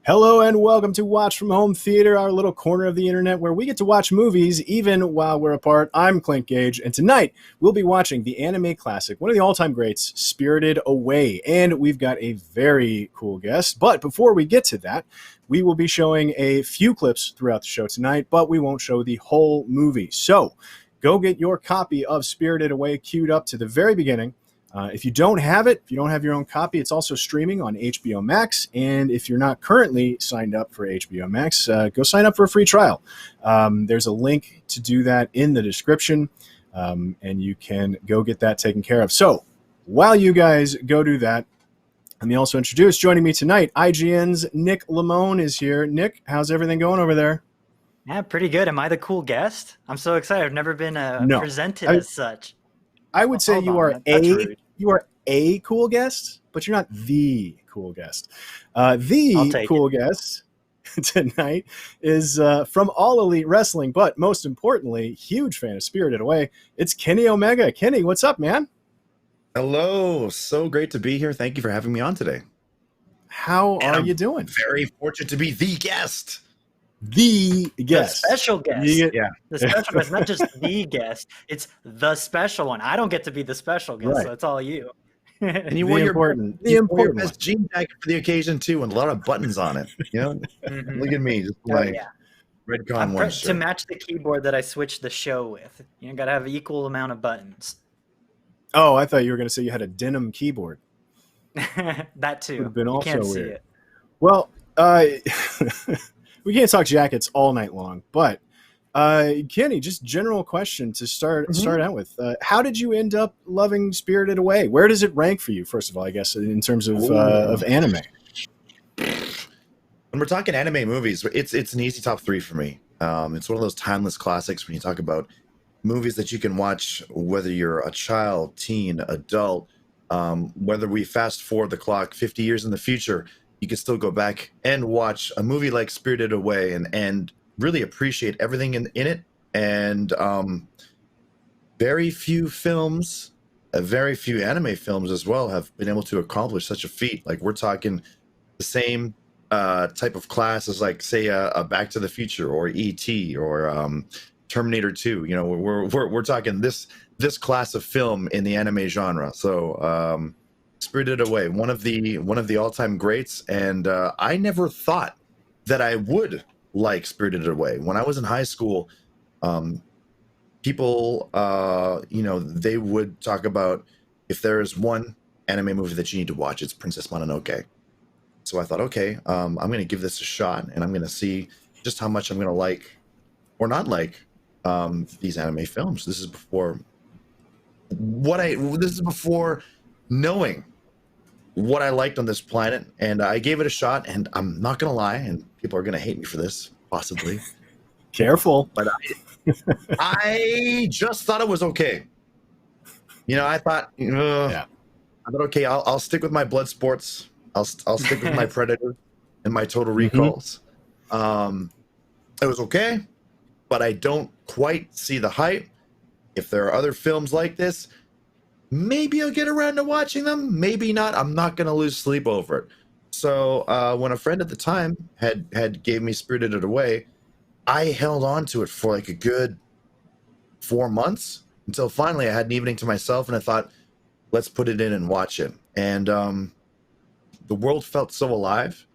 Hello and welcome to Watch From Home Theater, our little corner of the internet where we get to watch movies even while we're apart. I'm Clint Gage, and tonight we'll be watching the anime classic, one of the all-time greats, Spirited Away. And we've got a very cool guest. But before we get to that, we will be showing a few clips throughout the show tonight, but we won't show the whole movie. So go get your copy of Spirited Away queued up to the very beginning. If you don't have it, if you don't have your own copy, it's also streaming on HBO Max. And if you're not currently signed up for HBO Max, go sign up for a free trial. There's a link to do that in the description, and you can go get that taken care of. So while you guys go do that, let me also introduce, joining me tonight, IGN's Nick Limon is here. Nick, how's everything going over there? Yeah, pretty good. Am I the cool guest? I'm so excited. I've never been presented as such. I would say you are a cool guest, but you're not the cool guest. The cool guest tonight is from All Elite Wrestling, but most importantly, huge fan of Spirited Away. It's Kenny Omega. Kenny, what's up, man? Hello. So great to be here. Thank you for having me on today. How are you doing? Very fortunate to be the guest. The guest. The special guest. Yeah. The special guest, not just the guest. It's the special one. I don't get to be the special guest, Right. So it's all you. And you The wore important your one. best jean jacket for the occasion too, and a lot of buttons on it. You know, look at me, just like Redcon one shirt. To match the keyboard that I switched the show with. You got to have an equal amount of buttons. Oh, I thought you were going to say you had a denim keyboard. That too. Would have been you also can't see weird. it. Well, we can't talk jackets all night long, but Kenny, just general question to start out with. How did you end up loving Spirited Away? Where does it rank for you, first of all, I guess, in terms of anime? When we're talking anime movies, it's an easy top 3 for me. It's one of those timeless classics when you talk about movies that you can watch, whether you're a child, teen, adult, whether we fast forward the clock 50 years in the future, you can still go back and watch a movie like Spirited Away and really appreciate everything in it. And very few films, very few anime films as well, have been able to accomplish such a feat. Like, we're talking the same type of class as, like, say, a Back to the Future or E.T. or Terminator 2. You know, we're talking this class of film in the anime genre. So Spirited Away, one of the all-time greats, and I never thought that I would like Spirited Away. When I was in high school, people, they would talk about, if there is one anime movie that you need to watch, it's Princess Mononoke. So I thought, okay, I'm going to give this a shot, and I'm going to see just how much I'm going to like or not like these anime films. This is before knowing what I liked on this planet, and I gave it a shot, and I'm not gonna lie, and people are gonna hate me for this, possibly. Careful. But I just thought it was okay. You know, I thought, okay, I'll stick with my blood sports. I'll stick with my Predator and my Total Recalls. It was okay, but I don't quite see the hype. If there are other films like this, maybe I'll get around to watching them. Maybe not. I'm not going to lose sleep over it. So when a friend at the time had gave me Spirited Away, I held on to it for like a good 4 months until finally I had an evening to myself, and I thought, let's put it in and watch it. And the world felt so alive,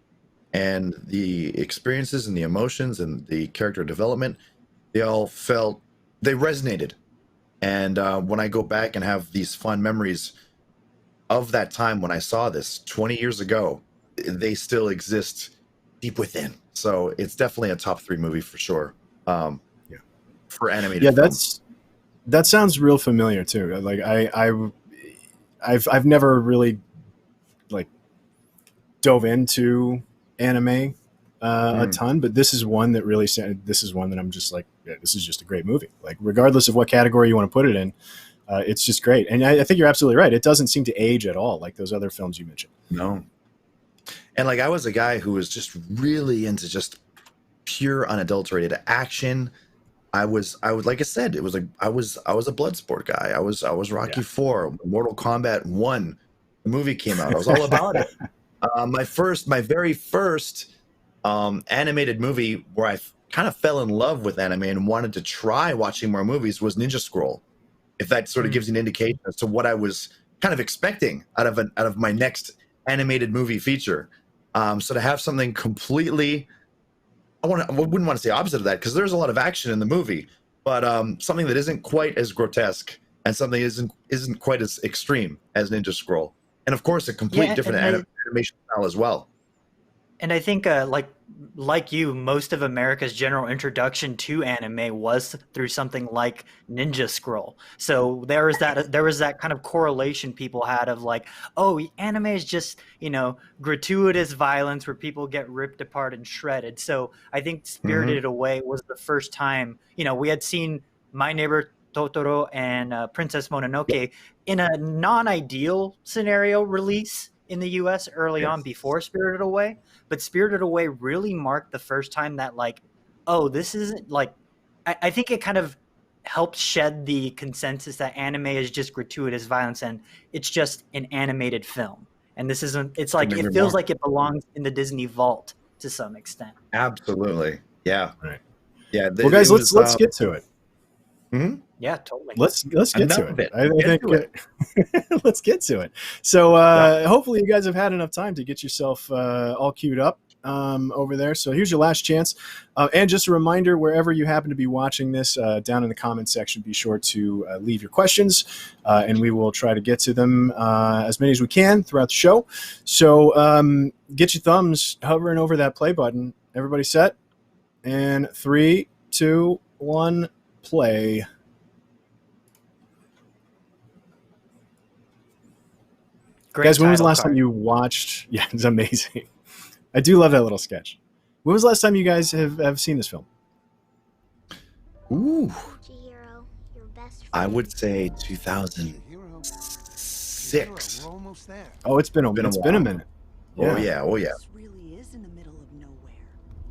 and the experiences and the emotions and the character development, they resonated. And when I go back and have these fond memories of that time when I saw this 20 years ago, they still exist deep within. So it's definitely a top 3 movie for sure. For animated films. That sounds real familiar too. Like I've never really like dove into anime a ton, but this is one that really this is one that I'm just like, yeah, this is just a great movie. Like, regardless of what category you want to put it in, it's just great. And I think you're absolutely right. It doesn't seem to age at all, like those other films you mentioned. No. And like, I was a guy who was just really into just pure unadulterated action. I was like I said, it was like I was a blood sport guy. I was Rocky 4, Mortal Kombat 1. The movie came out. I was all about it. My very first animated movie where I kind of fell in love with anime and wanted to try watching more movies was Ninja Scroll. If that sort of gives you an indication as to what I was kind of expecting out of my next animated movie feature. So to have something completely, I wouldn't want to say opposite of that, because there's a lot of action in the movie, but something that isn't quite as grotesque and something isn't quite as extreme as Ninja Scroll, and of course a complete different animation style as well. And I think, like you, most of America's general introduction to anime was through something like Ninja Scroll. So there was that kind of correlation people had of like, oh, anime is just, gratuitous violence where people get ripped apart and shredded. So I think Spirited Away was the first time, we had seen My Neighbor Totoro and Princess Mononoke in a non-ideal scenario release in the US early on before Spirited Away. But Spirited Away really marked the first time that this isn't I think it kind of helped shed the consensus that anime is just gratuitous violence and it's just an animated film. And this isn't, it feels like it belongs in the Disney vault to some extent. Absolutely. Yeah. Right. Yeah. Well, guys, let's get to it. Mm-hmm. Yeah, totally. Let's get to it. I think let's get to it. So hopefully you guys have had enough time to get yourself all queued up over there. So here's your last chance. And just a reminder, wherever you happen to be watching this, down in the comments section, be sure to leave your questions, and we will try to get to them as many as we can throughout the show. So get your thumbs hovering over that play button. Everybody set? And 3, 2, 1, play. Great. Guys, when was the last time you watched? Yeah, it's amazing. I do love that little sketch. When was the last time you guys have seen this film? Ooh. I would say 2006. Oh, it's been a minute. Yeah. Oh yeah.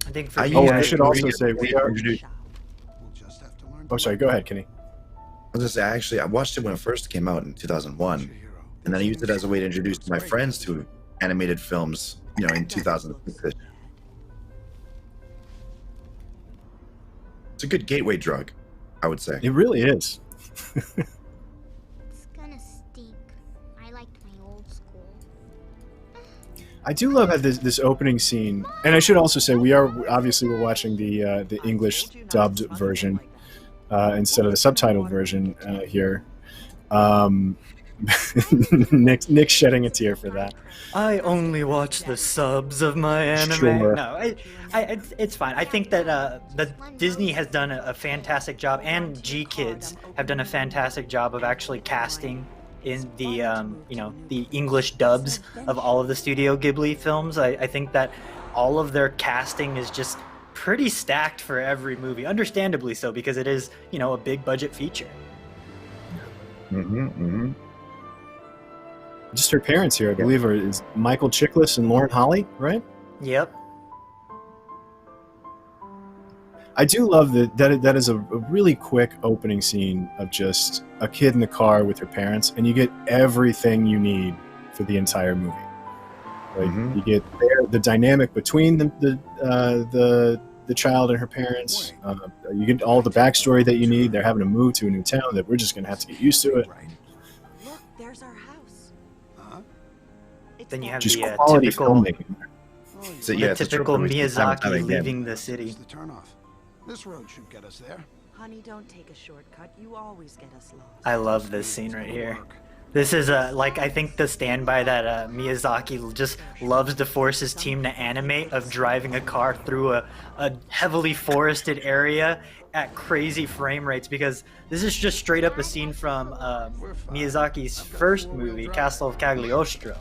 I think for me, I should also say we are. Oh, sorry. Go ahead, Kenny. I was gonna say, I watched it when it first came out in 2001, and then I used it as a way to introduce my friends to animated films, in 2006. It's a good gateway drug, I would say. It really is. It's gonna stink. I liked my old school. I do love how this opening scene, and I should also say we're watching the English dubbed version instead of the subtitled version here. Nick shedding a tear for that. I only watch the subs of my anime. Sure. No, it's fine. I think that Disney has done a fantastic job, and G Kids have done a fantastic job of actually casting in the the English dubs of all of the Studio Ghibli films. I think that all of their casting is just pretty stacked for every movie, understandably so, because it is a big budget feature. Just her parents here, I believe, is Michael Chiklis and Lauren Holly, right? Yep. I do love that is a really quick opening scene of just a kid in the car with her parents, and you get everything you need for the entire movie. Like you get the dynamic between the child and her parents. You get all the backstory that you need. They're having to move to a new town that we're just going to have to get used to it. Look, there's our house. Then you have just the quality typical filmmaking. So, the typical Miyazaki leaving the city. This road should get us there. Honey, don't take a shortcut. You always get us lost. I love this scene right here. This is I think the standby that Miyazaki just loves to force his team to animate, of driving a car through a heavily forested area at crazy frame rates, because this is just straight up a scene from Miyazaki's first movie, Castle of Cagliostro,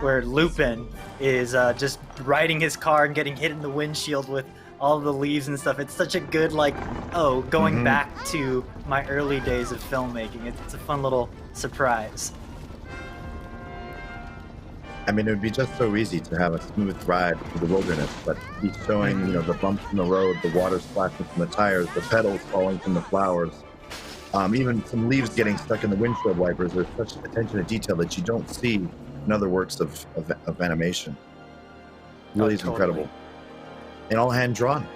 where Lupin is just riding his car and getting hit in the windshield with all the leaves and stuff. It's such a good going back to my early days of filmmaking. It's a fun little surprise. I mean, it would be just so easy to have a smooth ride through the wilderness, but he's showing, the bumps in the road, the water splashing from the tires, the petals falling from the flowers, even some leaves getting stuck in the windshield wipers. There's such attention to detail that you don't see in other works of animation. Really is incredible. and all hand drawn.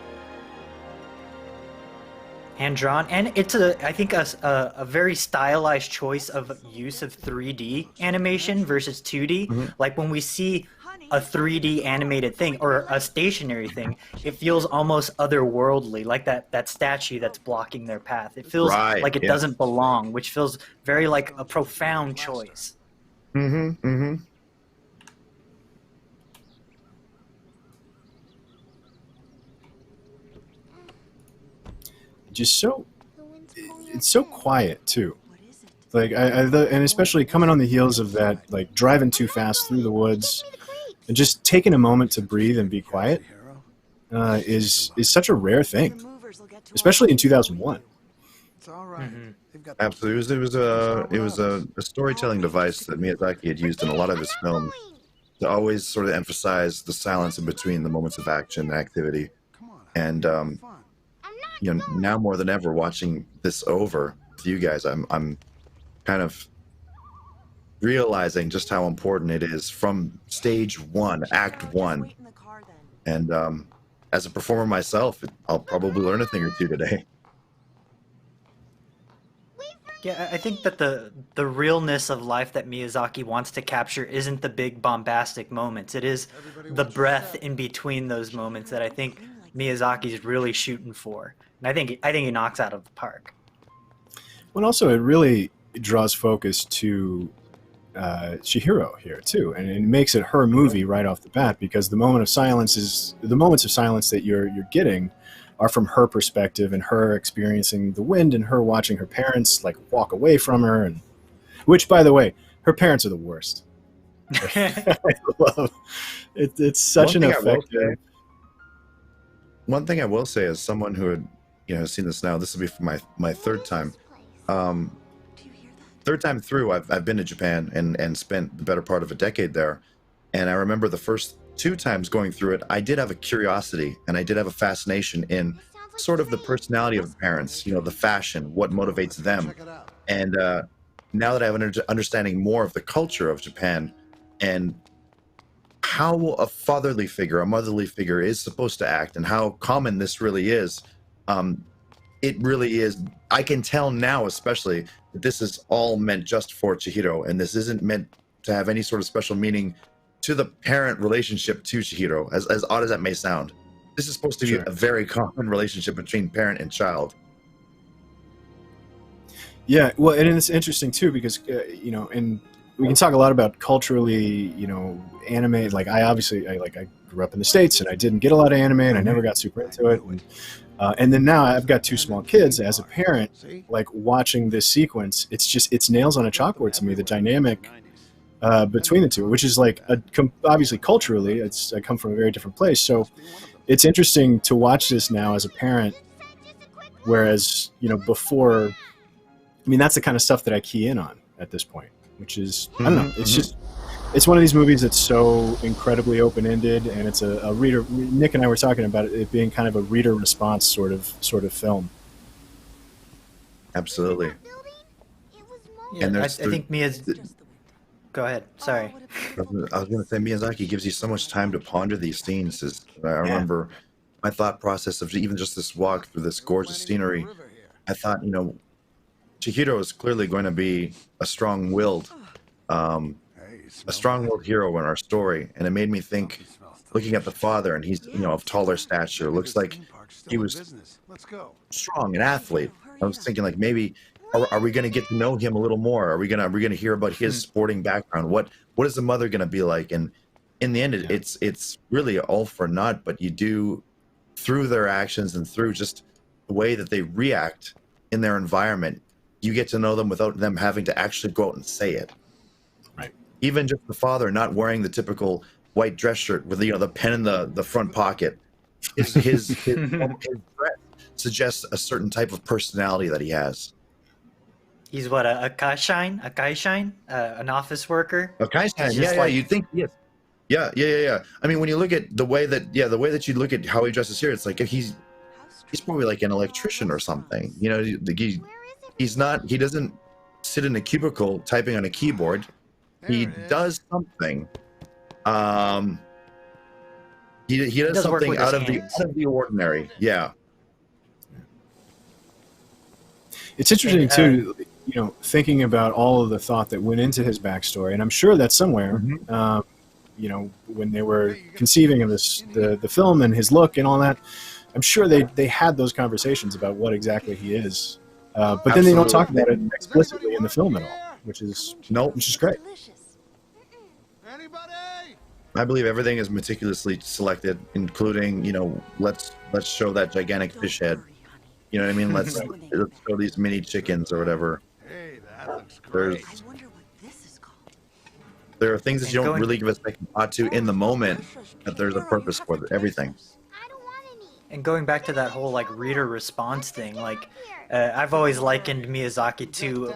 Hand drawn, and it's I think a very stylized choice of use of 3D animation versus 2D. Mm-hmm. Like when we see a 3D animated thing or a stationary thing, it feels almost otherworldly, like that statue that's blocking their path. It feels like it doesn't belong, which feels very like a profound choice. Mm-hmm. Mm-hmm. Just it's so quiet too. Like and especially coming on the heels of that, like driving too fast through the woods, and just taking a moment to breathe and be quiet is such a rare thing, especially in 2001. It's all right. Absolutely, it was a storytelling device that Miyazaki had used in a lot of his films to always sort of emphasize the silence in between the moments of action and activity. And you know, now more than ever, watching this over with you guys, I'm kind of realizing just how important it is from stage one, act one. And as a performer myself, I'll probably learn a thing or two today. Yeah, I think that the realness of life that Miyazaki wants to capture isn't the big bombastic moments. It is the breath in between those moments that I think Miyazaki's really shooting for. And I think he knocks out of the park. Well, also it really draws focus to Chihiro here too, and it makes it her movie right off the bat, because the moments of silence that you're getting are from her perspective and her experiencing the wind and her watching her parents like walk away from her, and which, by the way, her parents are the worst. I love it. It's such an effective. One thing I will say, as someone who had seen this now, this will be for my third time. Third time through, I've been to Japan and spent the better part of a decade there, and I remember the first 2 times going through it, I did have a curiosity and I did have a fascination in sort of the personality of the parents, the fashion, what motivates them. And now that I have an understanding more of the culture of Japan and how a fatherly figure, a motherly figure is supposed to act and how common this really is, it really is. I can tell now, especially, that this is all meant just for Chihiro, and this isn't meant to have any sort of special meaning to the parent relationship to Chihiro, as odd as that may sound. This is supposed to be a very common relationship between parent and child. Yeah, well, and it's interesting too, because and we can talk a lot about culturally, anime. Like I grew up in the States, and I didn't get a lot of anime, and I never got super into it. And then now I've got 2 small kids. As a parent, like watching this sequence, it's nails on a chalkboard to me. The dynamic between the two, which is like obviously culturally, I come from a very different place, so it's interesting to watch this now as a parent, whereas before, I mean, that's the kind of stuff that I key in on at this point, which is I don't know, it's one of these movies that's so incredibly open-ended, and it's a reader. Nick and I were talking about it being kind of a reader response sort of film. Absolutely. Yeah, and I think Go ahead. Sorry. I was going to say, Miyazaki gives you so much time to ponder these scenes. I remember my thought process of even just this walk through this gorgeous scenery. I thought, Chihiro is clearly going to be a strong-willed hero in our story, and it made me think, looking at the father, and he's of taller stature, looks like he was strong, an athlete. I was thinking, like, maybe. Are we going to get to know him a little more? Are we going to hear about his sporting background? What is the mother going to be like? And in the end, it's really all for naught. But you do, through their actions and through just the way that they react in their environment, you get to know them without them having to actually go out and say it. Right. Even just the father not wearing the typical white dress shirt with the pen in the front pocket. His dress suggests a certain type of personality that he has. He's what, a kaishain, an office worker. A kaishain, yeah. You'd think, yes, yeah. I mean, when you look at the way that you look at how he dresses here, it's like he's probably like an electrician or something. He's not. He doesn't sit in a cubicle typing on a keyboard. He does something. He does does work something with out his of hands. the ordinary. Yeah. It's interesting too, thinking about all of the thought that went into his backstory, and I'm sure that somewhere, when they were conceiving of the film and his look and all that, I'm sure they had those conversations about what exactly he is. But then they don't talk about it explicitly in the film at all, which is great. Anybody? I believe everything is meticulously selected, including, let's show that gigantic fish head. You know what I mean? Let's show these mini chickens or whatever. Hey, that looks great. I wonder what this is called. There are things that you don't really give a second thought to in the moment, but there's a purpose for everything. I don't want any. And going back to that whole like reader response thing, like I've always likened Miyazaki to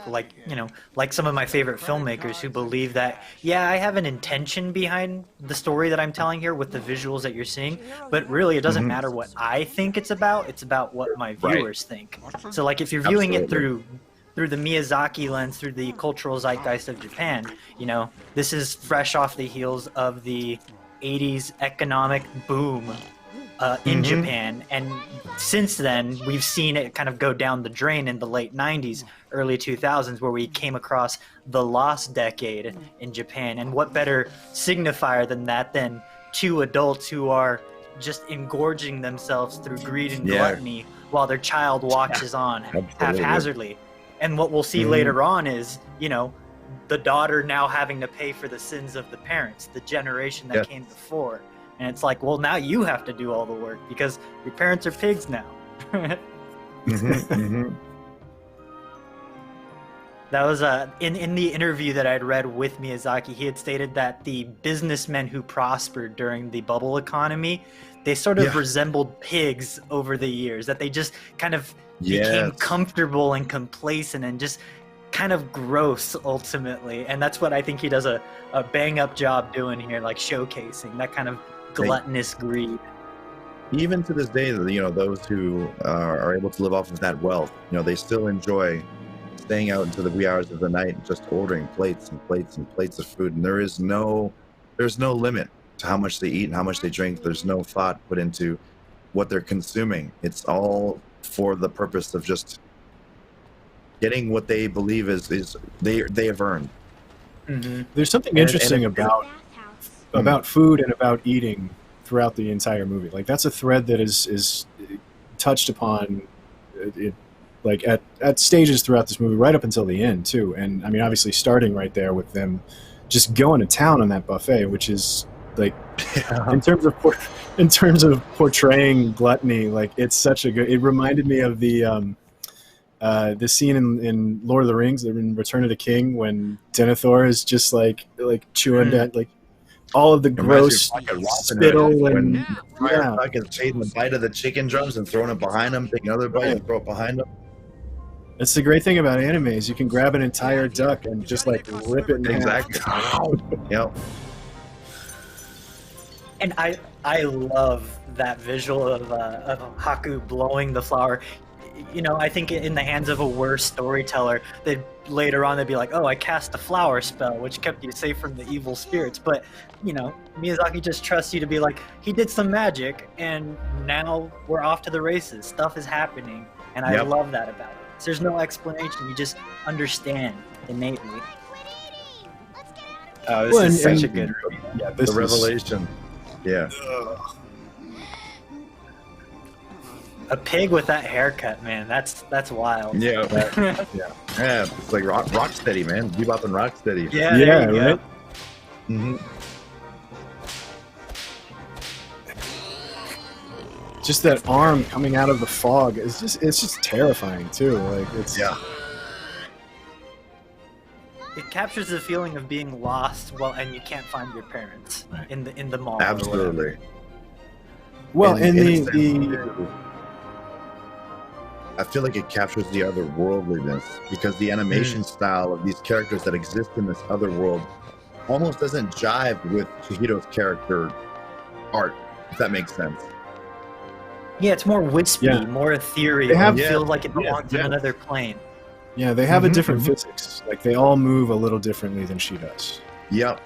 like some of my favorite filmmakers who believe that I have an intention behind the story that I'm telling here with the visuals that you're seeing, but really it doesn't matter what I think it's about what my viewers think. So like if you're viewing it through the Miyazaki lens, through the cultural zeitgeist of Japan, this is fresh off the heels of the 80s economic boom in Japan, and since then we've seen it kind of go down the drain in the late 90s, early 2000s, where we came across the lost decade in Japan. And what better signifier than that than two adults who are just engorging themselves through greed and gluttony while their child watches on haphazardly. And what we'll see later on is the daughter now having to pay for the sins of the parents, the generation that came before. And it's like, well, now you have to do all the work because your parents are pigs now. That was in the interview that I'd read with Miyazaki, he had stated that the businessmen who prospered during the bubble economy, they sort of resembled pigs over the years, that they just kind of became comfortable and complacent and just kind of gross ultimately. And that's what I think he does a bang up job doing here, like showcasing that kind of gluttonous greed. Even to this day, those who are able to live off of that wealth, they still enjoy staying out into the wee hours of the night and just ordering plates and plates and plates of food. And there's no limit to how much they eat and how much they drink. There's no thought put into what they're consuming. It's all for the purpose of just getting what they believe is they have earned. There's something interesting about food and about eating throughout the entire movie. Like that's a thread that is touched upon like at stages throughout this movie, right up until the end too. And I mean, obviously starting right there with them just going to town on that buffet, which is like in terms of portraying gluttony, like it's such a good. It reminded me of the scene in Lord of the Rings, in Return of the King, when Denethor is just like chewing that like all of the gross spittle and fucking taking the bite of the chicken drums and throwing it behind him, taking another bite and throw it behind him. That's the great thing about anime is you can grab an entire duck and just like rip it in half. Yep. And I love that visual of Haku blowing the flower. I think in the hands of a worse storyteller, later on they'd be like, oh, I cast a flower spell, which kept you safe from the evil spirits. But, Miyazaki just trusts you to be like, he did some magic, and now we're off to the races. Stuff is happening, and I love that about it. So there's no explanation. You just understand innately. Oh, this is such a good review. Yeah, the revelation. Yeah. A pig with that haircut, man. That's wild. Yeah. Yeah. It's like Rocksteady, man. Bebop and Rocksteady. Yeah, right? Just that arm coming out of the fog is just terrifying too. Like it's It captures the feeling of being lost and you can't find your parents in the mall. Absolutely. Well, and I feel like it captures the otherworldliness because the animation style of these characters that exist in this other world almost doesn't jive with Chihiro's character art, if that makes sense. Yeah, it's more wispy, more ethereal. It feels like it belongs in another plane. Yeah, they have a different physics. Like they all move a little differently than she does. Yep.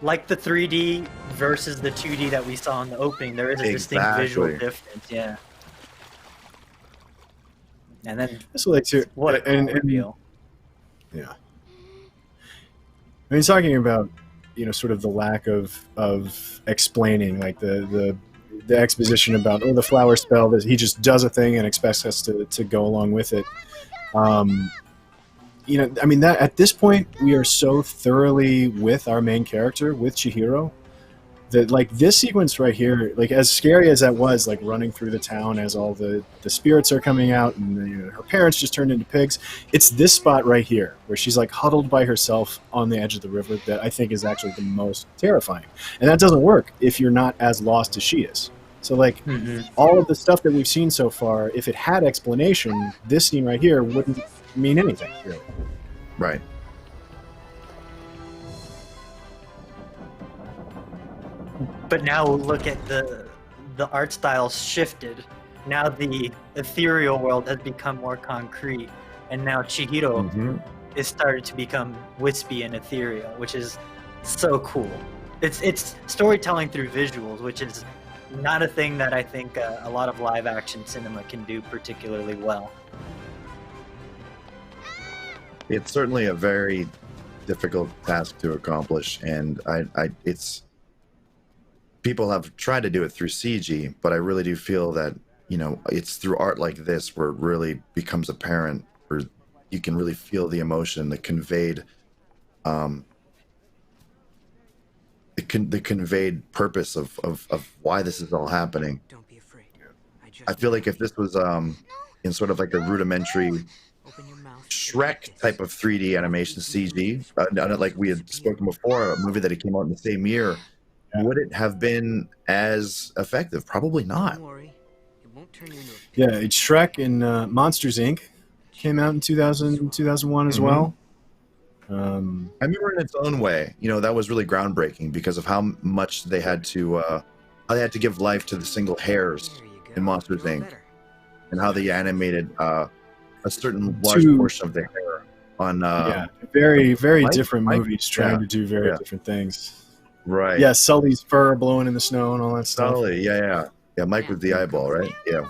Like the 3D versus the 2D that we saw in the opening. There is a distinct visual difference. Yeah. And then that's what too. What a cool reveal. Yeah. I mean, talking about, you know, sort of the lack of explaining, like the exposition about, oh, the flower spell, that he just does a thing and expects us to go along with it. You know, I mean, that at this point we are so thoroughly with our main character, with Chihiro, that like this sequence right here, like as scary as that was, like running through the town as all the spirits are coming out and her parents just turned into pigs. It's this spot right here where she's like huddled by herself on the edge of the river that I think is actually the most terrifying. And that doesn't work if you're not as lost as she is. So like all of the stuff that we've seen so far, if it had explanation, this scene right here wouldn't mean anything really. Right. But now look at the art style shifted. Now the ethereal world has become more concrete, and now Chihiro is started to become wispy and ethereal, which is so cool. It's storytelling through visuals, which is not a thing that I think a lot of live action cinema can do particularly well. It's certainly a very difficult task to accomplish, and it's people have tried to do it through CG, but I really do feel that, you know, it's through art like this where it really becomes apparent, or you can really feel the emotion, the conveyed, the conveyed purpose of why this is all happening. Don't be afraid. I feel like if this was in sort of like a rudimentary Shrek type of 3D animation CG, like we had spoken before, a movie that came out in the same year, would it have been as effective? Probably not. Yeah, it's Shrek and Monsters Inc. came out in 2001 as well. I remember in its own way, you know, that was really groundbreaking because of how much they had to give life to the single hairs in Monsters Inc. and how they animated a certain large portion of the hair on very different movies trying to do very different things. Right. Yeah, Sully's fur blowing in the snow and all that stuff. Sully, yeah. Mike with the eyeball, right? Yeah.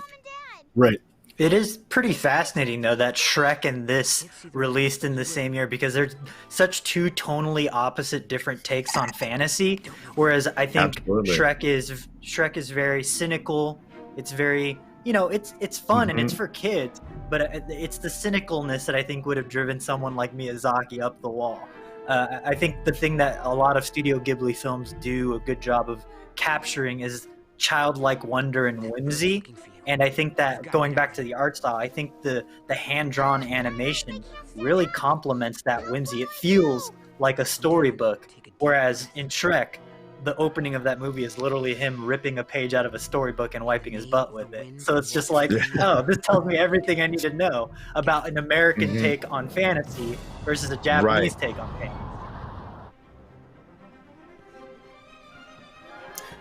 Right. It is pretty fascinating, though, that Shrek and this released in the same year because they're such two tonally opposite different takes on fantasy. Whereas I think Shrek is very cynical. It's very, you know, it's fun and it's for kids, but it's the cynicalness that I think would have driven someone like Miyazaki up the wall. I think the thing that a lot of Studio Ghibli films do a good job of capturing is childlike wonder and whimsy. And I think that going back to the art style, I think the hand-drawn animation really complements that whimsy. It feels like a storybook, whereas in Shrek, the opening of that movie is literally him ripping a page out of a storybook and wiping his butt with it. So it's just like, oh, this tells me everything I need to know about an American take on fantasy versus a Japanese take on fantasy.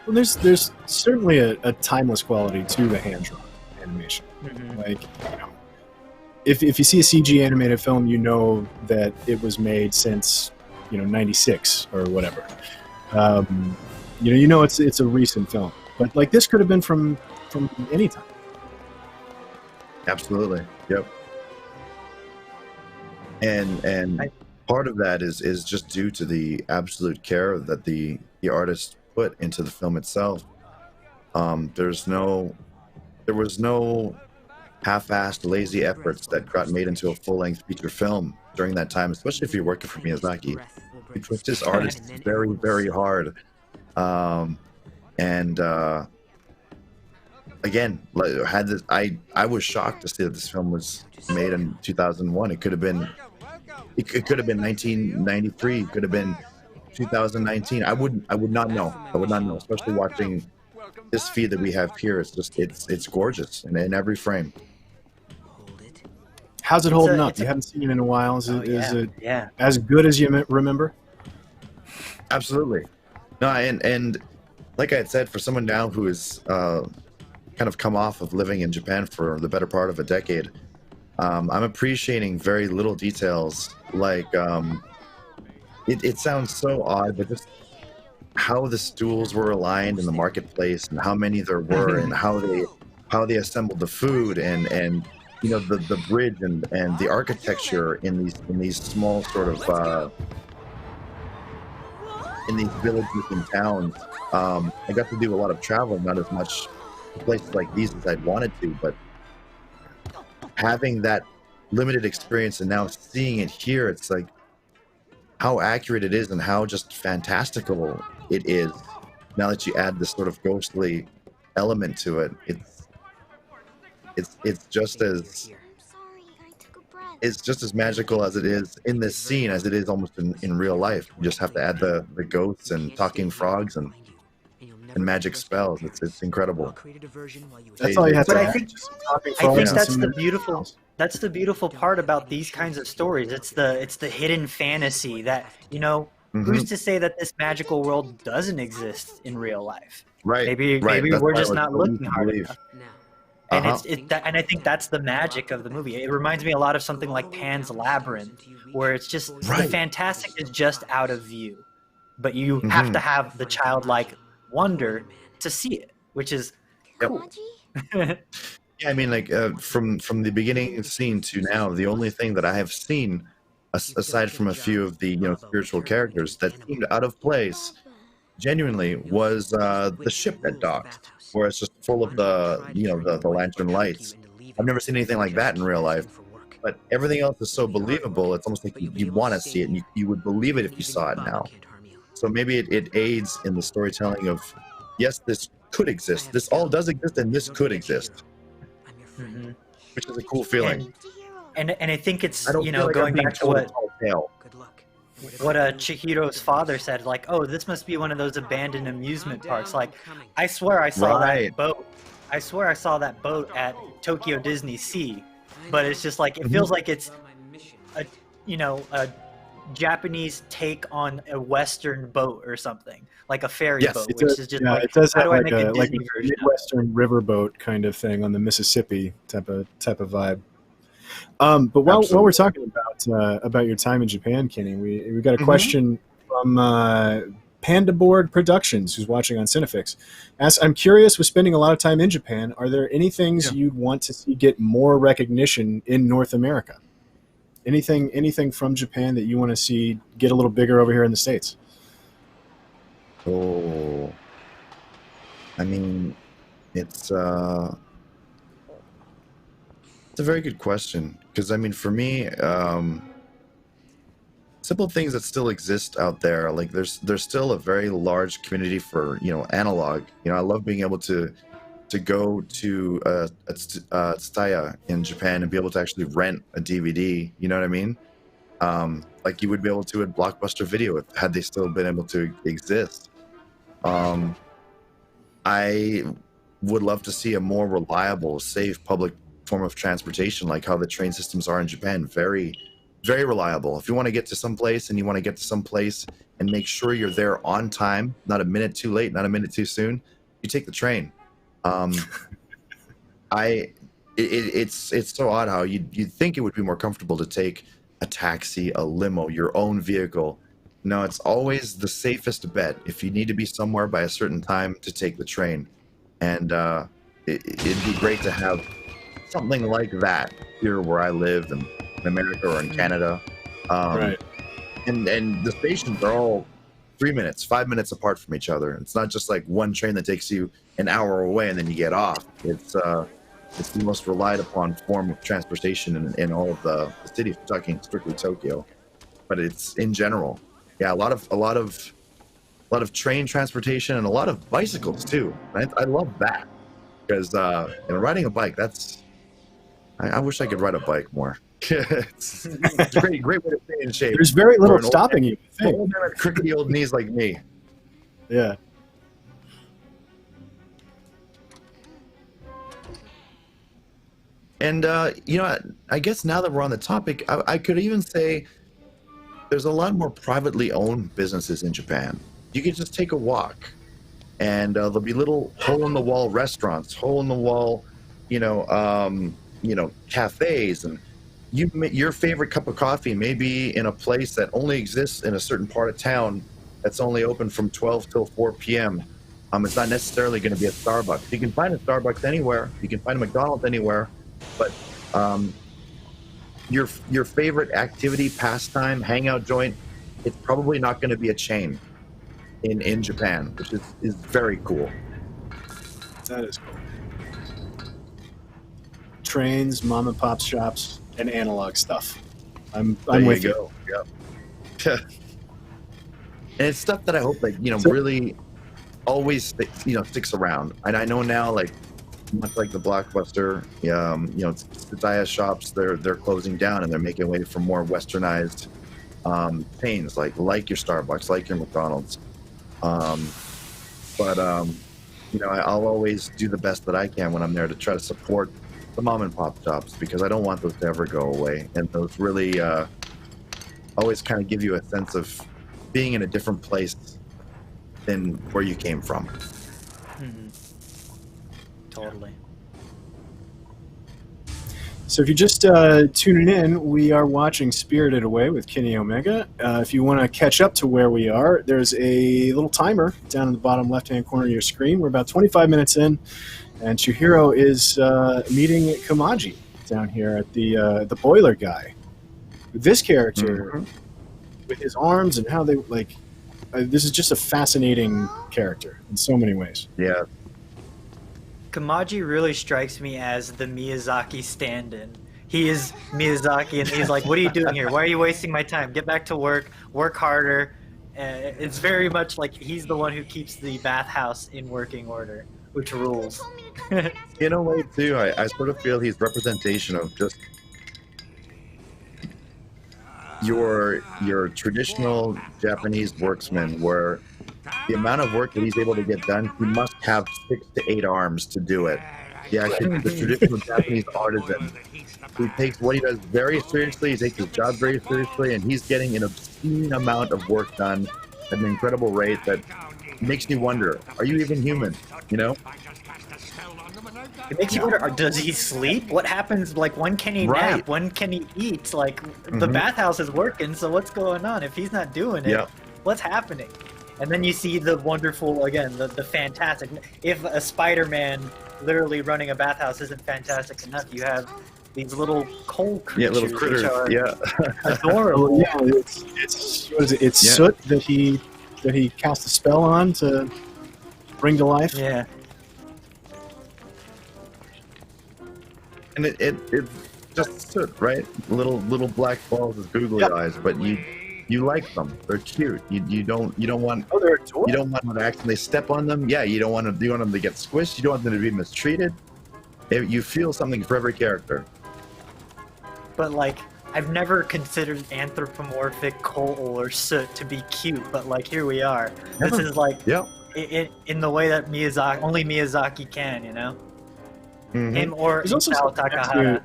Well, there's certainly a timeless quality to the hand-drawn animation. Like, you know, if you see a CG animated film, you know that it was made since, you know, 96 or whatever. You know it's a recent film, but like this could have been from any time. Absolutely. Yep. And part of that is just due to the absolute care that the artist put into the film itself. There was no half-assed lazy efforts that got made into a full-length feature film during that time, especially if you're working for Miyazaki. He pushed his artists very, very hard. Again, I was shocked to see that this film was made in 2001. It could have been 1993. It could have been 2019. I would not know. I would not know, especially watching this feed that we have here. It's gorgeous in every frame. How's it holding up? You haven't seen it in a while. Is it as good as you remember? Absolutely. No, and like I had said, for someone now who is kind of come off of living in Japan for the better part of a decade, I'm appreciating very little details. Like it sounds so odd, but just how the stools were aligned in the marketplace and how many there were and how they assembled the food and you know the bridge and the architecture in these small sort of in these villages and towns. I got to do a lot of traveling, not as much to places like these as I'd wanted to, but having that limited experience and now seeing it here, it's like how accurate it is and how just fantastical it is. Now that you add this sort of ghostly element to it, it's just as magical as it is in this scene as it is almost in real life. You just have to add the ghosts and talking frogs and magic spells. It's incredible. That's all you have to But add. I think frogs and that's some the magic beautiful spells. that's the beautiful part about these kinds of stories. It's the hidden fantasy that, you know, who's to say that this magical world doesn't exist in real life? Right. Maybe That's we're why just it's not so looking easy to hard believe. enough. And Uh-huh. and I think that's the magic of the movie. It reminds me a lot of something like Pan's Labyrinth, where it's just the Right. fantastic is just out of view, but you have to have the childlike wonder to see it, which is cool. Yeah, I mean, like from the beginning scene to now, the only thing that I have seen, aside from a few of the spiritual characters that seemed out of place, genuinely, was the ship that docked, where it's just full of the lantern lights. I've never seen anything like that in real life, but everything else is so believable. It's almost like you want to see it, and you would believe it if you saw it now. So maybe it aids in the storytelling of, yes, this could exist. This all does exist, and this could exist, which is a cool feeling. And I think it's, I don't you feel know, like I'm going being back to told a what tall tale. Chihiro's father said, like, oh, this must be one of those abandoned amusement parks. Like, I swear I saw that boat. I swear I saw that boat at Tokyo Disney Sea, but it's just like, it feels like it's a Japanese take on a Western boat or something, like a ferry boat, which is just like, it does how have do I like make a a Disney version? Midwestern riverboat kind of thing on the Mississippi type of vibe. But while we're talking about your time in Japan, Kenny, we got a question from Panda Board Productions, who's watching on Cinefix. Asks, I'm curious, with spending a lot of time in Japan, are there any things you'd want to see get more recognition in North America? Anything from Japan that you want to see get a little bigger over here in the States? Oh, I mean, it's a very good question, because I mean, for me, simple things that still exist out there, like there's still a very large community for analog. I love being able to go to Tsutaya in Japan and be able to actually rent a DVD. You know what I mean? Like you would be able to at Blockbuster Video had they still been able to exist. I would love to see a more reliable, safe public form of transportation, like how the train systems are in Japan. Very, very reliable. If you want to get to some place and and make sure you're there on time, not a minute too late, not a minute too soon, you take the train. It's so odd how you'd think it would be more comfortable to take a taxi, a limo, your own vehicle. No, it's always the safest bet if you need to be somewhere by a certain time to take the train. And it'd be great to have something like that here where I live in America or in Canada. Right. And the stations are all 3 minutes, 5 minutes apart from each other. It's not just like one train that takes you an hour away and then you get off. It's the most relied upon form of transportation in all of the cities. We're talking strictly Tokyo, but it's in general. Yeah, a lot of train transportation and a lot of bicycles too. I love that because riding a bike, I wish I could ride a bike more. It's a great way to stay in shape. There's very little For an stopping you. I think. old man with crickety old knees like me. Yeah. And I guess now that we're on the topic, I could even say there's a lot more privately owned businesses in Japan. You could just take a walk, and there'll be little hole-in-the-wall restaurants, hole-in-the-wall, cafes, and your favorite cup of coffee may be in a place that only exists in a certain part of town that's only open from 12 till 4 p.m. It's not necessarily going to be a Starbucks. You can find a Starbucks anywhere. You can find a McDonald's anywhere, but your favorite activity, pastime, hangout joint, it's probably not going to be a chain in Japan, which is very cool. That is cool. Trains, mom and pop shops, and analog stuff. I'm with you. Yeah. And it's stuff that I hope really always sticks around. And I know now, like, much like the Blockbuster, Tsutaya shops, they're closing down and they're making way for more westernized chains like your Starbucks, like your McDonald's. But I'll always do the best that I can when I'm there to try to support the mom and pop shops, because I don't want those to ever go away. And those really always kind of give you a sense of being in a different place than where you came from. Mm-hmm. Totally. So if you're just tuning in, we are watching Spirited Away with Kenny Omega. If you want to catch up to where we are, there's a little timer down in the bottom left-hand corner of your screen. We're about 25 minutes in, and Chihiro is meeting Kamaji down here at the boiler guy. This character, with his arms and how they, this is just a fascinating character in so many ways. Yeah. Kamaji really strikes me as the Miyazaki stand-in. He is Miyazaki, and he's like, what are you doing here? Why are you wasting my time? Get back to work harder. It's very much like he's the one who keeps the bathhouse in working order, which rules. In a way, too, I sort of feel he's representation of just your traditional Japanese worksman, where the amount of work that he's able to get done, he must have 6 to 8 arms to do it. Yeah, the traditional Japanese artisan, who takes what he does very seriously, he takes his job very seriously, and he's getting an obscene amount of work done at an incredible rate that makes me wonder, are you even human? It makes you wonder, does he sleep? What happens, when can he nap? When can he eat? The bathhouse is working, so what's going on? If he's not doing it, what's happening? And then you see the wonderful, again, the fantastic. If a Spider-Man literally running a bathhouse isn't fantastic enough, you have these little coal creatures. Yeah, little critters. Adorable. Yeah, it's soot that he cast a spell on to bring to life. Yeah. And it's just soot, right? Little black balls with googly eyes, but you like them. They're cute. You don't want. Oh, they're adorable. You don't want them to accidentally step on them. Yeah, you don't want them. You want them to get squished. You don't want them to be mistreated. You feel something for every character. But I've never considered anthropomorphic coal or soot to be cute. But here we are. This is in the way that only Miyazaki can, Mm-hmm. Him or There's also Isao Takahata.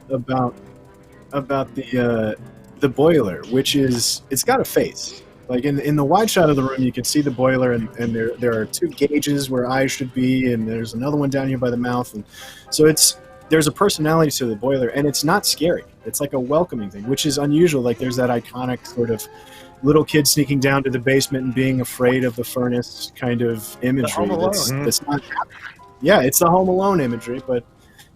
about the boiler, which is, it's got a face. In the wide shot of the room, you can see the boiler, and there are 2 gauges where eyes should be, and there's another one down here by the mouth, and so there's a personality to the boiler, and it's not scary. It's like a welcoming thing, which is unusual. There's that iconic sort of little kid sneaking down to the basement and being afraid of the furnace kind of imagery. That's not happening. Yeah, it's the Home Alone imagery, but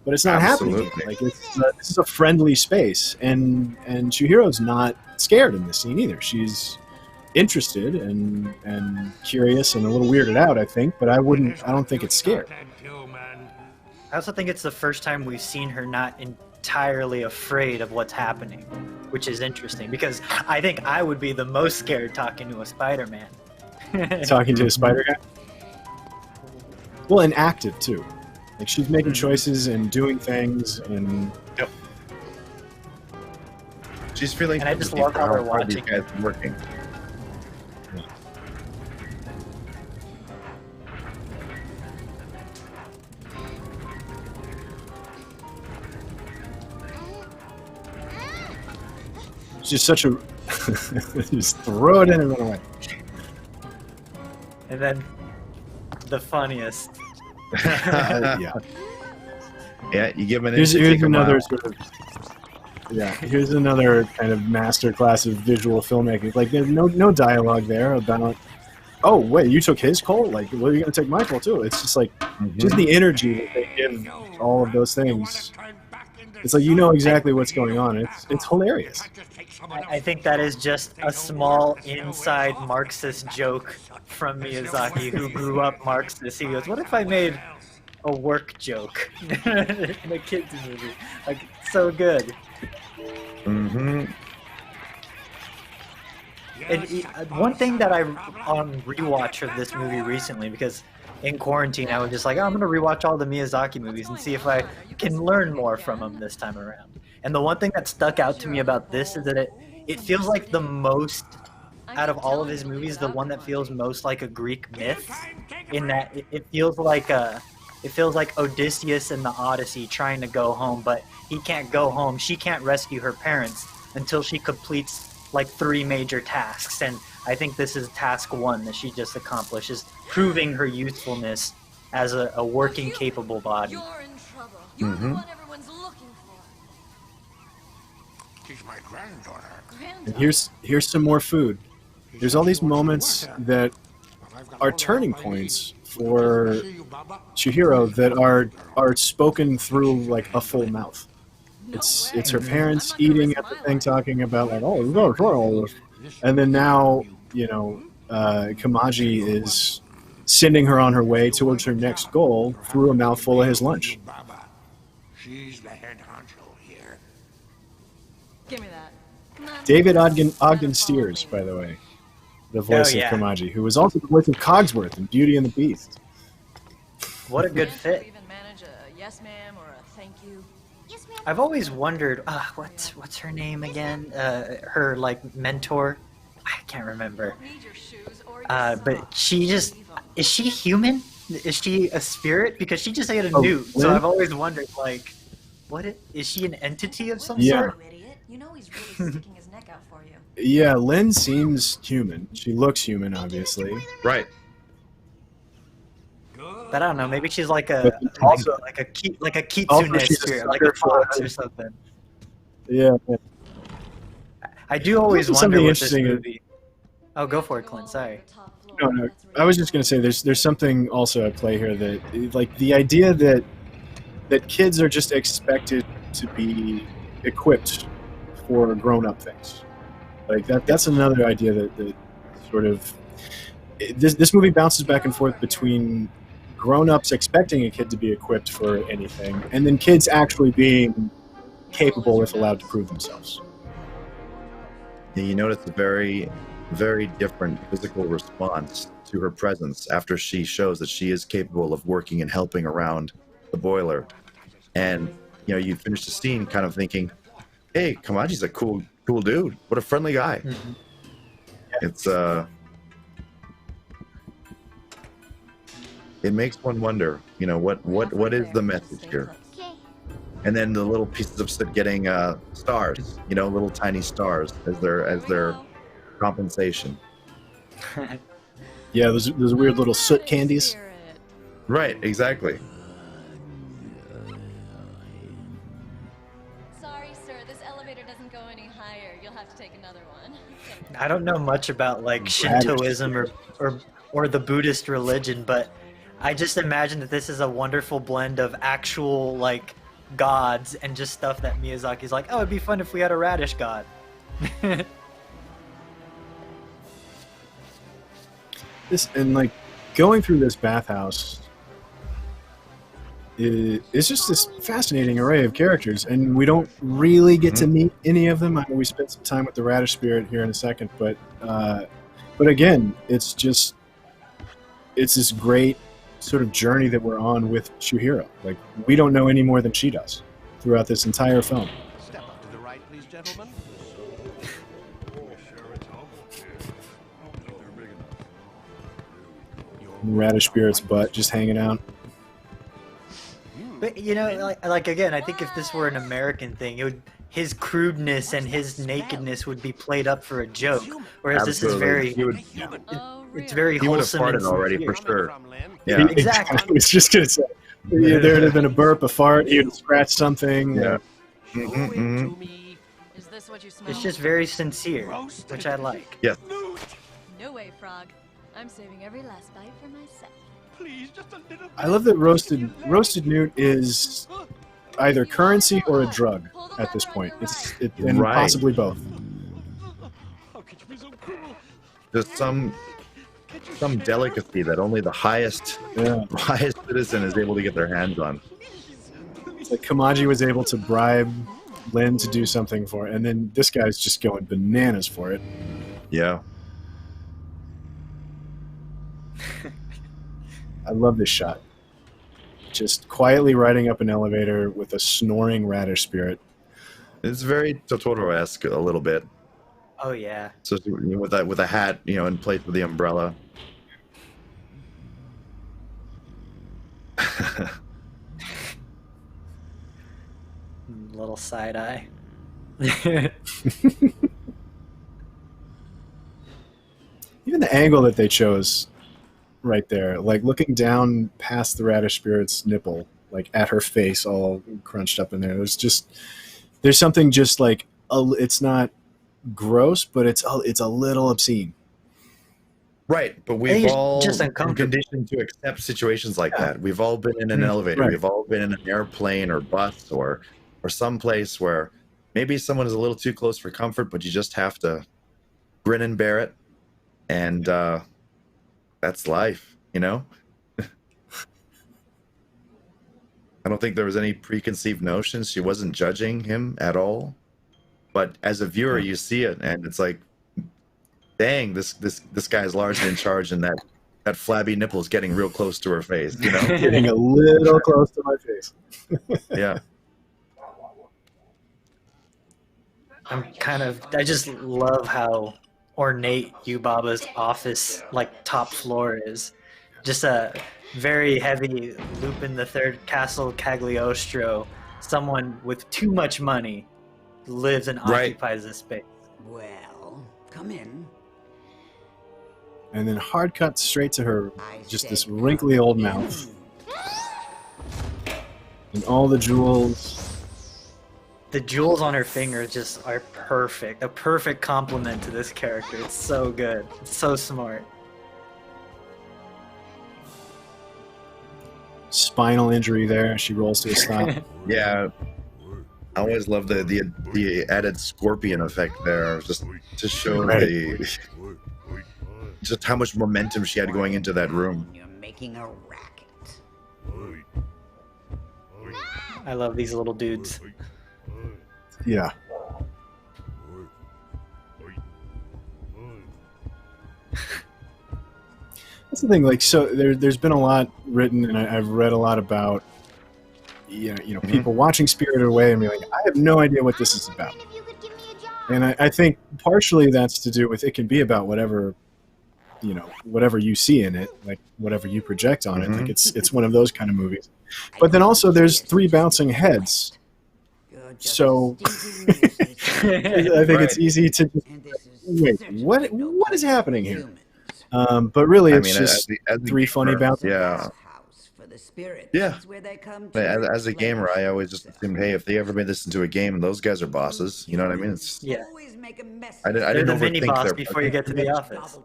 it's not happening. This is a friendly space, and Chihiro's not scared in this scene either. She's interested and curious and a little weirded out, I think, but I don't think it's scared. I also think it's the first time we've seen her not entirely afraid of what's happening, which is interesting, because I think I would be the most scared talking to a Spider-Man. Talking to a spider guy? Well, and active too. She's making choices and doing things, and she's feeling. And I just love how they're watching. These guys working. It's just such a just throw it in and run away. And then the funniest. Yeah, you give an. Here's another sort of. Yeah, here's another kind of masterclass of visual filmmaking. There's no dialogue there about oh wait, you took his coal? Like, well, you're gonna take my coal too. It's just like just the energy that they give all of those things. It's like you know exactly what's going on. It's hilarious. I think that is just a small inside Marxist joke from Miyazaki, who grew up Marxist. He goes, "What if I made a work joke in a kids movie? Like, so good." Mm-hmm. And one thing that I on rewatch of this movie recently, because in quarantine I was just like, oh, I'm gonna rewatch all the Miyazaki movies and see if I can learn more from them this time around. And the one thing that stuck out to me about this is that it feels like the most out of all of his movies, the one that feels most like a Greek myth, in that it feels like Odysseus in the Odyssey trying to go home, but he can't go home. She can't rescue her parents until she completes like 3 major tasks, and I think this is task 1 that she just accomplished, is proving her usefulness as a working, capable body. You're in trouble. You're the one everyone's looking for. She's my granddaughter. And here's some more food. There's all these moments that are turning points for Chihiro that are spoken through like a full mouth. It's her parents eating at the thing, talking about like, oh, you gotta try all this, and then now Kamaji is sending her on her way towards her next goal through a mouthful of his lunch. She's the head honcho here. Give me that. David Ogden Steers, by the way, the voice of Kamaji, who was also the voice of Cogsworth in Beauty and the Beast. What a good fit. Even manage a yes ma'am or a thank you. Yes, ma'am. I've always wondered, what's her name again? Her like mentor, I can't remember. Need your shoes or your But she just, is she human? Is she a spirit? Because she just ate a Oh, newt, so Lynn? I've always wondered, like, is she an entity of some Yeah. sort? You idiot. You know he's really sticking his neck out for you. Yeah, Lynn seems human. She looks human, obviously. Right. But I don't know. Maybe she's like But a also- like a kitsune Also, she's a spirit, like a sucker for- fox or something. Yeah. I do always Also wonder something with this interesting is- movie. Oh, go for it, Clint. Sorry. No. I was just gonna say there's something also at play here that like the idea that kids are just expected to be equipped for grown-up things. Like that's another idea that sort of this movie bounces back and forth between grown-ups expecting a kid to be equipped for anything and then kids actually being capable if allowed to prove themselves. Yeah, you notice a very, very different physical response to her presence after she shows that she is capable of working and helping around the boiler. And you finish the scene kind of thinking, hey, Kamaji's a cool dude. What a friendly guy. Mm-hmm. It's it makes one wonder, what is the message here? Okay. And then the little pieces of stuff getting stars, little tiny stars as their compensation. Yeah, those weird little soot candies. Right, exactly. Sorry, sir. This elevator doesn't go any higher. You'll have to take another one. I don't know much about like Shintoism or the Buddhist religion, but I just imagine that this is a wonderful blend of actual like gods and just stuff that Miyazaki's like, oh, it'd be fun if we had a radish god. This and like going through this bathhouse is just this fascinating array of characters, and we don't really get to meet any of them. I know we spent some time with the radish spirit here in a second, but again, it's this great sort of journey that we're on with Chihiro. Like we don't know any more than she does throughout this entire film. Step up to the right, please, gentlemen. Radish spirit's butt just hanging out. But like again, I think if this were an American thing, his crudeness and his nakedness would be played up for a joke, whereas this is very Oh, it's very He would have wholesome and farted already sincere. for sure. From Lynn. Yeah. Exactly. I was just gonna say there would have been a burp, a fart. He would have scratched something. Yeah. Show it to me. Is this what you smell? It's just very sincere, which I like. Yes. No way, Frog. I'm saving every last bite for myself. Please, just a little bit. I love that roasted newt is either currency or a drug at this point. And Right. possibly both. How could you be so cruel? There's some delicacy that only the highest citizen is able to get their hands on. It's like Kamaji was able to bribe Lin to do something for it, and then this guy's just going bananas for it. Yeah. I love this shot. Just quietly riding up an elevator with a snoring radish spirit. It's very Totoro-esque a little bit. Oh yeah. So with a hat, in place of the umbrella. Little side eye. Even the angle that they chose right there, like looking down past the radish spirit's nipple, like at her face all crunched up in there. There's something just like, it's not gross, but it's a little obscene. Right, but we've all just been conditioned to accept situations like that. We've all been in an elevator. Right. We've all been in an airplane or bus or some place where maybe someone is a little too close for comfort, but you just have to grin and bear it. And that's life, I don't think there was any preconceived notions. She wasn't judging him at all. But as a viewer, you see it, and it's like, dang, this guy's largely in charge, and that flabby nipple is getting real close to her face, Getting a little close to my face. Yeah. I just love how ornate Yubaba's office, like top floor is. Just a very heavy Lupin the Third Castle Cagliostro. Someone with too much money lives and occupies this space. Well, come in. And then hard cut straight to her, just this wrinkly old mouth. And all the jewels. The jewels on her fingers just are perfect. A perfect compliment to this character. It's so good. It's so smart. Spinal injury there. She rolls to a stop. Yeah. I always love the added scorpion effect there, just to show just how much momentum she had going into that room. You're making a racket. I love these little dudes. Yeah. That's the thing. Like, so there's been a lot written, and I've read a lot about, people watching Spirited Away and being like, I have no idea what this is about. And I think partially that's to do with it can be about whatever you see in it, like whatever you project on it. Like it's one of those kind of movies. But then also there's three bouncing heads. So I think it's easy to wait. What is happening here? But really, it's just three funny bouncing. Yeah. Yeah. As a gamer, I always just assumed, hey, if they ever made this into a game, and those guys are bosses, you know what I mean? I didn't the mini overthink boss their before you get to the office.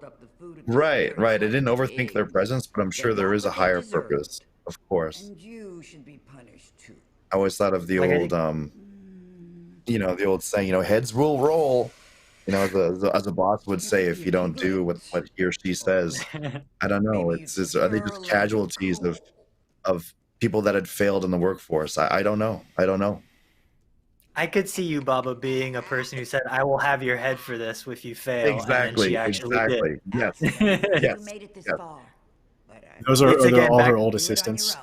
Right. I didn't overthink their presence, but I'm sure there is a higher purpose, of course. And you should be punished too. I always thought of the old, the old saying, heads will roll. As a boss would say, if you don't do what he or she says. I don't know. Are they just casualties of people that had failed in the workforce? I don't know. I could see you, Baba, being a person who said, "I will have your head for this if you fail." Exactly. And she actually did. Yes. You made it this far, but Those are all her old assistants.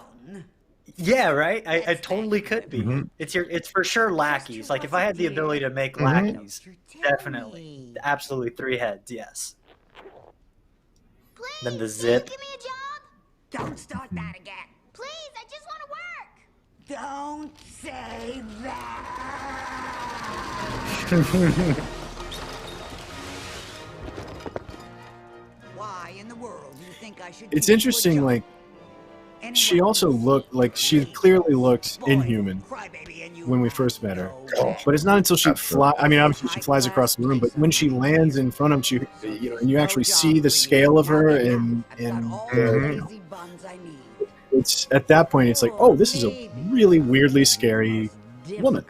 Yeah, right. I totally could be. It's for sure lackeys. Like if I had the ability to make lackeys, definitely, absolutely 3 heads. Yes. Please, Then the zip. Give me a job. Don't start that again. Please, I just want to work. Don't say that. Why in the world do you think I should? It's give you a interesting, job? like she also looked like she clearly looked inhuman when we first met her. But it's not until she flies. I mean, obviously she flies across the room, but when she lands in front of you, and you actually see the scale of her, and it's at that point it's like, oh, this is a really weirdly scary woman,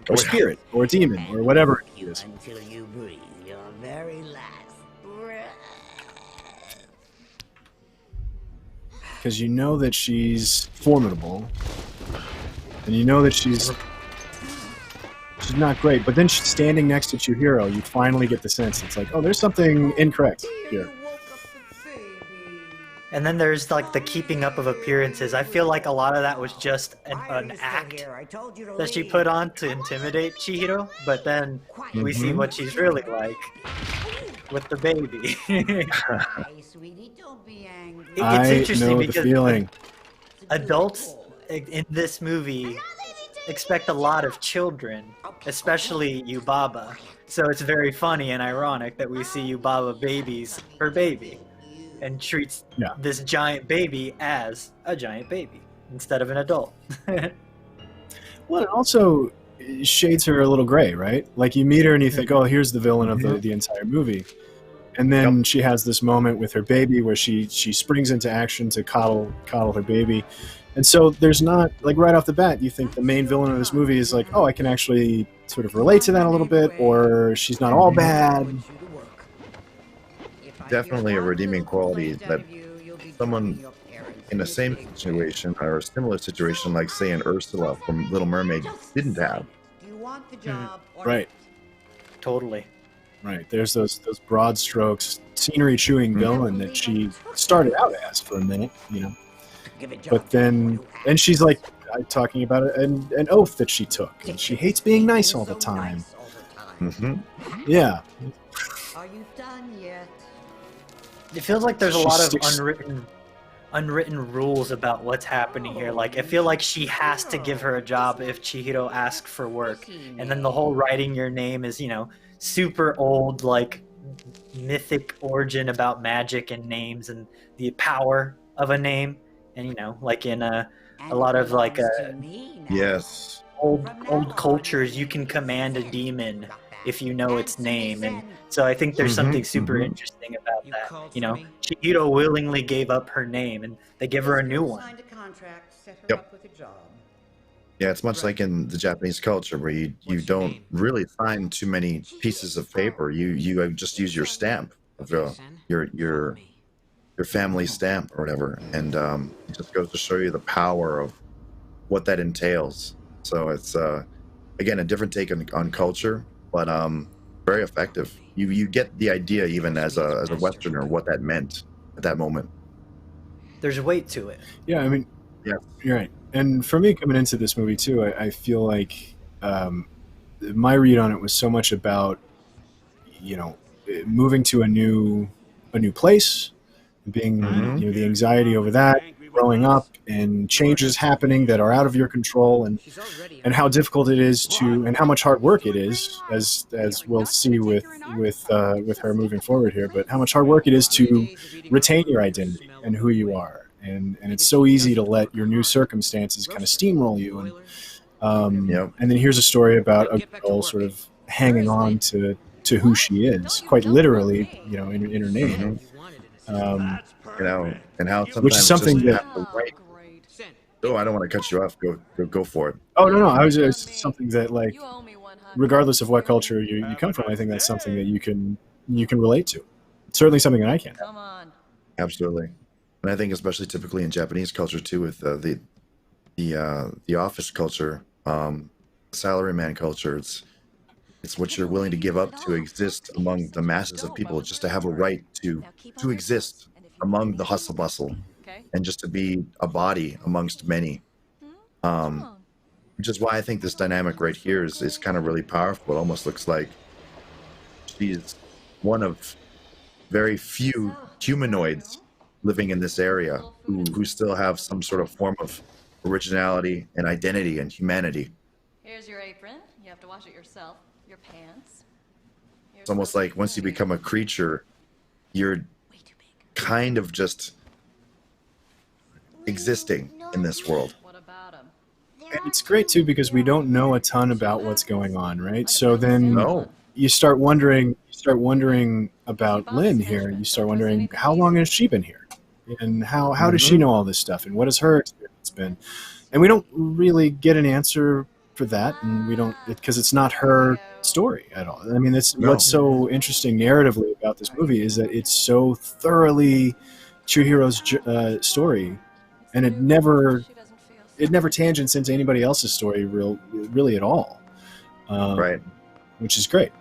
or spirit, or demon, or whatever it is. Until you breathe your very last breath. Because you know that she's formidable, and you know that she's not great. But then she's standing next to Chihiro. You finally get the sense it's like, oh, there's something incorrect here. And then there's like the keeping up of appearances. I feel like a lot of that was just an act that she put on to intimidate Chihiro, but then we see what she's really like with the baby. It's interesting because adults in this movie expect a lot of children, especially Yubaba. So it's very funny and ironic that we see Yubaba babies her baby and treats this giant baby as a giant baby instead of an adult. Well, it also shades her a little gray, right? Like you meet her and you think, oh, here's the villain of the entire movie. And then she has this moment with her baby where she springs into action to coddle her baby. And so there's not, like right off the bat, you think the main villain of this movie is like, oh, I can actually sort of relate to that a little bit, or she's not all bad. Definitely a redeeming quality that someone in the same situation or a similar situation, like say an Ursula from Little Mermaid, didn't have. Right. Totally. Right. There's those broad strokes, scenery chewing villain that she started out as for a minute, But then, and she's like talking about an oath that she took, and she hates being nice all the time. Yeah. Are you done yet? It feels like there's a lot of unwritten rules about what's happening here. Like, I feel like she has to give her a job if Chihiro asks for work. And then the whole writing your name is, super old, like, mythic origin about magic and names and the power of a name. And, like in a lot of, like, yes, old cultures, you can command a demon if you know its name. And so I think there's something super interesting about that. Chihiro willingly gave up her name, and they give her a new one. Yep. Yeah, it's much like in the Japanese culture where you don't really sign too many pieces of paper. You just use your stamp of your family stamp or whatever, and it just goes to show you the power of what that entails. So it's again a different take on culture, but very effective. You get the idea even as a Westerner what that meant at that moment. There's weight to it. Yeah, I mean, yeah, you're right. And for me, coming into this movie too, I feel like my read on it was so much about moving to a new place, being the anxiety over that, growing up, and changes happening that are out of your control, and how difficult it is and how much hard work it is, as we'll see with her moving forward here. But how much hard work it is to retain your identity and who you are, and it's so easy to let your new circumstances kind of steamroll you. And then here's a story about a girl sort of hanging on to who she is, quite literally, in her name. And how sometimes which is something that. Oh, I don't want to cut you off. Go for it. Oh no, I was just something that, like, regardless of what culture you come from, I think that's something that you can relate to. It's certainly something that I can. Come on. Absolutely, and I think especially typically in Japanese culture too, with the office culture, salaryman culture. It's what you're willing to give up to exist among the masses of people, just to have a right to exist among the hustle bustle, and just to be a body amongst many. Which is why I think this dynamic right here is kind of really powerful. It almost looks like she's one of very few humanoids living in this area who still have some sort of form of originality and identity and humanity. Here's your apron. You have to wash it yourself. Your pants. It's almost like once you become a creature, you're kind of just existing in this world. What about him? And it's great too because we don't know a ton about what's going on, right? So then No. you start wondering about Lynn here. You start wondering, how long has she been here, and how does she know all this stuff, and what has her experience been? And we don't really get an answer for that, and we don't, because it's not her story at all. I mean, what's so interesting narratively about this movie is that it's so thoroughly Chihiro's story, and it never tangents into anybody else's story really at all. Right. Which is great.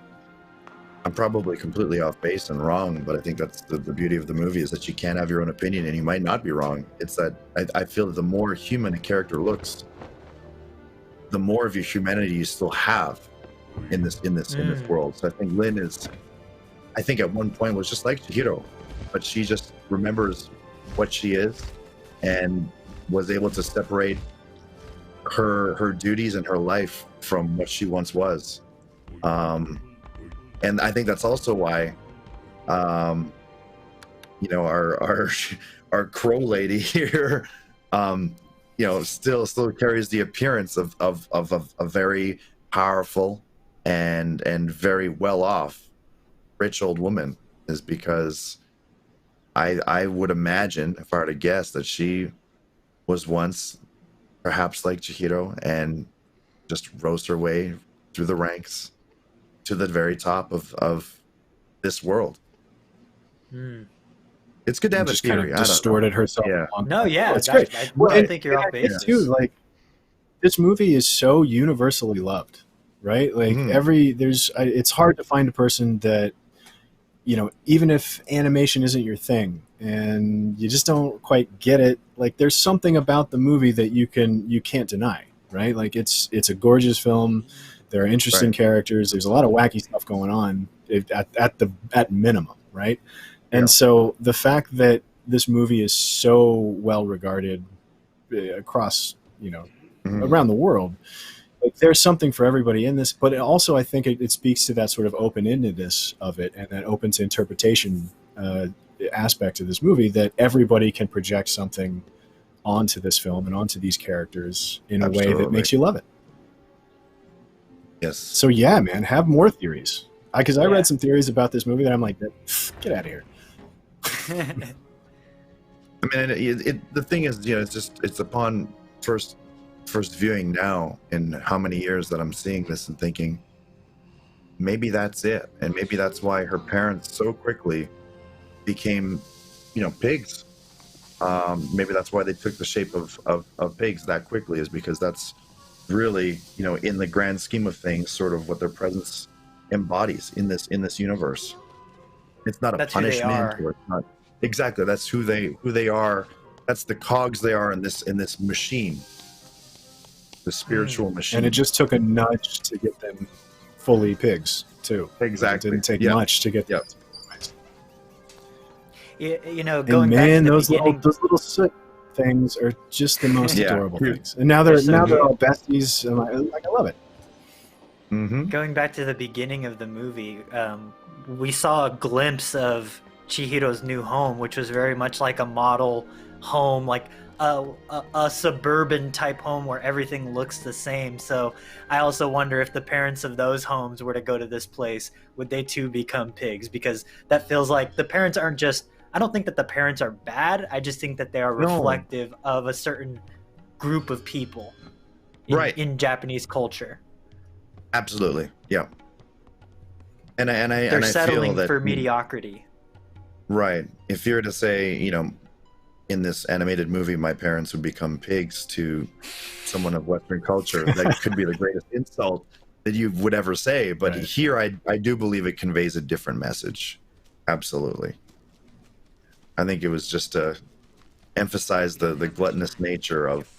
I'm probably completely off base and wrong, but I think that's the beauty of the movie, is that you can have your own opinion and you might not be wrong. It's that I feel that the more human a character looks, the more of your humanity you still have in this world. So I think Lynn at one point was just like Chihiro, but she just remembers what she is and was able to separate her duties and her life from what she once was. And I think that's also why, our crow lady here, still carries the appearance of a very powerful and very well off rich old woman, is because I would imagine, if I were to guess, that she was once perhaps like Chihiro and just rose her way through the ranks to the very top of this world. It's good to have just a theory. kind of distorted herself. Yeah. No, yeah, it's great. I think you're off base too. Like, this movie is so universally loved, right? Like it's hard to find a person that, even if animation isn't your thing and you just don't quite get it, like there's something about the movie that you can't deny, right? Like it's a gorgeous film. There are interesting characters. There's a lot of wacky stuff going on at minimum, right? And so the fact that this movie is so well regarded across, around the world, like there's something for everybody in this. But also, I think it speaks to that sort of open-endedness of it and that open to interpretation aspect of this movie, that everybody can project something onto this film and onto these characters in a way that makes you love it. Yes. So yeah, man, have more theories. Because I read some theories about this movie that I'm like, get out of here. I mean, the thing is, it's upon first viewing now, in how many years that I'm seeing this and thinking, maybe that's it, and maybe that's why her parents so quickly became, pigs. Maybe that's why they took the shape of pigs that quickly, is because that's really, in the grand scheme of things, sort of what their presence embodies in this universe. It's not a punishment, or it's not exactly. That's who they are. That's the cogs they are in this machine, the spiritual machine. And it just took a nudge to get them fully pigs too. Exactly. It didn't take much to get them. Going back to the those beginning, little soot things are just the most adorable things. And now they're all besties. And I love it. Mm-hmm. Going back to the beginning of the movie, we saw a glimpse of Chihiro's new home, which was very much like a model home, like a suburban type home where everything looks the same. So I also wonder if the parents of those homes were to go to this place, would they too become pigs? Because that feels like the parents aren't just, I don't think that the parents are bad. I just think that they are reflective of a certain group of people in Japanese culture. Absolutely. Yeah. And they're settling feel that, for mediocrity. Right. If you were to say, in this animated movie, my parents would become pigs to someone of Western culture, that could be the greatest insult that you would ever say. But here, I do believe it conveys a different message. Absolutely. I think it was just to emphasize the gluttonous nature of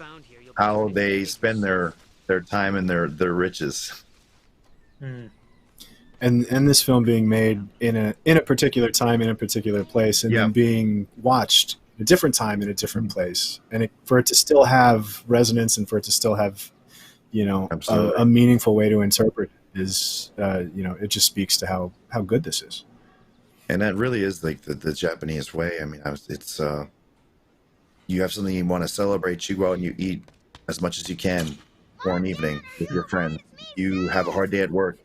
how they spend their time and their riches. And this film being made in a particular time, in a particular place, and then being watched at a different time in a different place, and for it to still have resonance and for it to still have, a meaningful way to interpret is, it just speaks to how good this is. And that really is like the Japanese way. I mean, you have something you want to celebrate, you go out and you eat as much as you can for an evening with your friends. You have a hard day at work,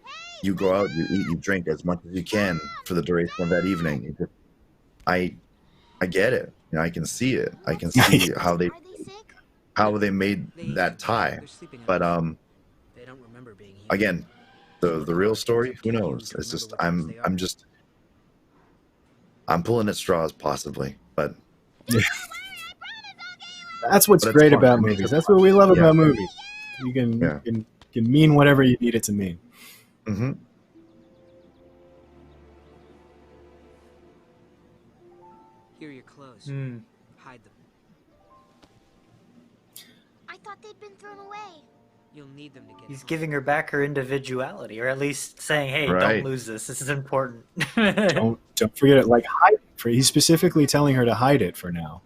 you go out, you eat, you drink as much as you can for the duration of that evening. I get it. You know, I can see it. I can see how they made that tie. But again, the real story, who knows? It's just I'm pulling at straws possibly, but that's what's great about movies. That's what we love about movies. You can mean whatever you need it to mean. Mm-hmm. Here are your clothes. Hide them. I thought they'd been thrown away. You'll need them to get He's home. giving her back her individuality, or at least saying, "Hey, don't lose this. This is important." don't forget it. Like hide it. He's specifically telling her to hide it for now.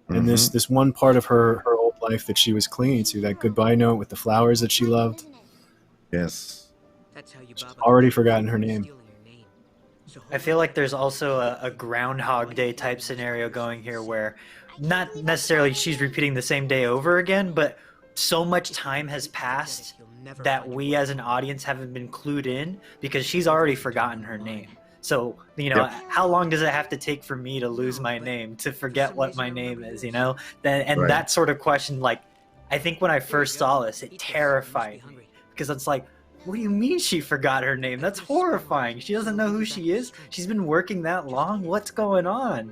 And this one part of her old life that she was clinging to, that goodbye note with the flowers that she loved. Yes. That's how you She's already forgotten her name. I feel like there's also a Groundhog Day type scenario going here where not necessarily she's repeating the same day over again, but so much time has passed that we as an audience haven't been clued in because she's already forgotten her name. So, you know, how long does it have to take for me to lose my name, to forget what my name is, you know? That sort of question, like, I think when I first saw this, it terrified me because it's like, what do you mean she forgot her name? That's horrifying. She doesn't know who she is. She's been working that long. What's going on?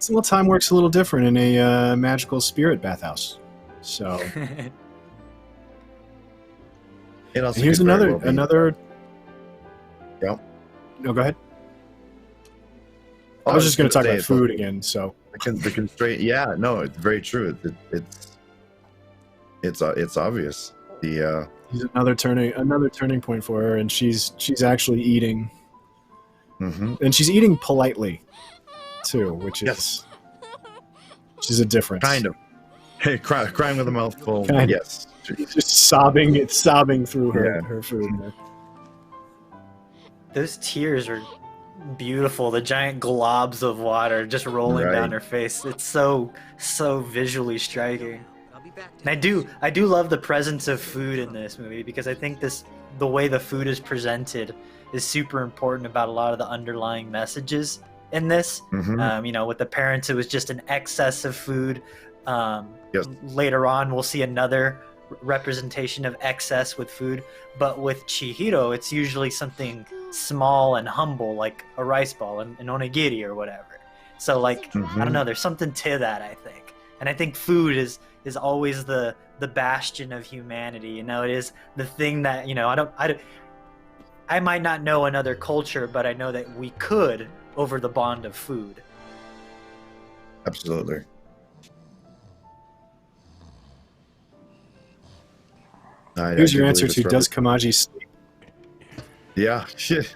Well, time works a little different in a magical spirit bathhouse. So here's another. Yeah. No, go ahead. I was just going to talk about food again. So the constraint. Yeah, no, it's very true. It's obvious. He's another turning point for her, and she's actually eating, and she's eating politely too, which is a difference. Kind of. Hey, crying with a mouthful. Yes. Just sobbing. It's sobbing through her food. Those tears are beautiful. The giant globs of water just rolling down her face. It's so visually striking. And I do love the presence of food in this movie because I think the way the food is presented is super important about a lot of the underlying messages in this. You know, with the parents, it was just an excess of food. Later on, we'll see another representation of excess with food, but with Chihiro, it's usually something small and humble, like a rice ball and an onigiri or whatever. So, like, I don't know, there's something to that, I think. And I think food is always the bastion of humanity. You know, it is the thing that, you know, I might not know another culture, but I know that we could over the bond of food. Absolutely. Here's your answer to does Kamaji sleep? Yeah, shit.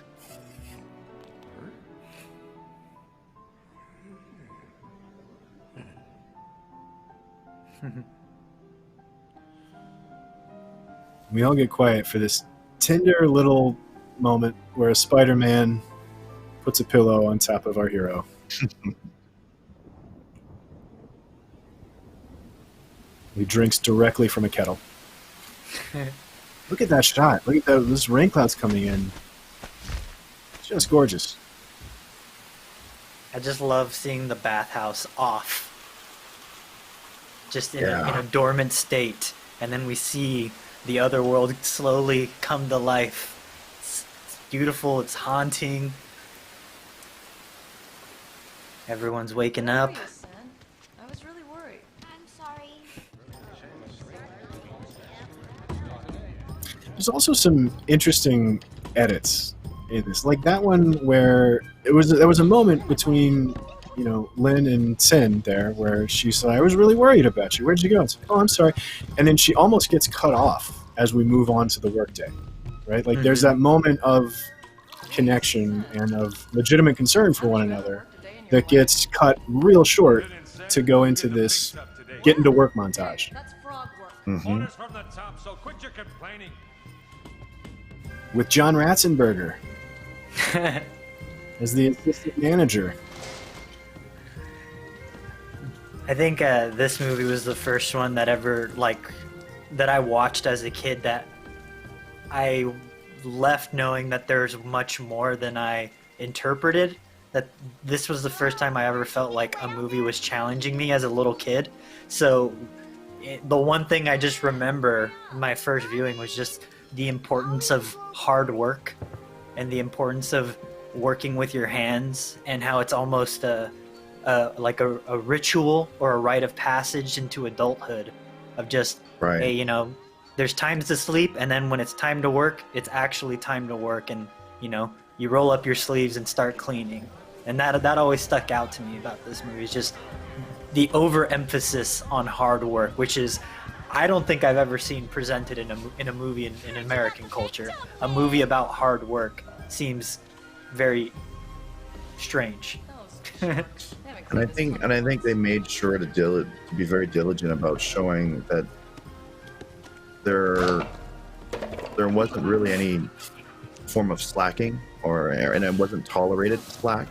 We all get quiet for this tender little moment where a Spider-Man puts a pillow on top of our hero. He drinks directly from a kettle. Look at that shot. Look at those rain clouds coming in. It's just gorgeous. I just love seeing the bathhouse off. Just in a dormant state. And then we see the other world slowly come to life. It's beautiful. It's haunting. Everyone's waking up. I was really worried. I'm sorry. There's also some interesting edits in this, like that one where there was a moment between, you know, Lin and Sin there where she said, "I was really worried about you. Where'd you go?" It's like, "Oh, I'm sorry," and then she almost gets cut off as we move on to the workday, right? Like there's that moment of connection and of legitimate concern for one another that gets cut real short to go into this get into work montage. That's frog work. Orders from the top, so quit your complaining. With John Ratzenberger as the assistant manager. I think this movie was the first one that ever that I watched as a kid that I left knowing that there's much more than I interpreted. That this was the first time I ever felt like a movie was challenging me as a little kid. So the one thing I just remember my first viewing was just the importance of hard work and the importance of working with your hands, and how it's almost like a ritual or a rite of passage into adulthood of just, Right. hey, you know, there's times to sleep, and then when it's time to work, it's actually time to work, and you know, you roll up your sleeves and start cleaning. And that always stuck out to me about this movie, is just the overemphasis on hard work, which is, I don't think I've ever seen presented in a movie in American culture. A movie about hard work seems very strange. And I think they made sure to be very diligent about showing that there wasn't really any form of slacking, and it wasn't tolerated to slack.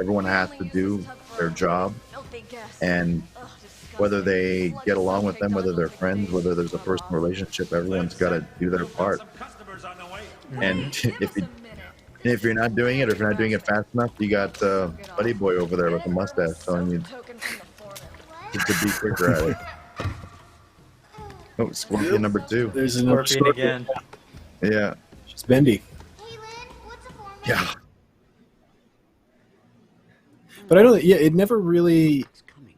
Everyone has to do their job, and whether they get along with them, whether they're friends, whether there's a personal relationship, everyone's got to do their part. And if you're not doing it, or if you're not doing it fast enough, you got Buddy Boy over there with a mustache telling you to be quicker at it. Oh, Scorpion number 2. There's another Scorpion again. Yeah. She's bendy. Yeah. But I don't. Yeah, it never really.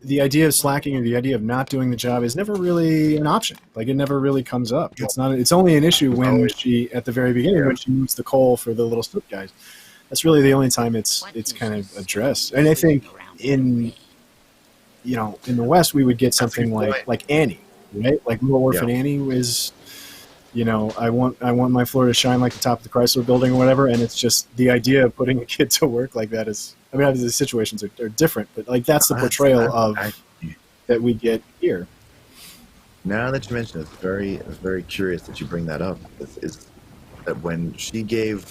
The idea of slacking or the idea of not doing the job is never really an option. Like, it never really comes up. It's not. It's only an issue when she, at the very beginning, when she moves the coal for the little slip guys. That's really the only time it's kind of addressed. And I think in the West we would get something like Annie, right? Like Little Orphan Annie is, I want my floor to shine like the top of the Chrysler Building or whatever. And it's just the idea of putting a kid to work like that is. I mean, obviously the situations are different, but like that's the portrayal that we get here. Now that you mention it, it's very curious that you bring that up. Is that when she took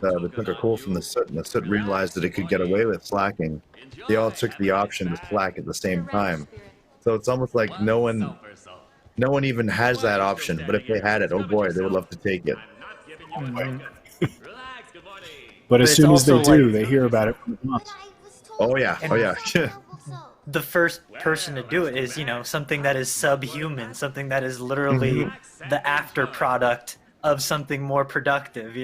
the coal from the soot, and the soot realized that it could get away with slacking, they all took the option to slack at the same time. So it's almost like no one even has that option. But if they had it, oh boy, they would love to take it. But as soon as they do, they hear about it from the moms. Oh yeah. The first person to do it is, something that is subhuman, something that is literally the after product of something more productive,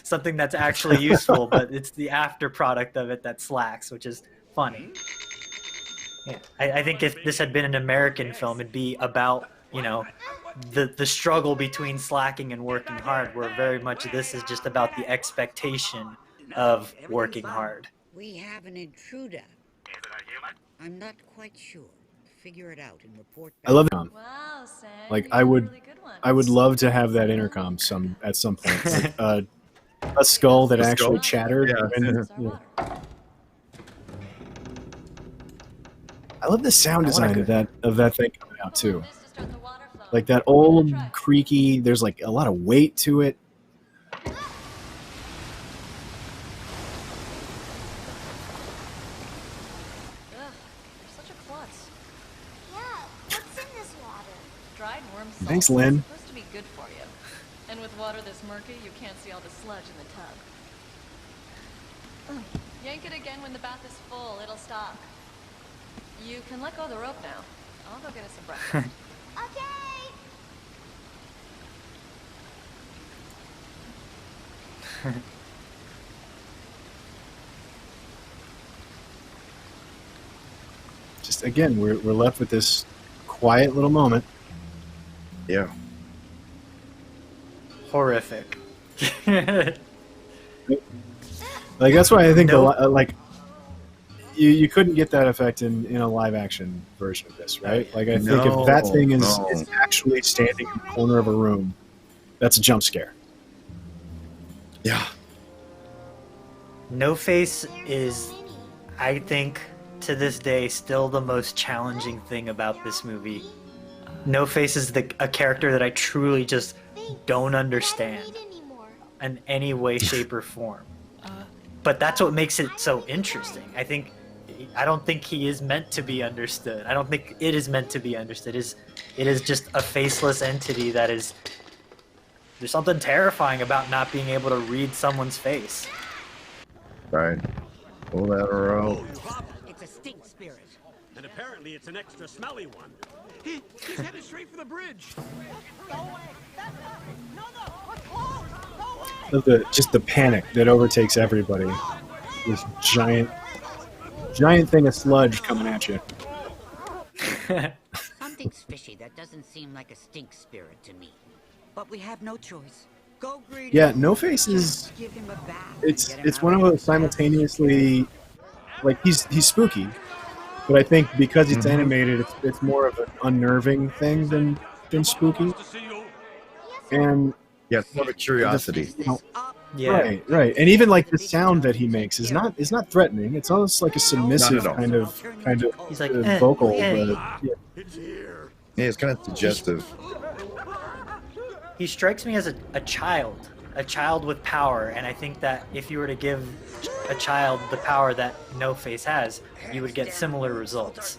something that's actually useful, but it's the after product of it that slacks, which is funny. Yeah. I think if this had been an American film, it'd be about, the struggle between slacking and working hard, where very much this is just about the expectation of working hard. We have an intruder. I'm not quite sure. Figure it out and report back. I love it. Wow, Sam, like I would love to have that intercom at some point. Like, a skull that actually chattered. Yeah. I love the sound design of that thing coming out too. Like that old creaky, there's like a lot of weight to it. Thanks, Lynn. It's supposed to be good for you. And with water this murky, you can't see all the sludge in the tub. Yank it again when the bath is full. It'll stop. You can let go of the rope now. I'll go get us some breakfast. Okay. Just again, we're left with this quiet little moment. Yeah. Horrific. Like that's why I think you couldn't get that effect in a live action version of this, right? Like I think if that thing is actually standing in the corner of a room, that's a jump scare. Yeah. No Face is, I think, to this day, still the most challenging thing about this movie. No Face is a character that I truly just don't understand in any way, shape, or form. But that's what makes it so interesting. I think I don't think he is meant to be understood. I don't think it is meant to be understood. It is just a faceless entity that is. There's something terrifying about not being able to read someone's face. Right. Pull that rope. It's a stink spirit. And apparently it's an extra smelly one. He's headed straight for the bridge. Go away. That's not... No, we're close. Go away. Just the panic that overtakes everybody. This giant thing of sludge coming at you. Something's fishy. That doesn't seem like a stink spirit to me. But we have no choice. Go, Greedy. Yeah, No Face is. Give him a bath It's one of those simultaneously, like he's spooky, but I think because it's animated, it's more of an unnerving thing than spooky. And yeah, it's more of a curiosity. Yeah. Right. And even like the sound that he makes is not threatening. It's almost like a submissive kind of He's like, vocal. hey. But, Yeah, it's kind of suggestive. He strikes me as a child with power, and I think that if you were to give a child the power that No Face has, you would get similar results.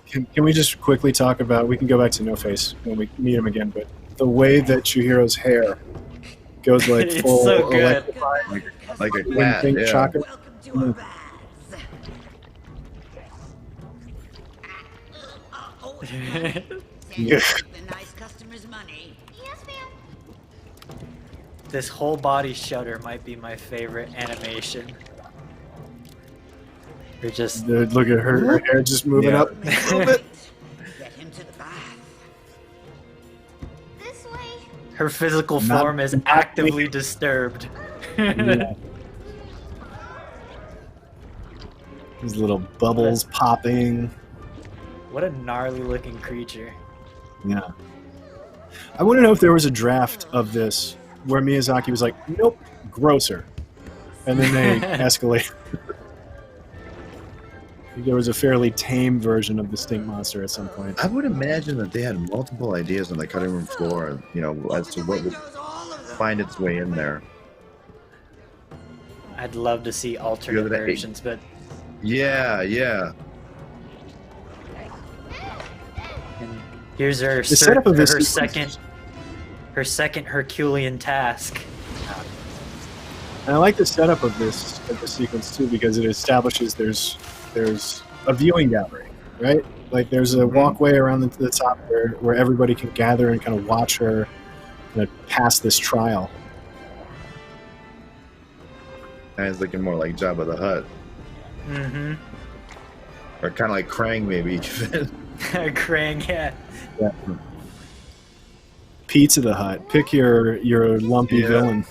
Can we just quickly talk about? We can go back to No Face when we meet him again, but the way that Chihiro's hair goes like It's full so good. Like a cat. pink Yeah. chocolate. Welcome to our baths. The nice customer's money. Yes, ma'am. This whole body shudder might be my favorite animation. You're just Dude, look at her hair just moving Yeah. up a little bit. Get him to the bath. This way. her physical Not- form is actively disturbed. Yeah. These little bubbles popping. What a gnarly looking creature. Yeah. I want to know if there was a draft of this where Miyazaki was like, nope, grosser. And then they escalate. There was a fairly tame version of the stink monster at some point. I would imagine that they had multiple ideas on the cutting room floor, as to what would find its way in there. I'd love to see alternate Good at eight. versions, but Yeah. and here's her The setup of this her sequence- second Herculean task. And I like the setup of this sequence too because it establishes there's a viewing gallery, right? Like there's a walkway around the top where everybody can gather and kind of watch her kind of pass this trial. And it's looking more like Jabba the Hutt. Mm-hmm. Or kind of like Krang, maybe. Krang, yeah. Yeah. Pizza the Hut. Pick your lumpy Yeah. villain.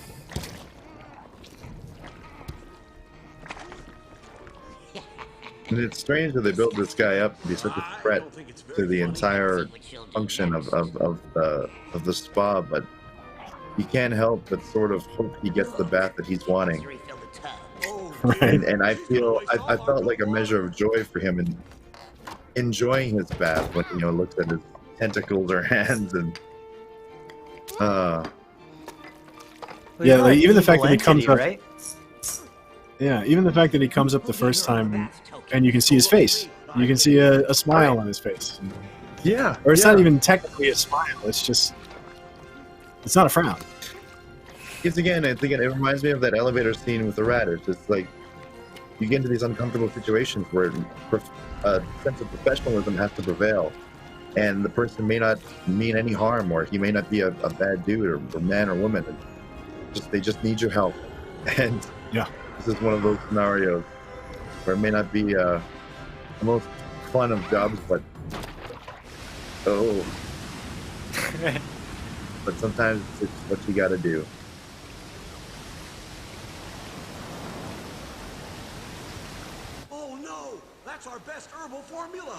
And it's strange that they built this guy up to be such a threat to the entire function of the spa, but you can't help but sort of hope he gets the bath that he's wanting. Right. And I felt like a measure of joy for him in enjoying his bath when looks at his tentacles or hands and Yeah, like even the fact that he comes up, right? yeah, even the fact that he comes up the first time and you can see his face, you can see a smile on his face, yeah, or it's not even technically a smile. It's not a frown. It's again, it reminds me of that elevator scene with the rat. It's just like you get into these uncomfortable situations where a sense of professionalism has to prevail, and the person may not mean any harm, or he may not be a bad dude or man or woman. They just need your help, and Yeah. this is one of those scenarios where it may not be the most fun of jobs, but but sometimes it's what you got to do. Oh no! That's our best herbal formula!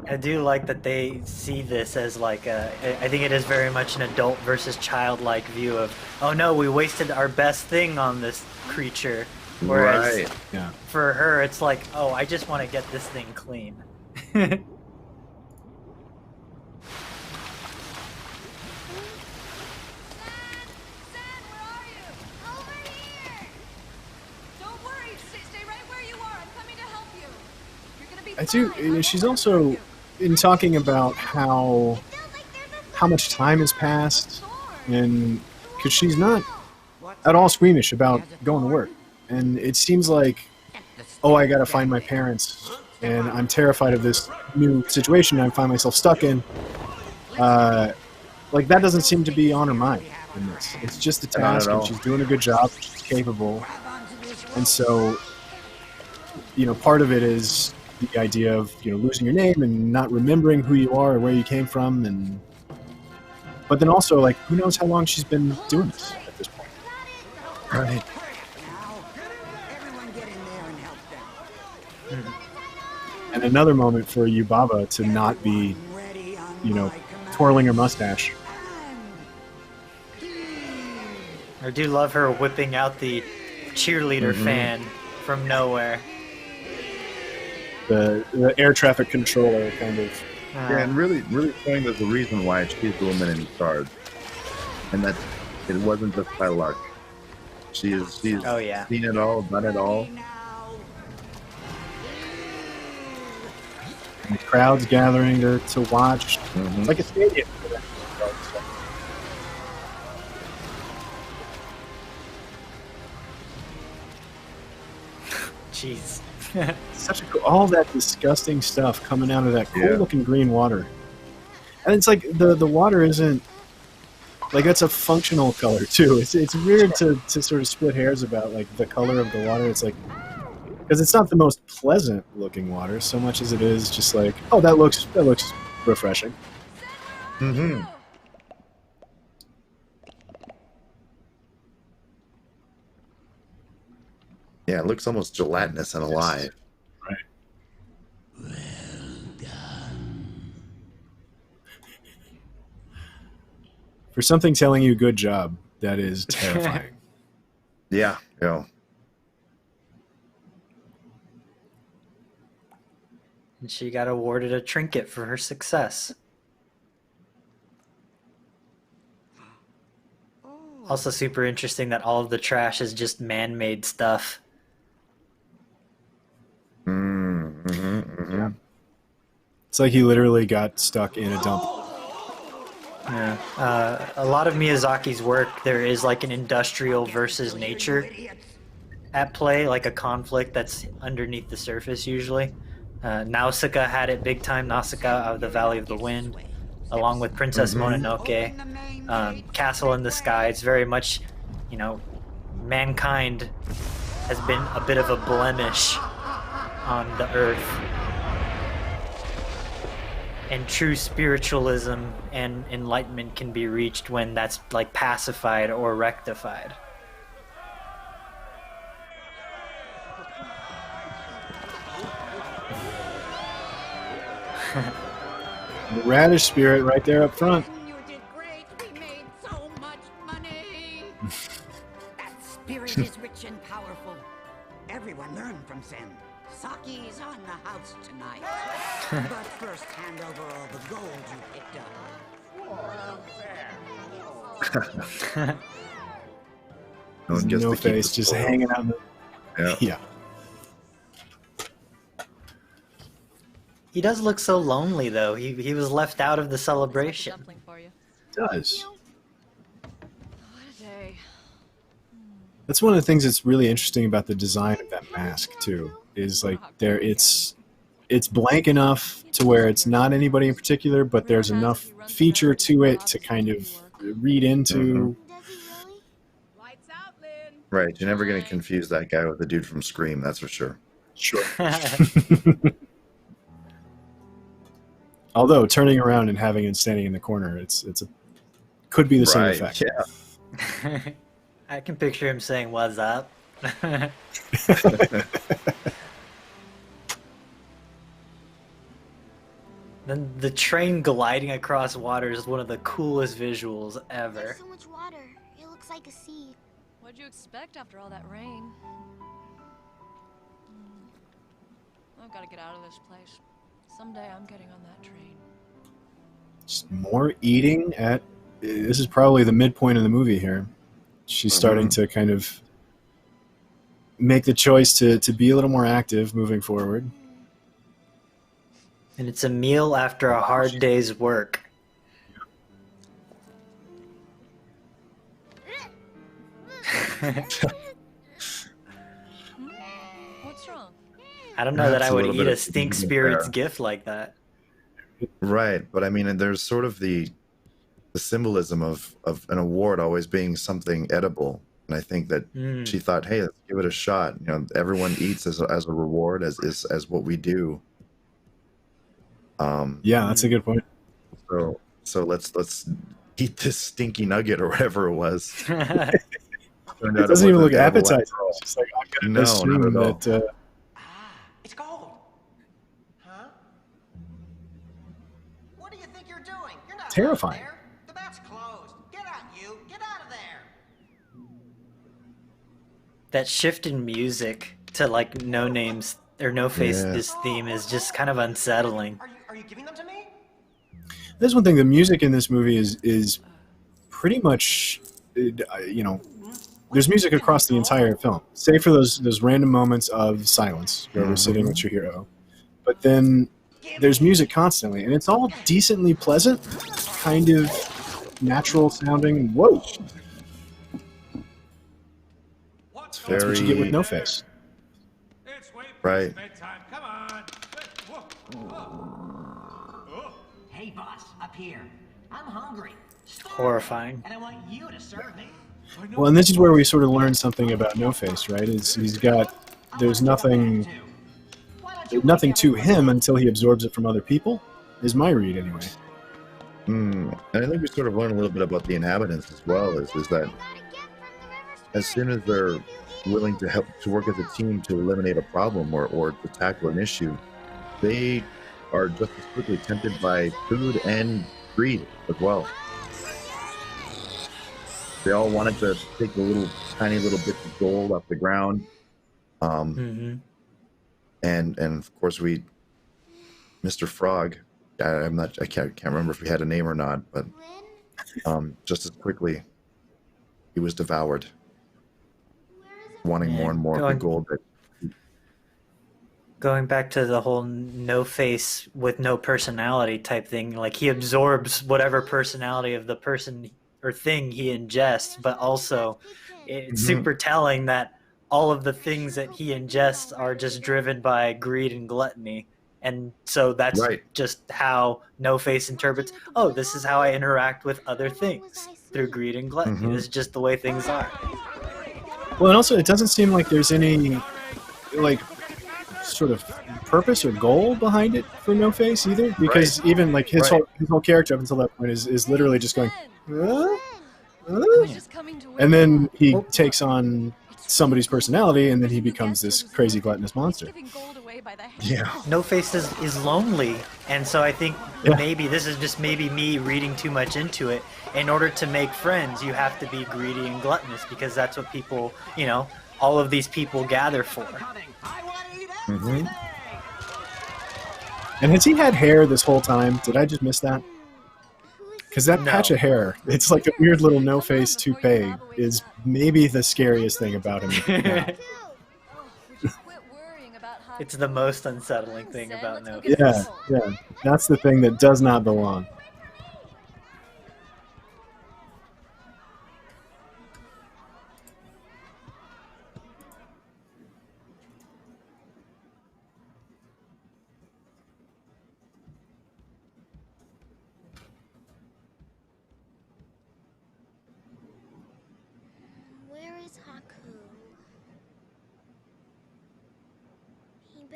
I do like that they see this as like I think it is very much an adult versus childlike view of, oh no, we wasted our best thing on this creature. Whereas Right. Yeah. for her, it's like, oh, I just want to get this thing clean. I do. She's also in talking about how much time has passed, and because she's not at all squeamish about going to work, and it seems like, oh, I got to find my parents, and I'm terrified of this new situation I find myself stuck in. Like that doesn't seem to be on her mind in this. It's just a task, and she's doing a good job. She's capable, and so part of it is the idea of losing your name and not remembering who you are or where you came from, but then also like who knows how long she's been doing this at this point. Right. And another moment for Yubaba to not be, twirling her mustache. I do love her whipping out the cheerleader fan from nowhere. The air traffic controller kind of. Yeah, and really showing there's a reason why she's the woman in charge, and that it wasn't just by luck. She's seen it all, done it all. And the crowd's gathering to watch. It's like a stadium for them. Jeez. Such a cool, all that disgusting stuff coming out of that cool looking green water. And it's like the water isn't like, that's a functional color too. It's weird to sort of split hairs about like the color of the water. It's like, because it's not the most pleasant looking water so much as it is just like, oh, that looks refreshing. Mm-hmm. Yeah, it looks almost gelatinous and alive. Right. Well done. For something telling you good job, that is terrifying. Yeah. And she got awarded a trinket for her success. Also super interesting that all of the trash is just man-made stuff. Yeah. It's like he literally got stuck in a dump. Yeah. A lot of Miyazaki's work, there is like an industrial versus nature at play, like a conflict that's underneath the surface usually. Nausicaa had it big time, Nausicaa of the Valley of the Wind, along with Princess Mononoke. Castle in the Sky, it's very much, mankind has been a bit of a blemish on the earth. And true spiritualism and enlightenment can be reached when that's like pacified or rectified. The radish spirit right there up front. You did great. We made so much money. That spirit is rich and powerful. Everyone learn from Zen. Saki's on the house tonight. But first, hand over all the gold you picked up. No face, just hanging out. Yeah. He does look so lonely, though. He was left out of the celebration. Does. What a day. That's one of the things that's really interesting about the design of that mask too. Is like it's blank enough to where it's not anybody in particular, but there's enough feature to it to kind of read into. Right, you're never going to confuse that guy with the dude from Scream, that's for sure. Sure. Although turning around and having it standing in the corner, could be the same effect. Yeah. I can picture him saying, "What's up?" Then the train gliding across water is one of the coolest visuals ever. There's so much water. It looks like a sea. What'd you expect after all that rain? I've got to get out of this place. Someday I'm getting on that train. Just more eating at. This is probably the midpoint of the movie here. She's starting to kind of make the choice to be a little more active moving forward. And it's a meal after a hard day's work. What's wrong? I don't know that Perhaps I a would little eat bit a of stink confusion spirit's there. gift like that. Right, but I mean, and there's sort of the symbolism of an award always being something edible, and I think that she thought, hey, let's give it a shot. You know, everyone eats as a reward, as what we do. Yeah, that's a good point. So let's eat this stinky nugget or whatever it was. It doesn't even look appetizing. It's just like, I'm gonna assume that. It's gold. Huh? What do you think you're doing? You're not Terrifying. out there. The bat's closed. Get out, you. Get out of there. That shift in music to like No Name's or No Face's theme is just kind of unsettling. Are you giving them to me? There's one thing. The music in this movie is pretty much, you know, there's music across the entire film, save for those random moments of silence where we're sitting with Chihiro. But then there's music constantly, and it's all decently pleasant, kind of natural sounding. Whoa! That's what you get with No Face. Right. Come on. Hey, boss, up here. I'm hungry. Horrifying. And I want you to serve me. Well, and this is where we sort of learn something about No Face, right? There's nothing to him until he absorbs it from other people, is my read anyway. And I think we sort of learn a little bit about the inhabitants as well, is that as soon as they're willing to help to work as a team to eliminate a problem or to tackle an issue, they are just as quickly tempted by food and greed as well. They all wanted to take the tiny little bits of gold off the ground, and of course Mr. Frog. I can't remember if he had a name or not, but just as quickly he was devoured, wanting more and more of the gold. Going back to the whole No Face with no personality type thing, like he absorbs whatever personality of the person or thing he ingests, but also it's super telling that all of the things that he ingests are just driven by greed and gluttony. And so that's just how No Face interprets, oh, this is how I interact with other things, through greed and gluttony. This is just the way things are. Well, and also it doesn't seem like there's any like sort of purpose or goal behind it for No Face either, because even like his whole character up until that point is literally just going, and then he takes on somebody's personality, and then he becomes this crazy gluttonous monster. Yeah. No Face is lonely, and so I think maybe this is just maybe me reading too much into it. In order to make friends, you have to be greedy and gluttonous, because that's what people, you know, all of these people gather for. And has he had hair this whole time? Did I just miss that? Because that patch of hair, it's like a weird little No Face toupee, is maybe the scariest thing about him now. It's the most unsettling thing about No Face. Yeah. That's the thing that does not belong. Where is Haku?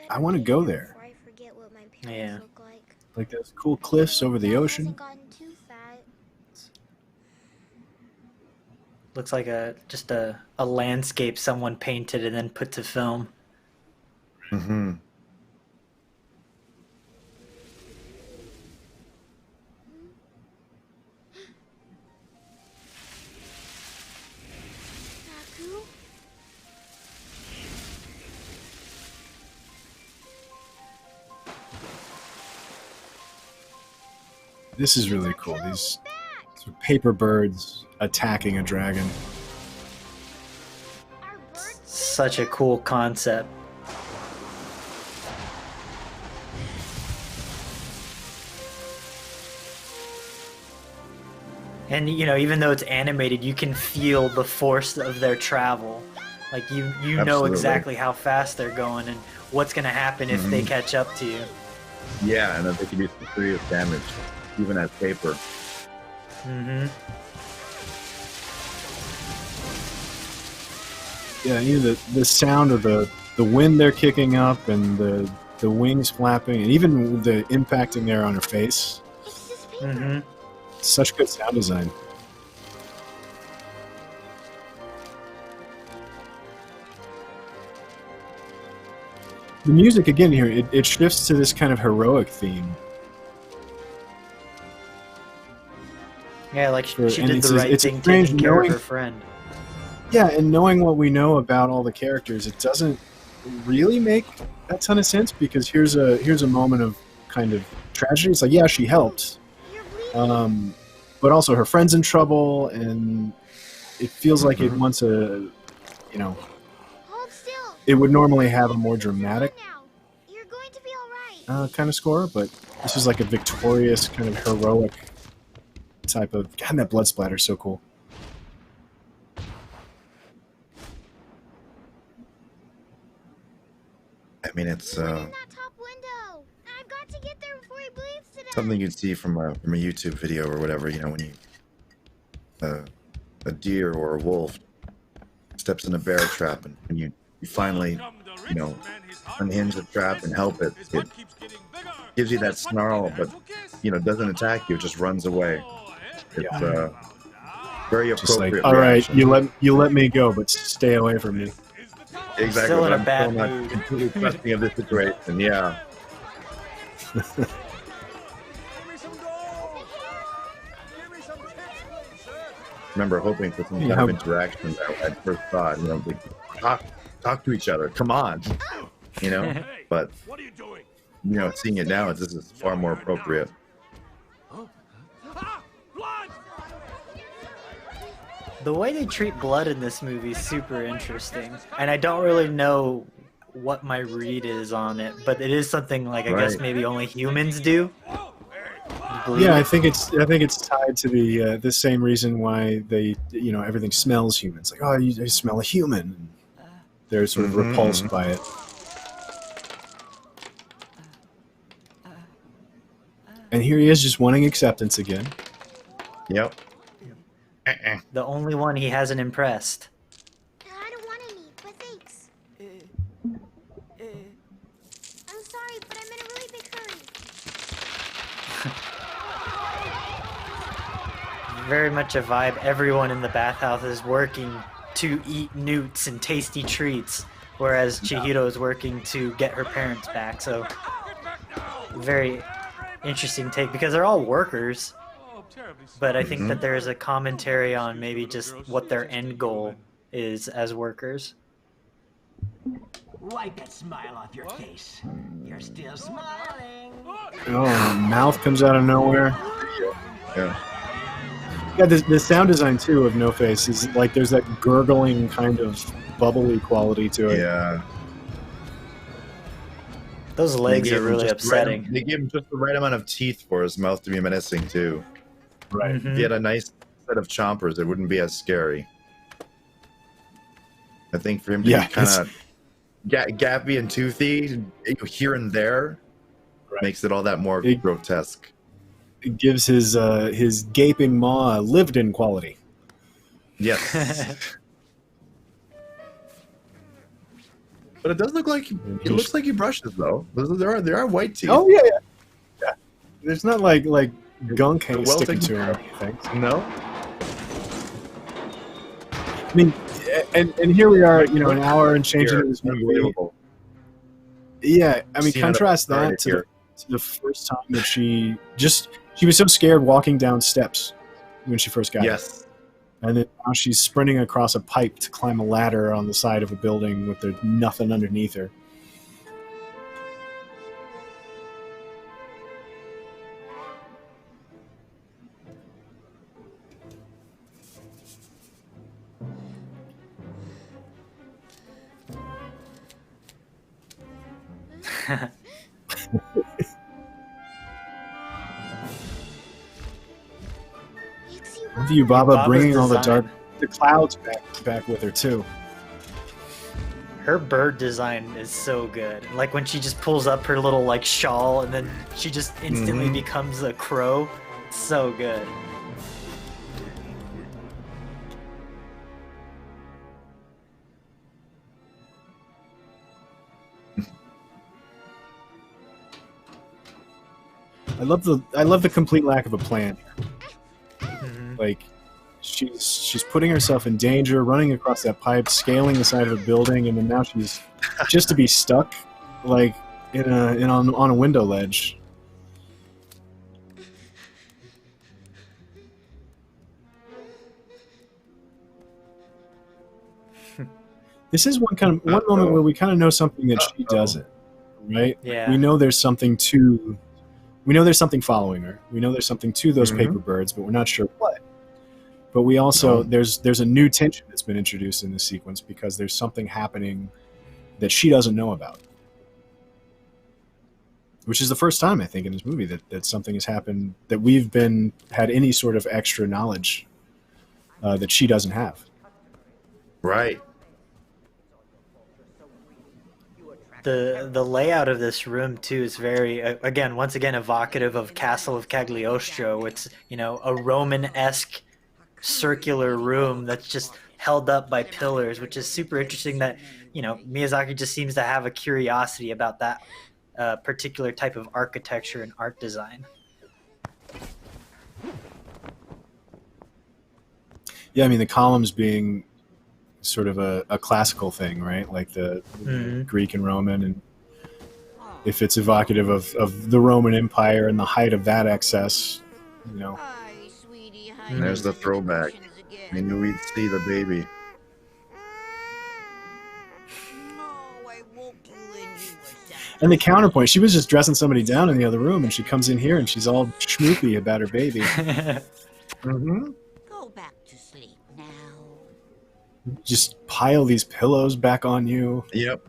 I want to go there. I forget what my Yeah. look like. Like those cool cliffs over the ocean. Too fat. Looks like just a landscape someone painted and then put to film. Haku? This is really cool. These paper birds attacking a dragon. Such a cool concept. And even though it's animated, you can feel the force of their travel. Like you know Absolutely. exactly how fast they're going and what's going to happen if they catch up to you. Yeah, and that they can do some serious damage, even as paper. Yeah, the sound of the wind they're kicking up and the wings flapping and even the impacting there on her face. Such good sound design. The music again here, it shifts to this kind of heroic theme. Yeah, like she did the right thing taking care of her friend. Yeah, and knowing what we know about all the characters, it doesn't really make a ton of sense because here's a moment of kind of tragedy. It's like, yeah, she helped, but also her friend's in trouble, and it feels like it wants a, it would normally have a more dramatic kind of score, but this is like a victorious kind of heroic type of. God, that blood splatter is so cool. I mean, it's something you'd see from a YouTube video or whatever. When a deer or a wolf steps in a bear trap, and you finally, unhinge the trap and help it. It gives you that snarl, but doesn't attack you. It just runs away. It's very appropriate. Just like, all right, you let me go, but stay away from me. Exactly. Still in a I'm bad still mood. not completely trusting of this situation. Yeah. Remember hoping for some kind of interaction at first thought. Talk to each other. Come on. But What are you doing? Seeing it now, this is far more appropriate. The way they treat blood in this movie is super interesting, and I don't really know what my read is on it, but it is something like I guess maybe only humans do. Yeah, I think it's tied to the same reason why they everything smells human. It's like, oh, you smell a human. They're sort of repulsed by it. And here he is, just wanting acceptance again. Yep. The only one he hasn't impressed. I don't want any, but thanks. I'm sorry, but I'm in a really big hurry. Very much a vibe. Everyone in the bathhouse is working to eat newts and tasty treats, whereas Chihiro is working to get her parents back. So, very interesting take because they're all workers. But I think that there is a commentary on maybe just what their end goal is as workers. Wipe that smile off your face. You're still smiling. Oh, mouth comes out of nowhere. Yeah. Yeah, the sound design too of No Face is like there's that gurgling kind of bubbly quality to it. Yeah. Those legs are really upsetting. They gave him just the right amount of teeth for his mouth to be menacing too. Right. If he had a nice set of chompers, it wouldn't be as scary. I think for him to be kind of gappy and toothy here and there makes it all that more grotesque. It gives his gaping maw a lived-in quality. Yes. But it does look like it looks like he brushes though. There are white teeth. Oh yeah. There's not like gunk sticking to him or anything. No. I mean, and here we are, an hour and changing into this movie. Yeah, I mean, contrast that to the first time that she was so scared walking down steps when she first got here. And then now she's sprinting across a pipe to climb a ladder on the side of a building with nothing underneath her. Yubaba bringing all the design. the clouds back with her too. Her bird design is so good. Like when she just pulls up her little like shawl and then she just instantly becomes a crow. So good. I love the complete lack of a plan. Like she's putting herself in danger, running across that pipe, scaling the side of a building, and then now she's just to be stuck like on a window ledge. This is one moment where we kind of know something that she doesn't, right? Yeah. We know there's something following her. We know there's something to those paper birds, but we're not sure what. But we also there's a new tension that's been introduced in this sequence because there's something happening that she doesn't know about. Which is the first time I think in this movie that something has happened that we've had any sort of extra knowledge that she doesn't have. Right. The layout of this room too is very once again evocative of Castle of Cagliostro. It's a Roman-esque circular room that's just held up by pillars, which is super interesting. That Miyazaki just seems to have a curiosity about that particular type of architecture and art design. Yeah, I mean the columns being sort of a classical thing, right? Like the Greek and Roman, and if it's evocative of the Roman Empire and the height of that excess, Hi, sweetie. Hi, There's the throwback. I knew we'd see the baby. And the counterpoint, she was just dressing somebody down in the other room, and she comes in here and she's all schmoopy about her baby. Go back to sleep now. Just pile these pillows back on you. Yep.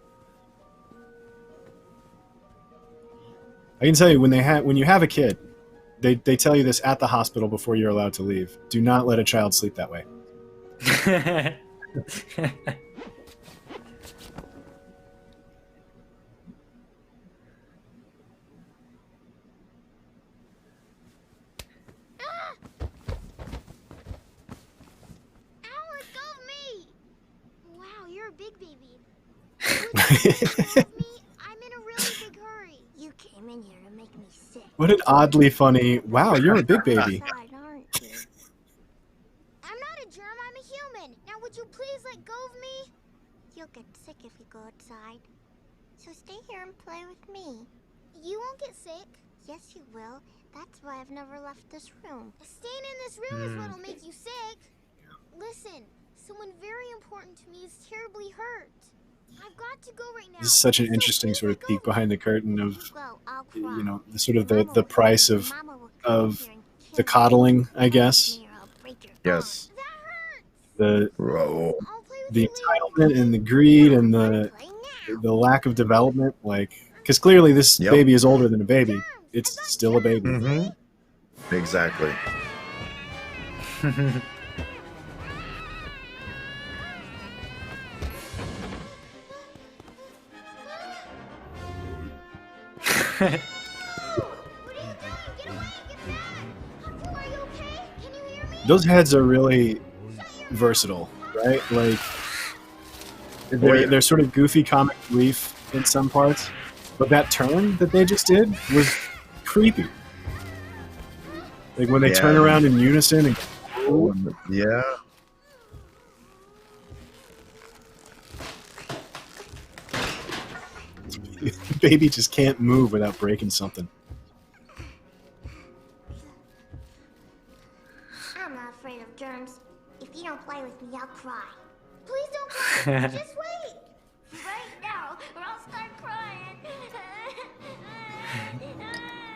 I can tell you when you have a kid, they tell you this at the hospital before you're allowed to leave. Do not let a child sleep that way. Big baby. I'm in a really big hurry. You came in here to make me sick. What an oddly funny, wow, you're a big baby. I'm not a germ, I'm a human. Now would you please let go of me? You'll get sick if you go outside. So stay here and play with me. You won't get sick. Yes, you will. That's why I've never left this room. Staying in this room is what'll make you sick. Listen. Someone very important to me is terribly hurt. I've got to go right now. This is such an interesting sort of peek behind the curtain of, the sort of the price of the coddling, I guess. Yes. The entitlement and the greed and the lack of development, because clearly this baby is older than a baby. It's still a baby. Exactly. Those heads are really versatile, right? Like they're sort of goofy comic relief in some parts, but that turn that they just did was creepy. Like when they turn around in unison and yeah. The baby just can't move without breaking something. I'm not afraid of germs. If you don't play with me, I'll cry. Please don't cry. Just wait. Right now, or I'll start crying.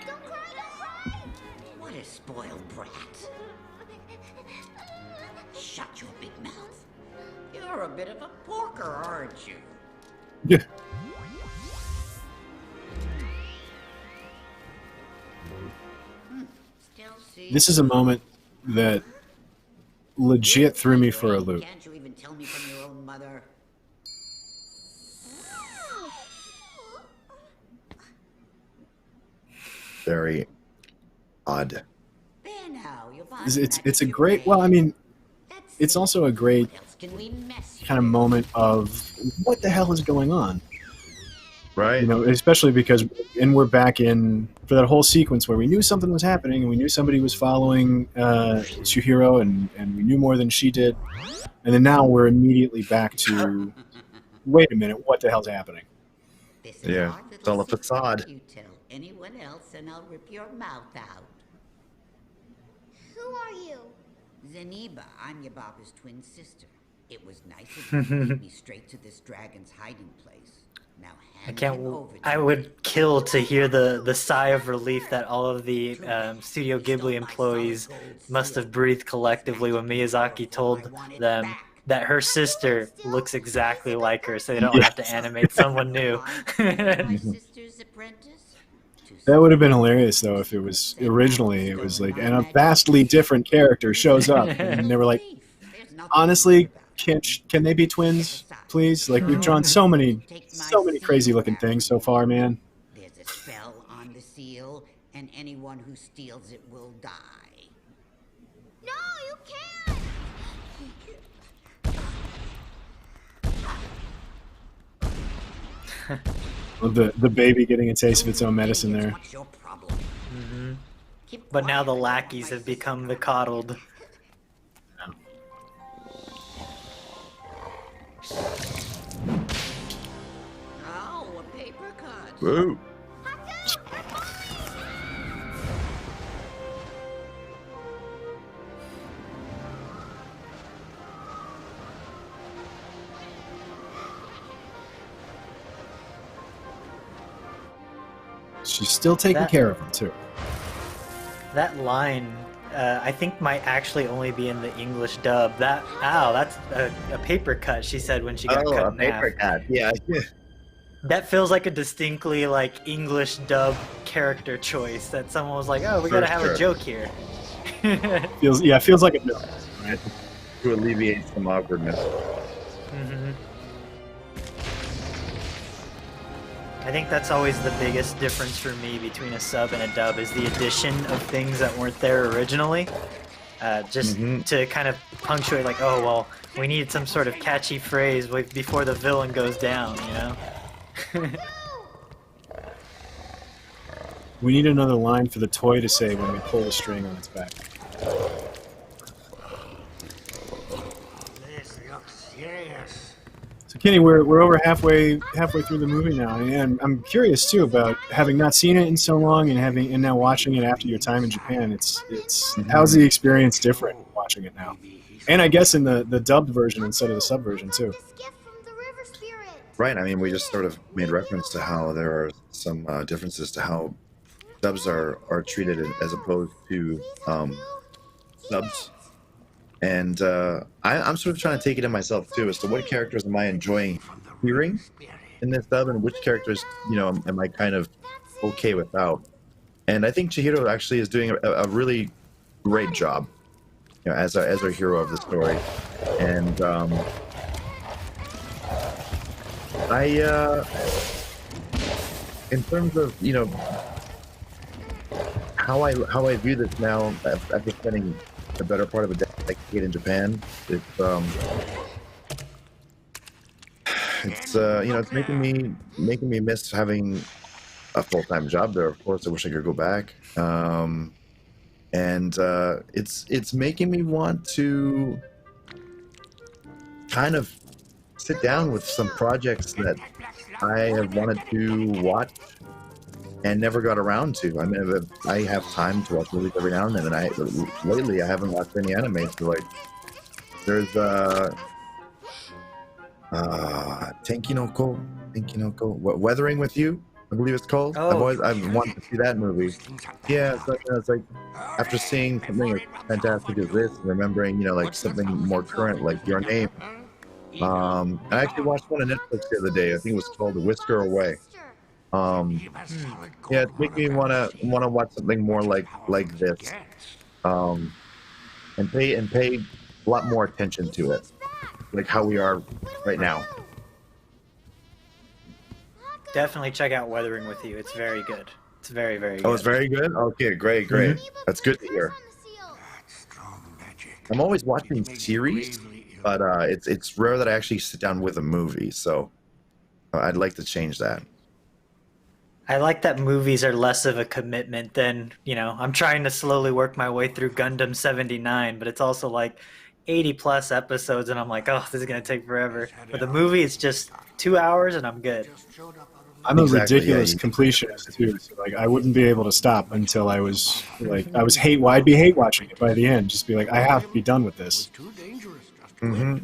Don't cry. What a spoiled brat. Shut your big mouth. You're a bit of a porker, aren't you? Yeah. This is a moment that legit threw me for a loop. Can't you even tell me from your own mother? Very odd. It's a great. Well, I mean, it's also a great kind of moment of what the hell is going on. Right. You know, especially because, and we're back in for that whole sequence where we knew something was happening and we knew somebody was following Chihiro and we knew more than she did. And then now we're immediately back to, wait a minute, what the hell's happening? Yeah, it's all a facade. You tell anyone else and I'll rip your mouth out. Who are you? Zeniba, I'm Yababa's twin sister. It was nice of you to lead me straight to this dragon's hiding place. Now I would kill to hear the sigh of relief that all of the Studio Ghibli employees must have breathed collectively when Miyazaki told them that her sister looks exactly like her, so they don't have to animate someone new. That would have been hilarious, though, if it was originally, it was like, and a vastly different character shows up, and they were like, honestly, can they be twins, please? Like, we've drawn so many crazy-looking things so far, man. There's a spell on the seal, and anyone who steals it will die. No, you can't! The baby getting a taste of its own medicine there. Mm-hmm. But now the lackeys have become the coddled. Oh, a paper cut. Whoa. She's still taking care of him, too. That line, I think, might actually only be in the English dub. That's a paper cut, she said when she got cut in half. Paper cut, yeah. That feels like a distinctly, like, English dub character choice, that someone was like, oh, we gotta have a joke here. Feels like a joke, right? To alleviate some awkwardness. Mm-hmm. I think that's always the biggest difference for me between a sub and a dub, is the addition of things that weren't there originally. Just to kind of punctuate, like, oh, well, we need some sort of catchy phrase before the villain goes down, you know? We need another line for the toy to say when we pull the string on its back. This looks serious. So Kenny, we're over halfway through the movie now, and I'm curious too about having not seen it in so long and now watching it after your time in Japan. It's how's the experience different watching it now? And I guess in the dubbed version instead of the sub version too. Right. I mean, we just sort of made reference to how there are some differences to how dubs are treated as opposed to subs. And I'm sort of trying to take it in myself too as to what characters am I enjoying hearing in this dub and which characters, am I kind of okay without. And I think Chihiro actually is doing a really great job, as our hero of the story. And in terms of how I view this now after spending the better part of a decade in Japan, it's making me miss having a full-time job there. Of course, I wish I could go back, and it's making me want to kind of sit down with some projects that I have wanted to watch and never got around to. I mean, I have time to watch movies every now and then, and lately I haven't watched any anime. So like, there's Tenkinoko, Weathering with You, I believe it's called. Oh. I've wanted to see that movie. Yeah, so, it's like after seeing something as fantastic as this, remembering like something more current like Your Name. I actually watched one on Netflix the other day. I think it was called Whisker Away. Yeah, it's making me wanna watch something more like this, and pay a lot more attention to it, like how we are right now. Definitely check out Weathering with You. It's very good. It's very, very good. Oh, it's very good? Okay, great. That's good to hear. I'm always watching series, but it's rare that I actually sit down with a movie, so I'd like to change that. I like that movies are less of a commitment than, I'm trying to slowly work my way through Gundam 79, but it's also like 80 plus episodes, and I'm like, oh, this is going to take forever. But the movie, it's just 2 hours, and I'm good. I'm a ridiculous completionist too. So like I wouldn't be able to stop until I'd be hate watching it by the end. Just be like, I have to be done with this. I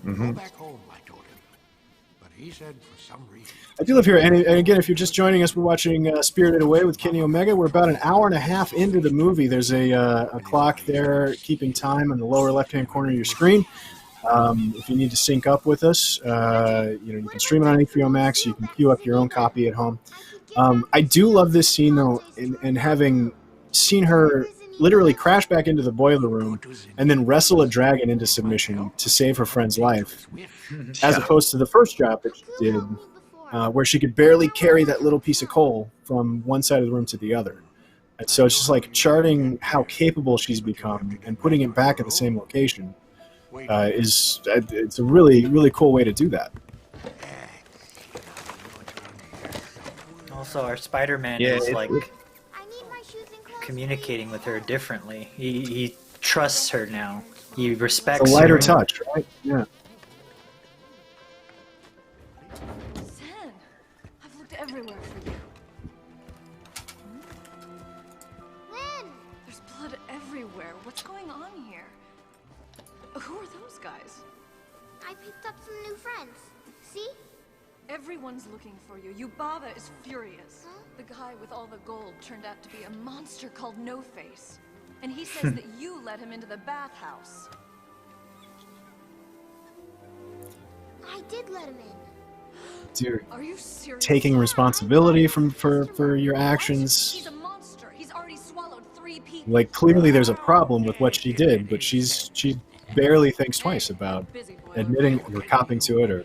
do love here, and again, if you're just joining us, we're watching Spirited Away with Kenny Omega. We're about an hour and a half into the movie. There's a clock there keeping time in the lower left-hand corner of your screen. If you need to sync up with us, you can stream it on HBO Max. You can queue up your own copy at home. I do love this scene, though, and having seen her literally crash back into the boiler room and then wrestle a dragon into submission to save her friend's life, as opposed to the first job that she did, where she could barely carry that little piece of coal from one side of the room to the other. And so it's just like charting how capable she's become and putting it back at the same location. It's a really, really cool way to do that. Also, our Spider-Man is communicating with her differently. He trusts her now. He respects her. A lighter her. touch, right? Yeah. Sen, I've looked everywhere for you. Lynn! There's blood everywhere. What's going on here? Who are those guys? I picked up some new friends. See? Everyone's looking for you. Yubaba is furious. Huh? The guy with all the gold turned out to be a monster called No Face. And he says that you let him into the bathhouse. I did let him in. Dude, are you serious? Taking responsibility for your actions. He's a monster. He's already swallowed 3 people. Like, clearly there's a problem with what she did, but she barely thinks twice about admitting or copping to it, or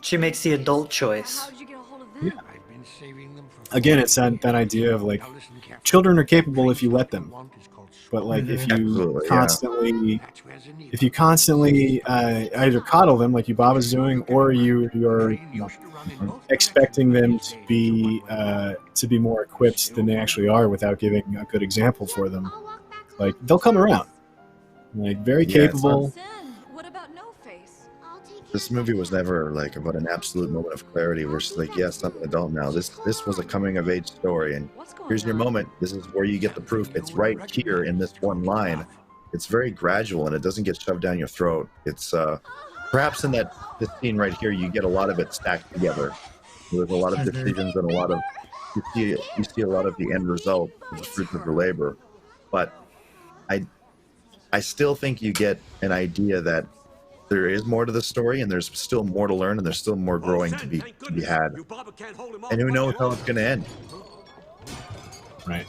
she makes the adult choice. Yeah. Again, it's that idea of like, children are capable if you let them, but like if you constantly either coddle them like Yubaba's doing, or you're expecting them to be more equipped than they actually are without giving a good example for them, like they'll come around. Like, very capable. What about No Face? This movie was never like about an absolute moment of clarity where she's like, yes, I'm an adult now. This was a coming of age story, and here's your moment. This is where you get the proof. It's right here in this one line. It's very gradual, and it doesn't get shoved down your throat. It's perhaps in this scene right here, you get a lot of it stacked together. There's a lot of decisions and a lot of you see a lot of the end result of the fruits of your labor, but I still think you get an idea that there is more to the story, and there's still more to learn, and there's still more growing to be had. And who knows how it's going to end? Right.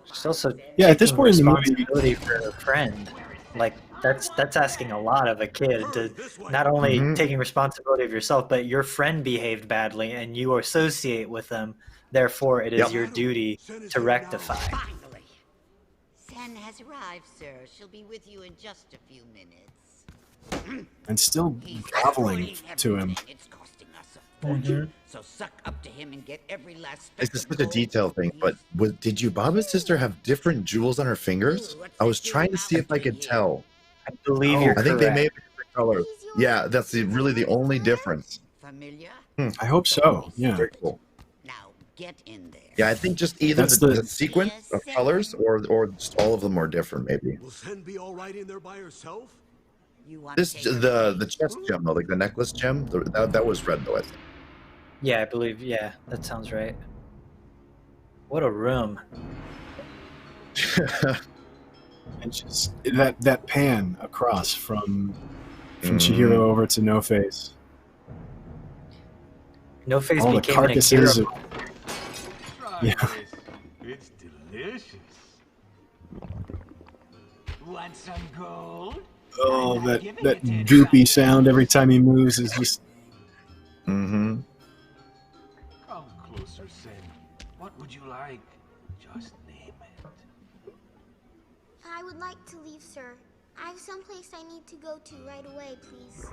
She's also at this point in the movie, responsibility for her friend. Like that's asking a lot of a kid to not only taking responsibility of yourself, but your friend behaved badly, and you associate with them. Therefore, it is your duty to rectify. Sen has arrived, sir. She'll be with you in just a few minutes. And still groveling to him. It's costing us a fortune. So suck up to him and get every last. It's just such a detail thing, but did Yubaba's sister have different jewels on her fingers? I was trying to see if I could tell. I believe you're I think correct. they may have different colors. Yeah, that's really the only difference. Familiar? I hope so. Yeah. Very cool. Now get in there. Yeah, I think just either the sequence of colors or just all of them are different, maybe. Will Sen be all right in there by herself? The chest gem though, like the necklace gem, that was red though, I think. Yeah, I believe. Yeah, that sounds right. What a room. And just that pan across from Chihiro over to No Face. No Face all the became carcasses. an Akira. It's delicious. Want some gold? Oh, that goopy sound every time he moves is just. Mm-hmm. Come closer, Sin. What would you like? Just name it. I would like to leave, sir. I have someplace I need to go to right away, please.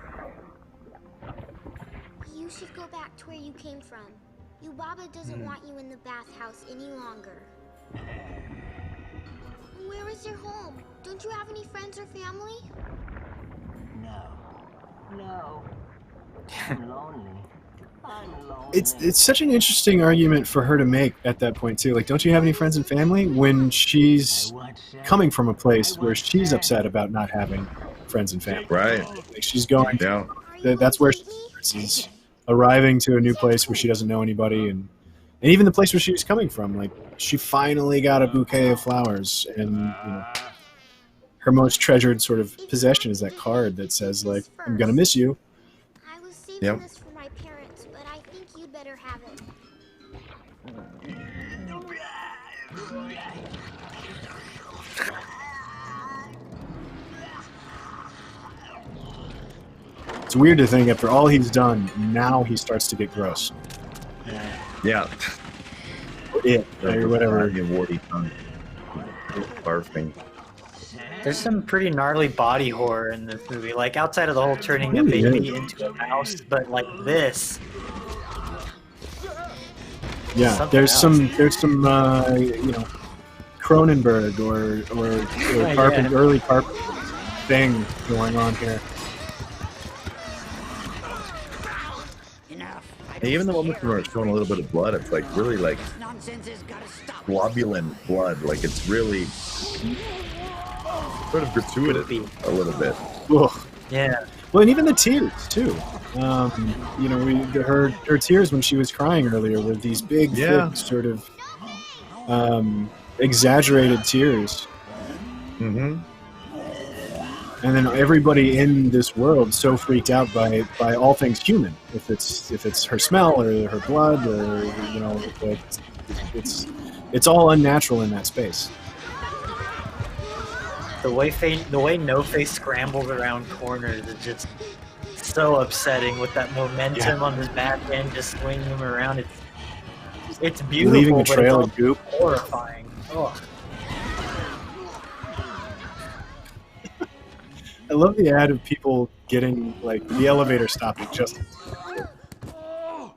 You should go back to where you came from. Yubaba doesn't want you in the bathhouse any longer. Where is your home? Don't you have any friends or family? No. I'm lonely. I'm lonely. It's such an interesting argument for her to make at that point too. Like, don't you have any friends and family? When she's coming from a place where she's upset about not having friends and family. Right. Like she's going. Yeah. That's where she's arriving to a new place where she doesn't know anybody, and even the place where she was coming from. Like, she finally got a bouquet of flowers, and her most treasured sort of possession is that card that says, like, "I'm gonna miss you." I was saving this for my parents, but I think you'd better have it. It's weird to think after all he's done, now he starts to get gross. Yeah. Or whatever. Barfing. There's some pretty gnarly body horror in this movie, like outside of the whole turning a baby into a mouse, but like this. Yeah, there's some Cronenberg or Carpenter, early Carpenter thing going on here. Even the moment where it's showing a little bit of blood, it's like really like globulin blood. Like it's really sort of gratuitous a little bit. Ugh. Yeah. Well, and even the tears too. Her tears when she was crying earlier were these big, thick, sort of exaggerated tears. Mm-hmm. And then everybody in this world so freaked out by all things human. If it's her smell or her blood or it's all unnatural in that space. The way No Face scrambles around corners is just so upsetting with that momentum on his back end, just swinging him around. It's beautiful, leaving a but trail it's of goop. horrifying. Oh. I love the ad of people getting like the elevator stopping just. Oh,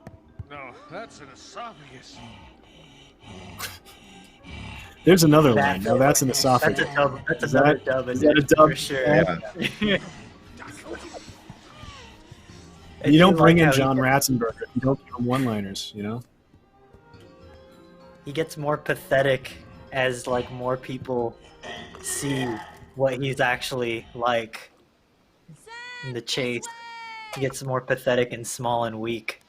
no, that's an esophagus. There's another line. No, that's an esophagus. That's a dub. That's another dub. Is that a dub? For sure. Yeah. You don't bring in John Ratzenberger. You don't give him one-liners. He gets more pathetic as like more people see what he's actually like in the chase. He gets more pathetic and small and weak.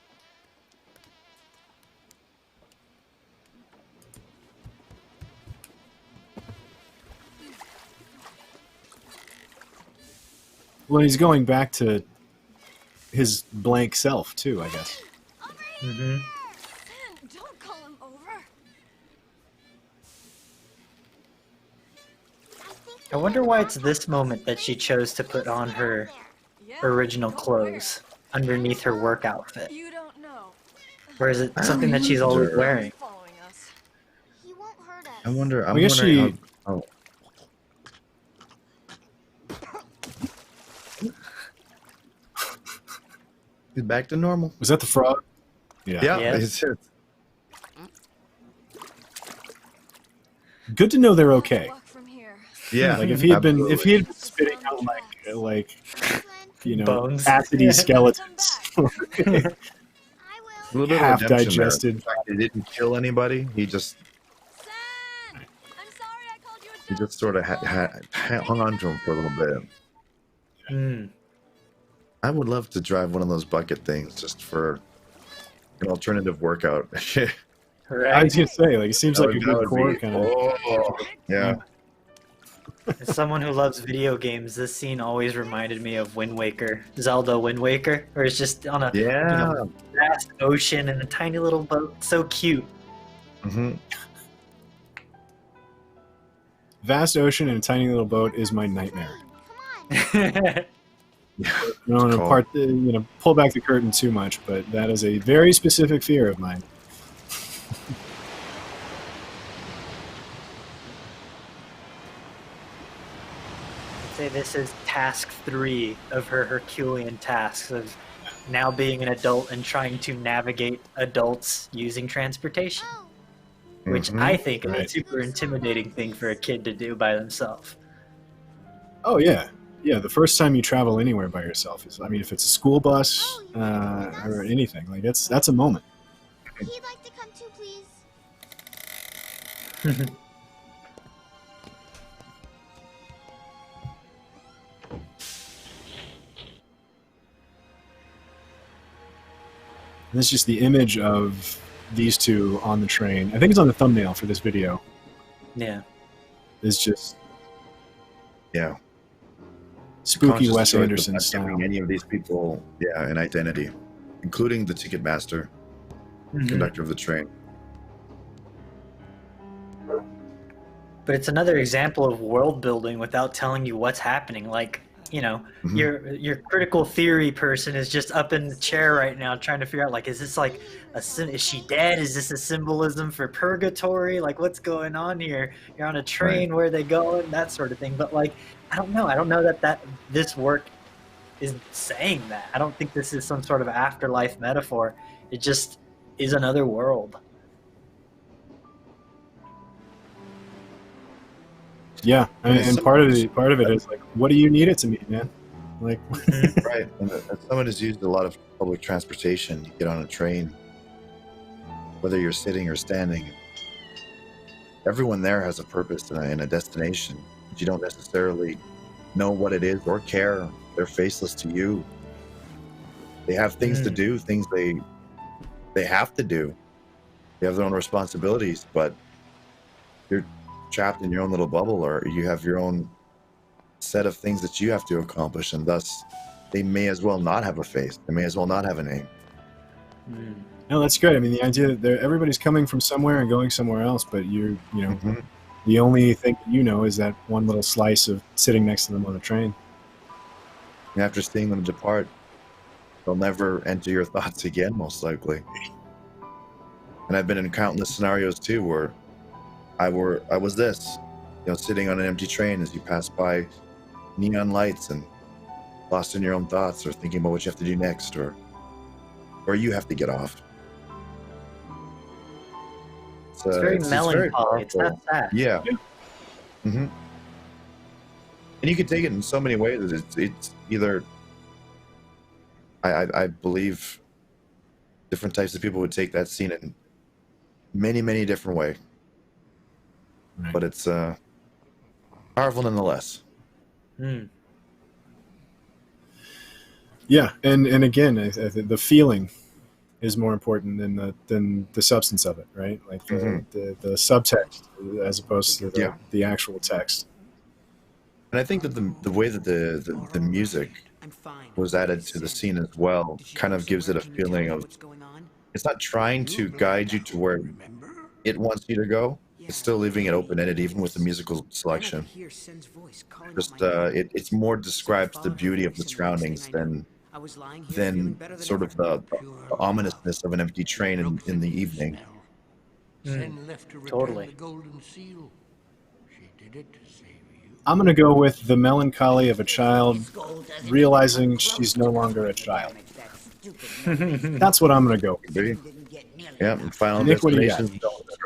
Well, he's going back to his blank self too, I guess. Mm-hmm. Don't call him over. I wonder why it's this moment that she chose to put on her original clothes underneath her work outfit. You don't know. Or is it something that she's always wearing? He won't hurt us. I'm wondering how. He's back to normal. Was that the frog? Yeah. It's good to know they're okay. Yeah. Like if he had been spitting out like bones, acidy skeletons, a little bit half of redemption digested. There. In fact, he didn't kill anybody. He just sort of hung on to him for a little bit. Mm. I would love to drive one of those bucket things just for an alternative workout. Right. I was gonna say, like, it seems like a good core kind of. Oh, yeah. As someone who loves video games, this scene always reminded me of Wind Waker, Zelda Wind Waker, where it's just on a vast ocean and a tiny little boat. So cute. Mm-hmm. vast ocean and a tiny little boat is my nightmare. Yeah, I don't want to pull back the curtain too much, but that is a very specific fear of mine. Say this is task 3 of her Herculean tasks of now being an adult and trying to navigate adults using transportation, which I think is a super intimidating thing for a kid to do by themselves. Oh yeah. Yeah, the first time you travel anywhere by yourself is, I mean, if it's a school bus or anything, like that's a moment. He'd like to come too, please. And it's just the image of these two on the train. I think it's on the thumbnail for this video. Yeah. It's just spooky Wes Anderson style. Giving any of these people, an identity, including the ticket master, conductor of the train. But it's another example of world building without telling you what's happening. Like, your critical theory person is just up in the chair right now trying to figure out, like, is this like is she dead? Is this a symbolism for purgatory? Like, what's going on here? You're on a train, where are they going? That sort of thing. But like, I don't know that this work is saying that. I don't think this is some sort of afterlife metaphor. It just is another world. Yeah, and part of it is like, what do you need it to mean, man? Like, right. And as someone who's used a lot of public transportation, you get on a train, whether you're sitting or standing, everyone there has a purpose and a destination. You don't necessarily know what it is or care. They're faceless to you. They have things to do, things they have to do. They have their own responsibilities, but you're trapped in your own little bubble, or you have your own set of things that you have to accomplish, and thus they may as well not have a face. They may as well not have a name. No, that's good. I mean, the idea that everybody's coming from somewhere and going somewhere else, but the only thing you know is that one little slice of sitting next to them on a train. And after seeing them depart, they'll never enter your thoughts again, most likely. And I've been in countless scenarios too, where I was sitting on an empty train as you pass by neon lights and lost in your own thoughts, or thinking about what you have to do next, or you have to get off. It's very melancholy. It's not sad. Yeah. And you can take it in so many ways. It's either, I believe, different types of people would take that scene in many, many different ways. Right. But it's powerful nonetheless. Yeah, and again, I think the feeling is more important than the substance of it, right? Like the subtext as opposed to the actual text. And I think that the way that the music was added to the scene as well kind of gives it a feeling of, it's not trying to guide you to where it wants you to go. It's still leaving it open-ended, even with the musical selection. Just it's more describes the beauty of the surroundings than sort of the ominousness of an empty train in the evening. Totally. I'm going to go with the melancholy of a child realizing she's no longer a child. That's what I'm going to go with. Yeah, Final Nick, what do you got?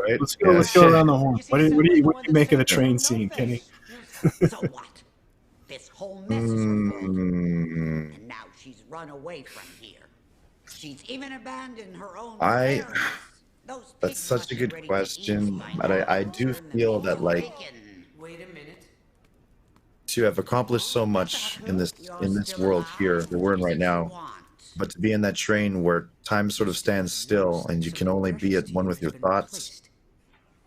Right? Let's go around the horn. What do you make of the train scene, Kenny? So what? This whole mess is her fault. And now she's run away from here. She's even abandoned her own parents. That's such a good question, but I do feel that, like, to have accomplished so much in this world here that we're in right now, but to be in that train where time sort of stands still and you can only be at one with your thoughts,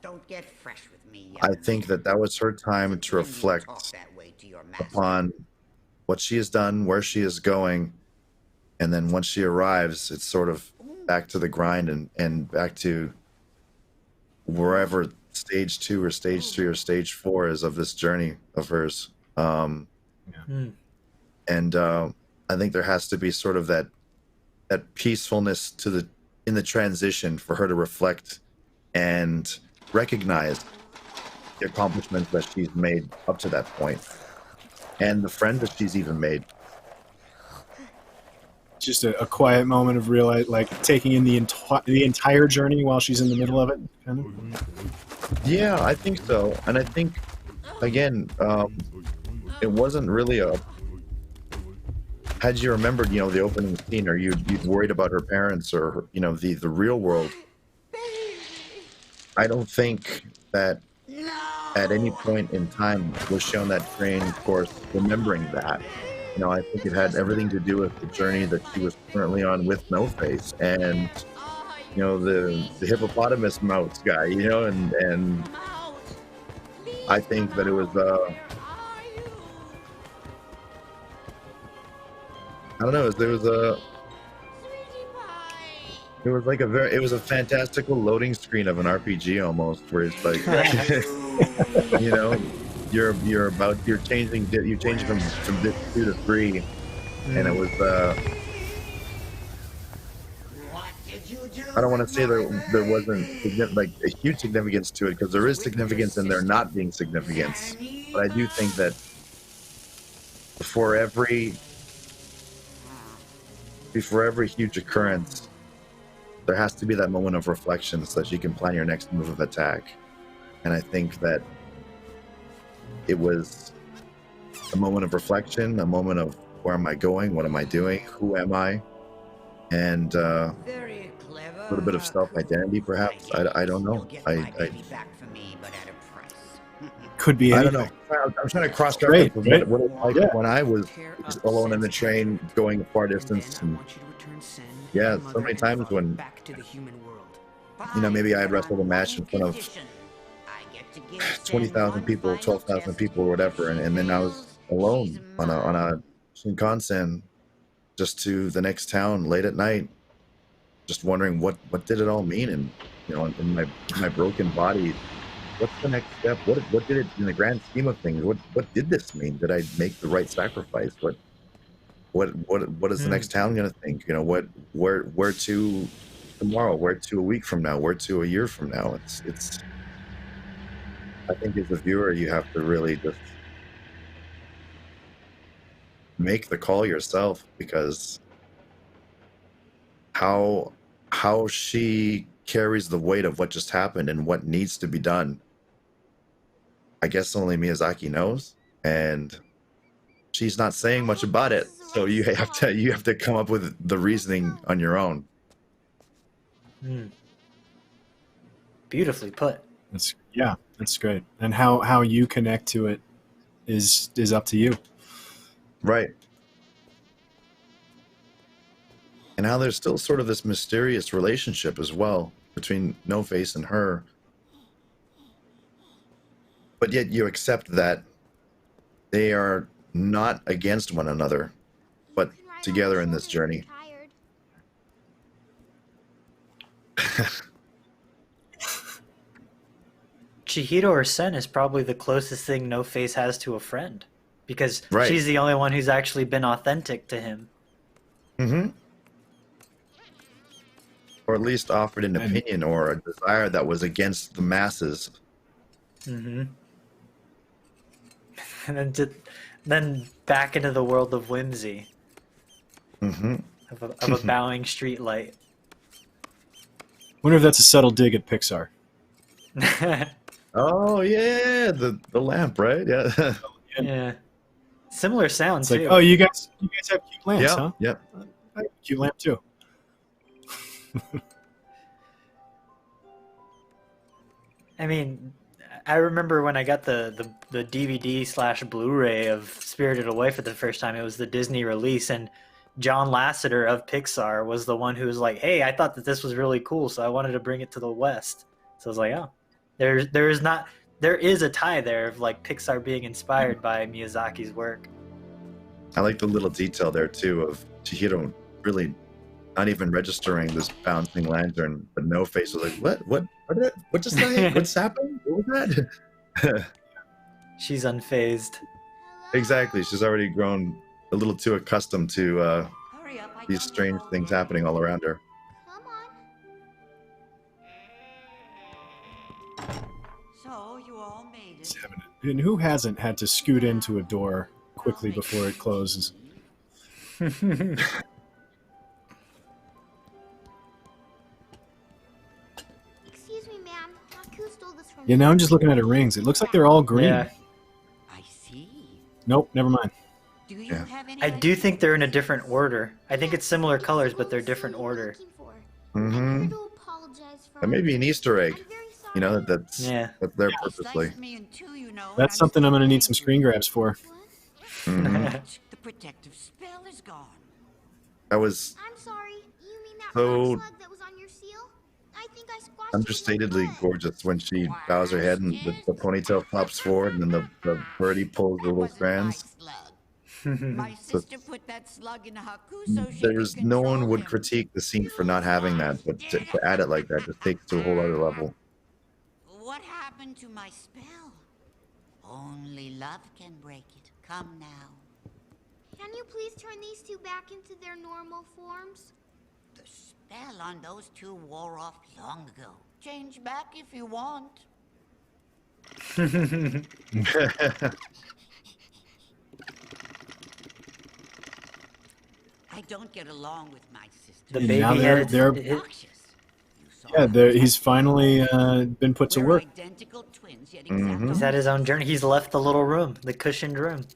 Don't get fresh with me, I think that was her time to reflect upon what she has done, where she is going, and then once she arrives, it's sort of back to the grind and back to wherever stage 2 or stage 3 or stage 4 is of this journey of hers. And I think there has to be sort of that peacefulness in the transition for her to reflect and recognize the accomplishments that she's made up to that point, and the friends that she's even made. Just a quiet moment of realize, like taking in the entire journey while she's in the middle of it. Kind of. Yeah, I think so, and I think again, it wasn't really had you remembered, the opening scene, or you'd worried about her parents, or the real world. I don't think that at any point in time was shown that Crane, of course, remembering that. I think it had everything to do with the journey that she was currently on with No Face, and the hippopotamus mouth guy, and I think that it was I don't know. It was a fantastical loading screen of an RPG almost, where it's like, you're changing from bit 2 to 3, and it was. I don't want to say there wasn't a huge significance to it, because there is significance in there not being significance, but I do think that before every huge occurrence, there has to be that moment of reflection so that you can plan your next move of attack. And I think that it was a moment of reflection, a moment of where am I going, what am I doing, who am I, and a little bit of self-identity, perhaps. I don't know. Could be anything. I don't know. I'm trying to cross-reference what it was like when I was alone in the train going a far distance. And so many times when, maybe I had wrestled a match in front of 20,000 people, 12,000 people, or whatever, and then I was alone on a Shinkansen just to the next town late at night, just wondering what did it all mean, and in my broken body. What's the next step? What did it, in the grand scheme of things? What did this mean? Did I make the right sacrifice? What is the next town gonna think? Where to tomorrow? Where to a week from now? Where to a year from now? It's. I think as a viewer, you have to really just make the call yourself, because how she carries the weight of what just happened and what needs to be done, I guess only Miyazaki knows, and she's not saying much about it. So you have to come up with the reasoning on your own. Beautifully put. That's great. And how you connect to it is up to you. Right. And how there's still sort of this mysterious relationship as well between No Face and her. But yet you accept that they are not against one another, but together in this journey. Chihiro or Sen is probably the closest thing No Face has to a friend, because she's the only one who's actually been authentic to him. Mm-hmm. Or at least offered an opinion or a desire that was against the masses. Mm-hmm. And then back into the world of whimsy. Mm-hmm. Of a bowing streetlight. Wonder if that's a subtle dig at Pixar. Oh yeah, the lamp, right? Yeah. Yeah. Similar sound it's too. Like, oh, you guys have cute lamps, huh? Yep. I have a cute lamp too. I mean, I remember when I got the DVD / Blu-ray of Spirited Away for the first time. It was the Disney release, and John Lasseter of Pixar was the one who was like, "Hey, I thought that this was really cool, so I wanted to bring it to the West." So I was like, "Oh, there is a tie there of like Pixar being inspired by Miyazaki's work." I like the little detail there too of Chihiro really not even registering this bouncing lantern. But No Face was like, what just happened? What's happening? What was that? She's unfazed. Exactly. She's already grown a little too accustomed to these strange things happening all around her. So you all made it. And who hasn't had to scoot into a door quickly before it closes? Excuse me, ma'am. Haku stole this from Yeah, now I'm just looking at her rings. It looks like they're all green. Yeah. I see. Nope, never mind. Do you have any I do think they're in a different order. I think it's similar colors, but they're different order. Mm-hmm. That may be an Easter egg. You know, that's there purposely. That's something I'm going to need some screen grabs for. Mm-hmm. The protective spell is gone. That was I'm sorry. You mean that so slug that was on your seal? I think I squashed understatedly gorgeous when she bows her head and the ponytail pops forward and then the birdie pulls the little strands. My sister put that slug in Haku so she There's no one would critique the scene for not having that, but to add it like that just takes it to a whole other level. What happened to my spell? Only love can break it. Come now. Can you please turn these two back into their normal forms? The spell on those two wore off long ago. Change back if you want. I don't get along with my sister. The baby head. He's finally been put to work. He's had his own journey. He's left the little room, the cushioned room.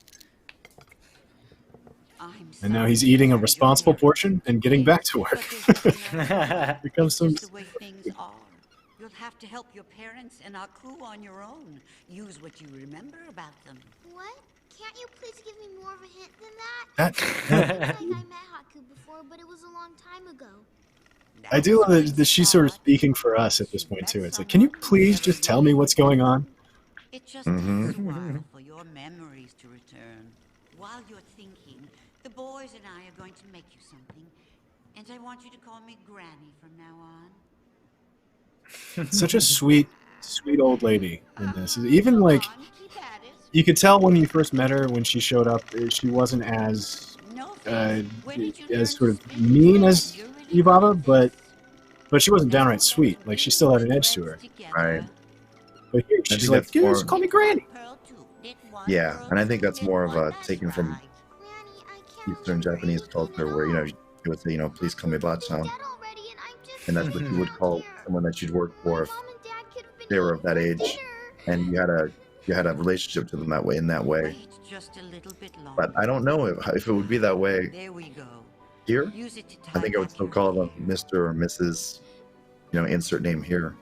And now he's eating a responsible portion and getting back to work. Here comes some... You'll have to help your parents and Haku on your own. Use what you remember about them. What? Can't you please give me more of a hint than that? I met Haku before, but it was a long time ago. I do love that she's sort of speaking for us at this point, too. It's like, can you please just tell me what's going on? It just takes a while for your memories to return. While you're thinking, the boys and I are going to make you something, and I want you to call me Granny from now on. Such a sweet old lady in this. Even like, you could tell when you first met her, when she showed up, she wasn't as sort of mean as Yubaba, but she wasn't downright sweet. Like, she still had an edge to her. Right. But here she's like, just call me Granny. Yeah, and I think that's more of a taken from Eastern Japanese culture where, you would say, please call me Ba-chan. And that's what you would call someone that you'd work for if they were of that age and you had a relationship to them that way, in that way. But I don't know if it would be that way here. I think I would still call them Mr. or Mrs. Insert name here.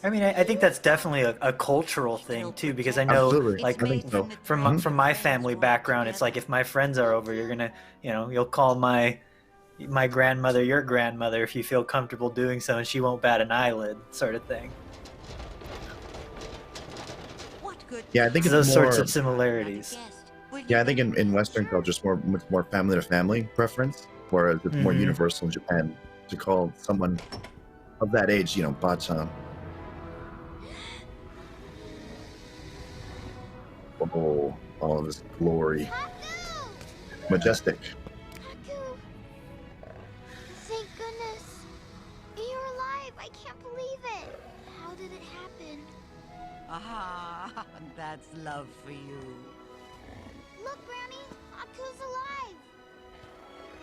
I mean, I think that's definitely a cultural thing too, because I know, like, I think so. from my family background, it's like if my friends are over, you're gonna, you'll call my grandmother your grandmother if you feel comfortable doing so, and she won't bat an eyelid, sort of thing. Yeah, I think it's those more, sorts of similarities. Yeah, I think in Western culture, it's much more family to family preference, whereas it's more universal in Japan to call someone of that age, Ba-chan. Oh, all of this glory. Majestic. Haku! Thank goodness. You're alive. I can't believe it. How did it happen? Ah, that's love for you. Look, Granny. Haku's alive.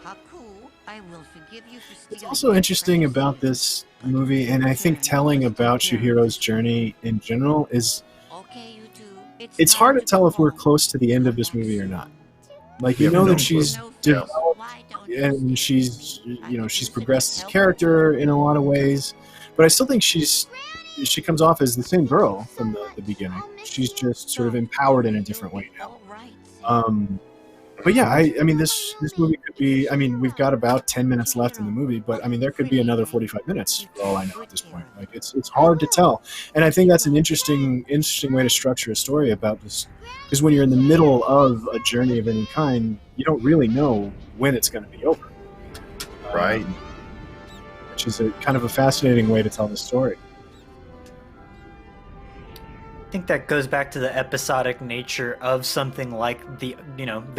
Haku, I will forgive you for stealing. What's also interesting about this movie, and I think telling about Chihiro's journey in general, is it's hard to tell if we're close to the end of this movie or not. Like, that she's developed and she's progressed as a character in a lot of ways, but I still think she comes off as the same girl from the beginning. She's just sort of empowered in a different way now. But yeah, I mean, this movie could be. I mean, we've got about 10 minutes left in the movie, but I mean, there could be another 45 minutes for all I know at this point. Like, it's hard to tell, and I think that's an interesting way to structure a story about this, because when you're in the middle of a journey of any kind, you don't really know when it's going to be over. Right. Which is a kind of a fascinating way to tell the story. I think that goes back to the episodic nature of something like the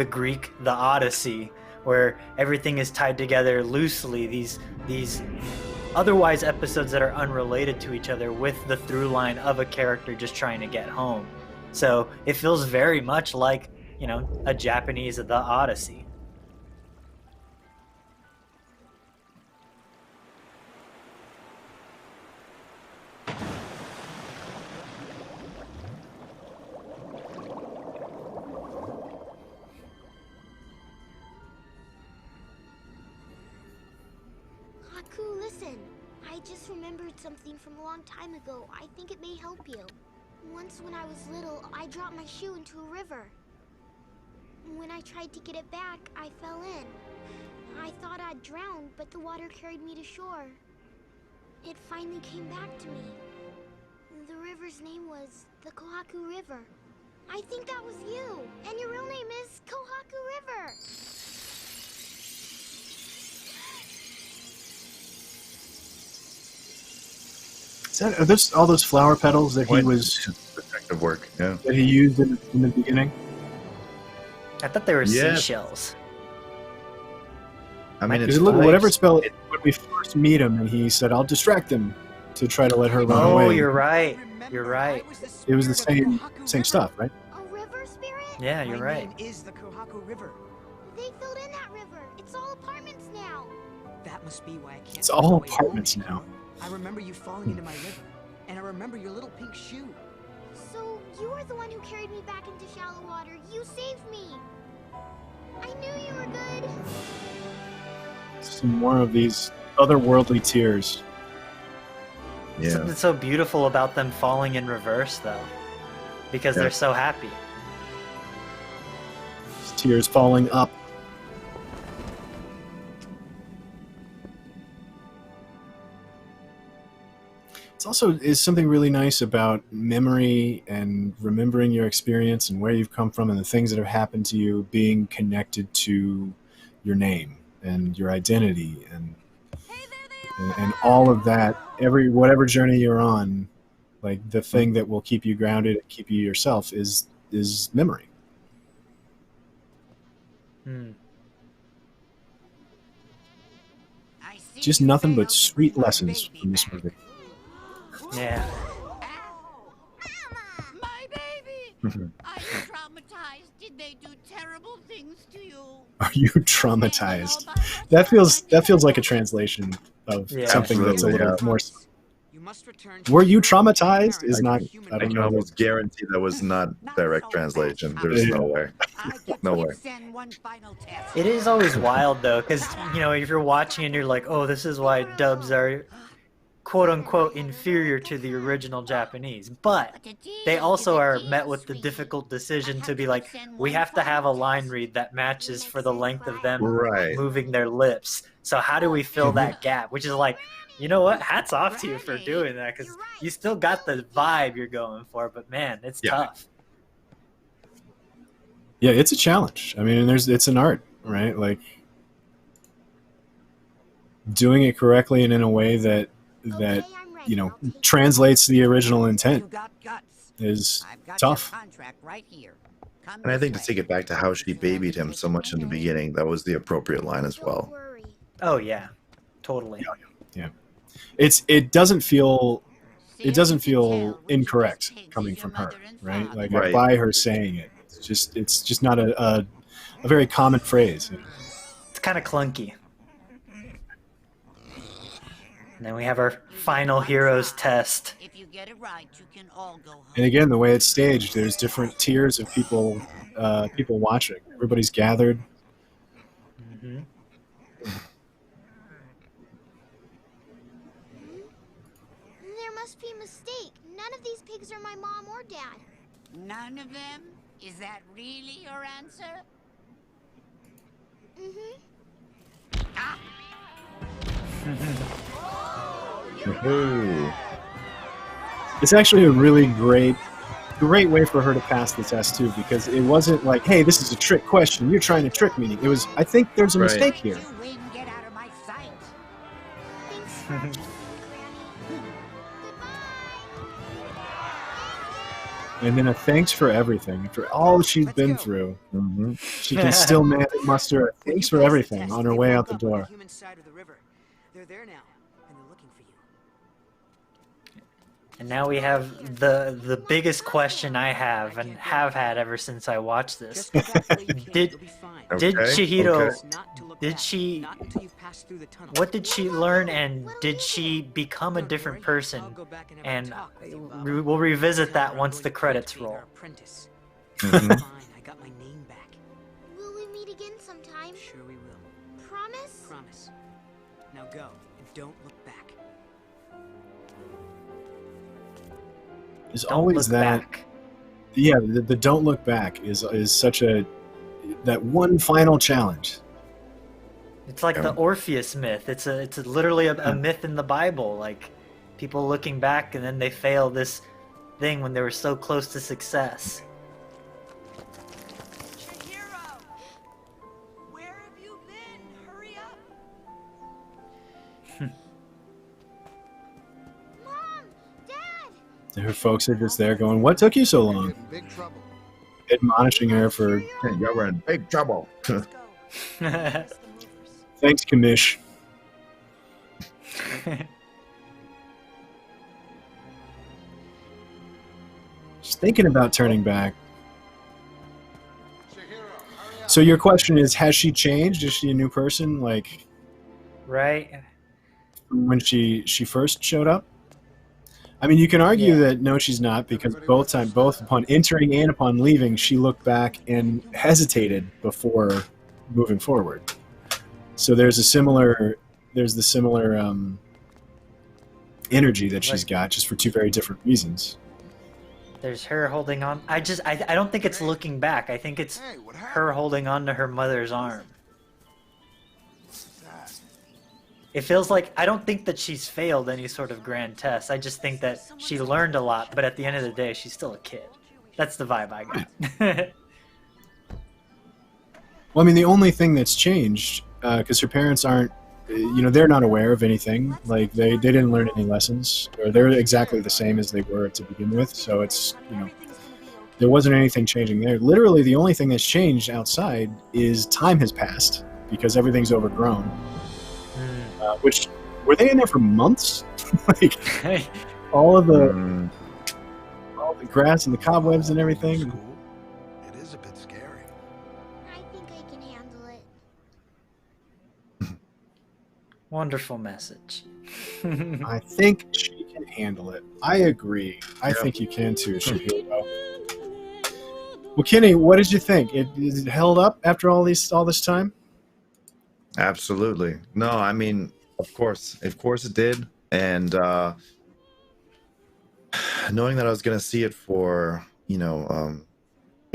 Greek, the Odyssey, where everything is tied together loosely. These otherwise episodes that are unrelated to each other with the through line of a character just trying to get home. So it feels very much like, a Japanese The Odyssey. Haku, listen. I just remembered something from a long time ago. I think it may help you. Once when I was little, I dropped my shoe into a river. When I tried to get it back, I fell in. I thought I'd drowned, but the water carried me to shore. It finally came back to me. The river's name was the Kohaku River. I think that was you, and your real name is Kohaku River. Are those all those flower petals that he was detective work? Yeah, that he used in the beginning. I thought they were seashells. I mean, it's whatever spell. When we first meet him, and he said, "I'll distract him to try to let her run away." Oh, you're right. You're right. It was the same stuff, right? A river spirit? Yeah, you're right. My name is the Kohaku River. They filled in that river. It's all apartments now. That must be why I can't. It's all apartments now. I remember you falling into my river, and I remember your little pink shoe. So you were the one who carried me back into shallow water. You saved me. I knew you were good. Some more of these otherworldly tears. Yeah. Something so beautiful about them falling in reverse, though, because they're so happy. Tears falling up. It's also is something really nice about memory and remembering your experience and where you've come from and the things that have happened to you being connected to your name and your identity and all of that. Whatever journey you're on, like the thing that will keep you grounded and keep you yourself is memory. Just nothing but sweet lessons from this movie. Yeah. My baby! Are you traumatized? Did they do terrible things to you? Are you traumatized? That feels like a translation of something that's a little more. Were you traumatized? Is not. I don't know. I almost guarantee that was not direct translation. There's no way. No way. It is always wild though, because if you're watching and you're like, oh, this is why dubs are quote unquote inferior to the original Japanese, but they also are met with the difficult decision to be like, we have to have a line read that matches for the length of them moving their lips. So how do we fill that gap? Which is like, you know what? Hats off to you for doing that, because you still got the vibe you're going for, but man, it's tough. Yeah, it's a challenge. I mean, it's an art, right? Like doing it correctly and in a way that translates the original intent is tough. And I think to take it back to how she babied him so much in the beginning, that was the appropriate line as well. Oh yeah, totally. Yeah. It doesn't feel incorrect coming from her, right? Like by her saying it. It's just not a very common phrase. It's kind of clunky. And then we have our final heroes test. If you get it right, you can all go home. And again, the way it's staged, there's different tiers of people watching. Everybody's gathered. Mm-hmm. There must be a mistake. None of these pigs are my mom or dad. None of them? Is that really your answer? Mm-hmm. Ah. It's actually a really great way for her to pass the test too, because it wasn't like, hey, this is a trick question, you're trying to trick me. It was, I think there's a mistake here. And then a thanks for everything, for all she's been through. She can still muster a thanks for everything on her way out the door. They're there now, and they're looking for you. And now we have the biggest question I have and have had ever since I watched this. Did Chihiro what did she learn, and did she become a different person? And we'll revisit that once the credits roll. Fine, I got my name back. Will we meet again sometime? Sure we will. Promise? Promise. Now go, and don't look back. There's always that. Back. Yeah, the don't look back is such that one final challenge. It's like the Orpheus myth. It's literally a myth in the Bible. Like people looking back and then they fail this thing when they were so close to success. Chihiro! Where have you been? Hurry up! Mom! Dad! Her folks are just there going, "What took you so long?" Big trouble. Admonishing her for, "Hey, you're in big trouble." Thanks, Kamish. Just thinking about turning back. So your question is, has she changed? Is she a new person? Like, right? When she first showed up? I mean, you can argue that no, she's not, because both upon entering and upon leaving, she looked back and hesitated before moving forward. So there's the similar energy that she's got, just for two very different reasons. There's her holding on. I don't think it's looking back. I think it's her holding on to her mother's arm. It feels like, I don't think that she's failed any sort of grand test. I just think that she learned a lot, but at the end of the day, she's still a kid. That's the vibe I got. Well, I mean, the only thing that's changed, because her parents aren't, they're not aware of anything. Like, they didn't learn any lessons, or they're exactly the same as they were to begin with. So it's, there wasn't anything changing there. Literally, the only thing that's changed outside is time has passed, because everything's overgrown. Which, were they in there for months? Like, all the grass and the cobwebs and everything. It is a bit scary. I think I can handle it. Wonderful message. I think she can handle it. I agree. I think you can too, Shihiro. Well, Kenny, what did you think? It held up after all this time? Absolutely. No, I mean, of course it did. And knowing that I was going to see it for, I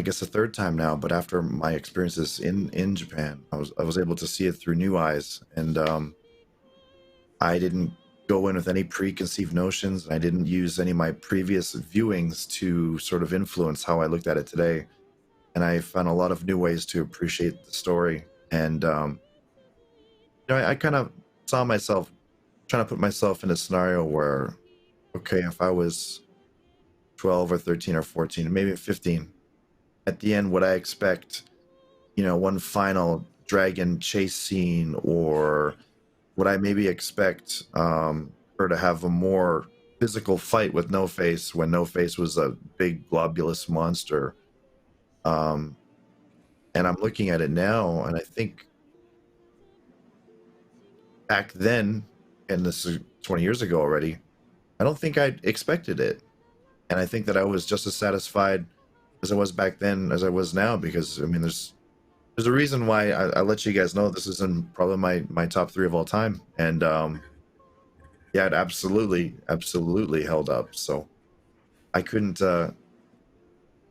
guess a third time now, but after my experiences in Japan, I was able to see it through new eyes. And I didn't go in with any preconceived notions. I didn't use any of my previous viewings to sort of influence how I looked at it today. And I found a lot of new ways to appreciate the story. And I kind of saw myself trying to put myself in a scenario where, okay, if I was 12 or 13 or 14, maybe 15, at the end, would I expect, one final dragon chase scene, or would I maybe expect her to have a more physical fight with No Face when No Face was a big globulous monster? And I'm looking at it now, and I think back then, and this is 20 years ago already, I don't think I expected it. And I think that I was just as satisfied as I was back then as I was now, because, I mean, there's a reason why I let you guys know this is in probably my top 3 of all time. And yeah, it absolutely held up. So I couldn't,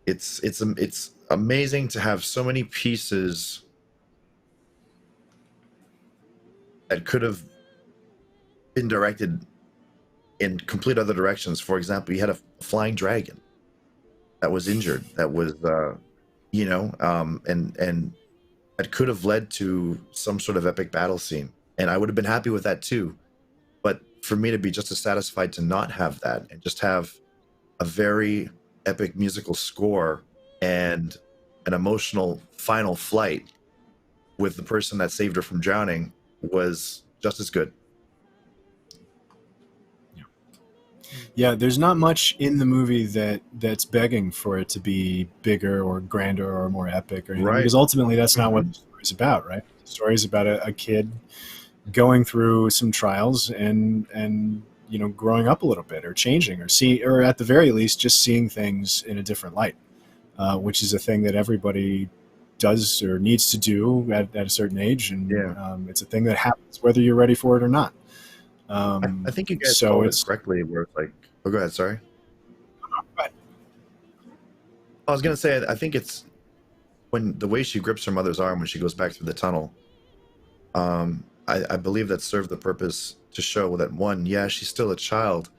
it's amazing to have so many pieces that could have been directed in complete other directions. For example, you had a flying dragon that was injured, that was, and that could have led to some sort of epic battle scene. And I would have been happy with that too. But for me to be just as satisfied to not have that and just have a very epic musical score and an emotional final flight with the person that saved her from drowning was just as good. Yeah, there's not much in the movie that's begging for it to be bigger or grander or more epic or anything, because ultimately that's not what the story's about, right? The story's about a kid going through some trials and growing up a little bit or changing or at the very least just seeing things in a different light, which is a thing that everybody does or needs to do at a certain age, and it's a thing that happens whether you're ready for it or not. I think you guys called it correctly where it's like, oh, go ahead, sorry. I was going to say, I think it's when the way she grips her mother's arm when she goes back through the tunnel, I believe that served the purpose to show that, one, yeah, she's still a child.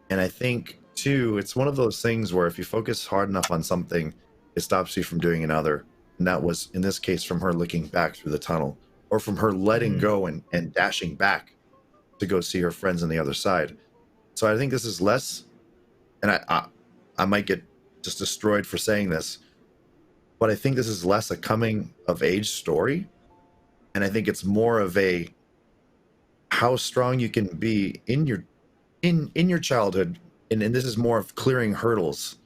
And I think, two, it's one of those things where if you focus hard enough on something, it stops you from doing another. And that was, in this case, from her looking back through the tunnel, or from her letting go and dashing back to go see her friends on the other side. So I think this is less, and I might get just destroyed for saying this, but I think this is less a coming of age story, and I think it's more of a how strong you can be in your childhood, and this is more of clearing hurdles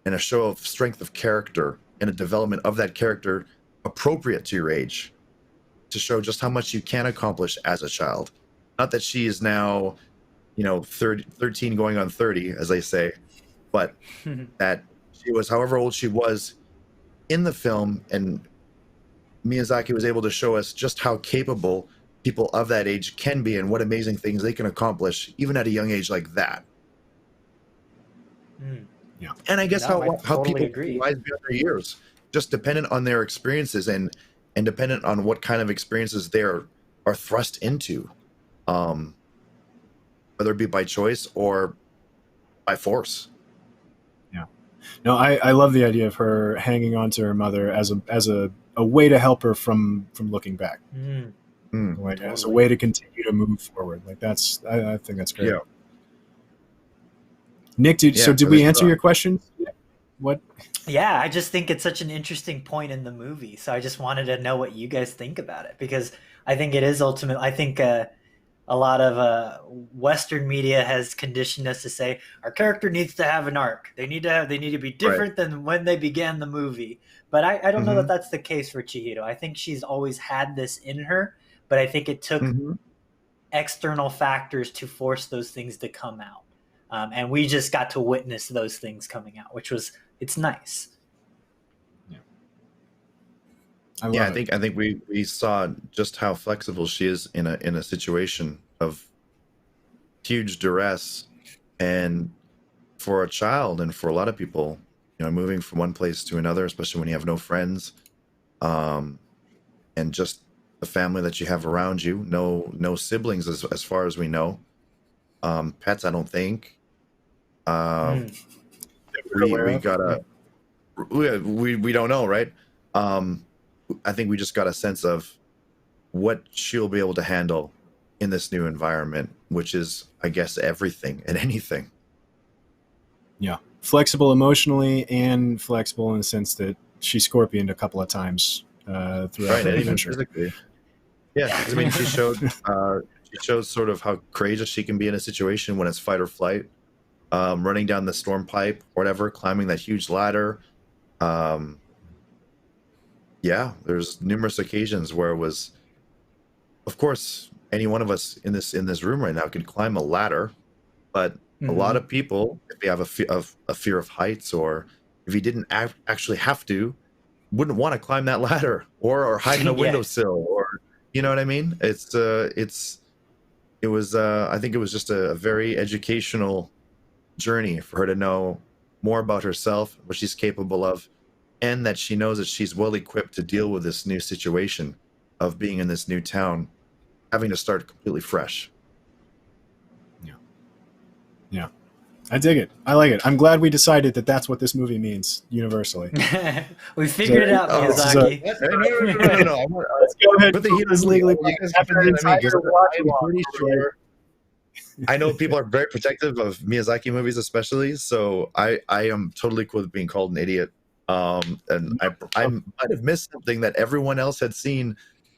and a show of strength of character and a development of that character appropriate to your age, to show just how much you can accomplish as a child. Not that she is now, 13 going on 30, as they say, but that she was however old she was in the film, and Miyazaki was able to show us just how capable people of that age can be and what amazing things they can accomplish, even at a young age like that. Yeah. And I guess how totally people rise beyond their years, just dependent on their experiences and dependent on what kind of experiences they are thrust into. Whether it be by choice or by force. Yeah. No, I love the idea of her hanging on to her mother as a way to help her from looking back. Like as a way to continue to move forward. Like I think that's great. Yeah. Nick, did we answer your question? What? Yeah, I just think it's such an interesting point in the movie. So I just wanted to know what you guys think about it, because I think it is ultimate. I think a lot of Western media has conditioned us to say our character needs to have an arc. They need to be different than when they began the movie. But I don't know that that's the case for Chihiro. I think she's always had this in her, but I think it took external factors to force those things to come out. And we just got to witness those things coming out, it's nice. I think we saw just how flexible she is in a situation of huge duress, and for a child and for a lot of people, moving from one place to another, especially when you have no friends, and just the family that you have around you, no siblings as far as we know, pets, I don't think. We don't know, right? I think we just got a sense of what she'll be able to handle in this new environment, which is, I guess, everything and anything. Yeah. Flexible emotionally and flexible in the sense that she scorpioned a couple of times throughout the adventure. Physically. Yeah, I mean, she showed sort of how courageous she can be in a situation when it's fight or flight, running down the storm pipe, whatever, climbing that huge ladder. Yeah, there's numerous occasions where it was, of course, any one of us in this room right now could climb a ladder, but a lot of people, if they have a fear of heights, or if you didn't actually have to, wouldn't want to climb that ladder or hide in a windowsill, or you know what I mean? I think it was just a very educational journey for her to know more about herself, what she's capable of, and that she knows that she's well equipped to deal with this new situation of being in this new town, having to start completely fresh. Yeah. I dig it. I like it. I'm glad we decided that that's what this movie means universally. We figured it out, Miyazaki. No. Let's go ahead. But the heat is legally. I'm pretty sure I know people are very protective of Miyazaki movies, especially. So I am totally cool with being called an idiot. And I might have missed something that everyone else had seen,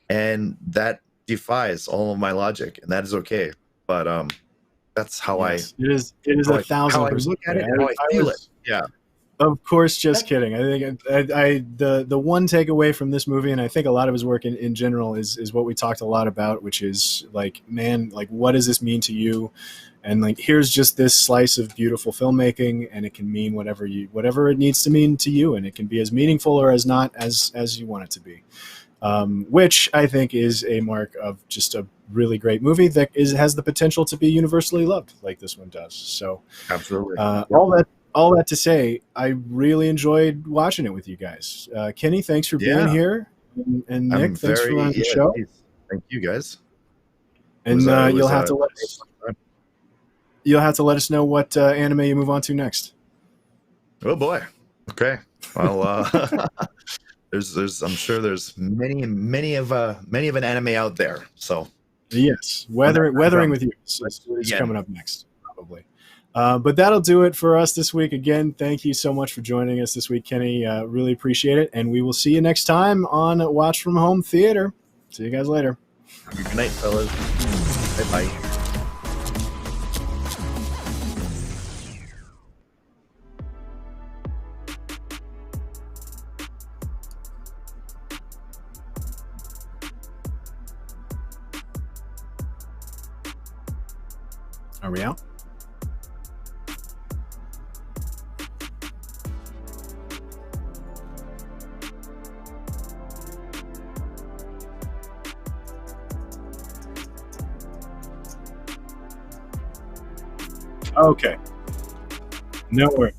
and that defies all of my logic, and that is okay. But that's how Yes, it is 1,000%. how I look at it and how I feel it. Yeah. Of course, just kidding. I think the one takeaway from this movie, and I think a lot of his work in general, is what we talked a lot about, which is like, man, like, what does this mean to you? And like, here's just this slice of beautiful filmmaking, and it can mean whatever it needs to mean to you, and it can be as meaningful or as not as you want it to be. Which I think is a mark of just a really great movie that has the potential to be universally loved, like this one does. So, absolutely. All that to say, I really enjoyed watching it with you guys. Kenny, thanks for being here, and Nick, thanks for running the show. Thank you, guys. And you'll have to let us know what anime you move on to next. Oh boy. Okay. Well, there's I'm sure there's many of an anime out there. So yes, weathering with you is coming up next, probably. But that'll do it for us this week. Again, thank you so much for joining us this week, Kenny. Really appreciate it. And we will see you next time on Watch From Home Theater. See you guys later. Good night, fellas. Bye-bye. Are we out? Okay. No worries.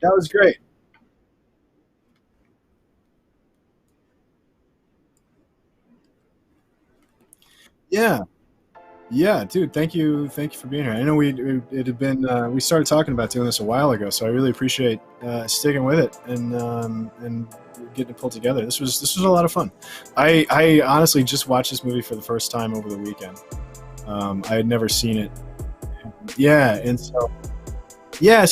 That was great. Yeah, dude. Thank you for being here. I know it had been we started talking about doing this a while ago, so I really appreciate sticking with it and getting it pulled together. This was a lot of fun. I honestly just watched this movie for the first time over the weekend. I had never seen it. Yeah, and so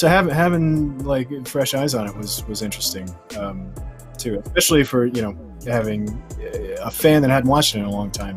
having like fresh eyes on it was interesting too, especially for having a fan that hadn't watched it in a long time.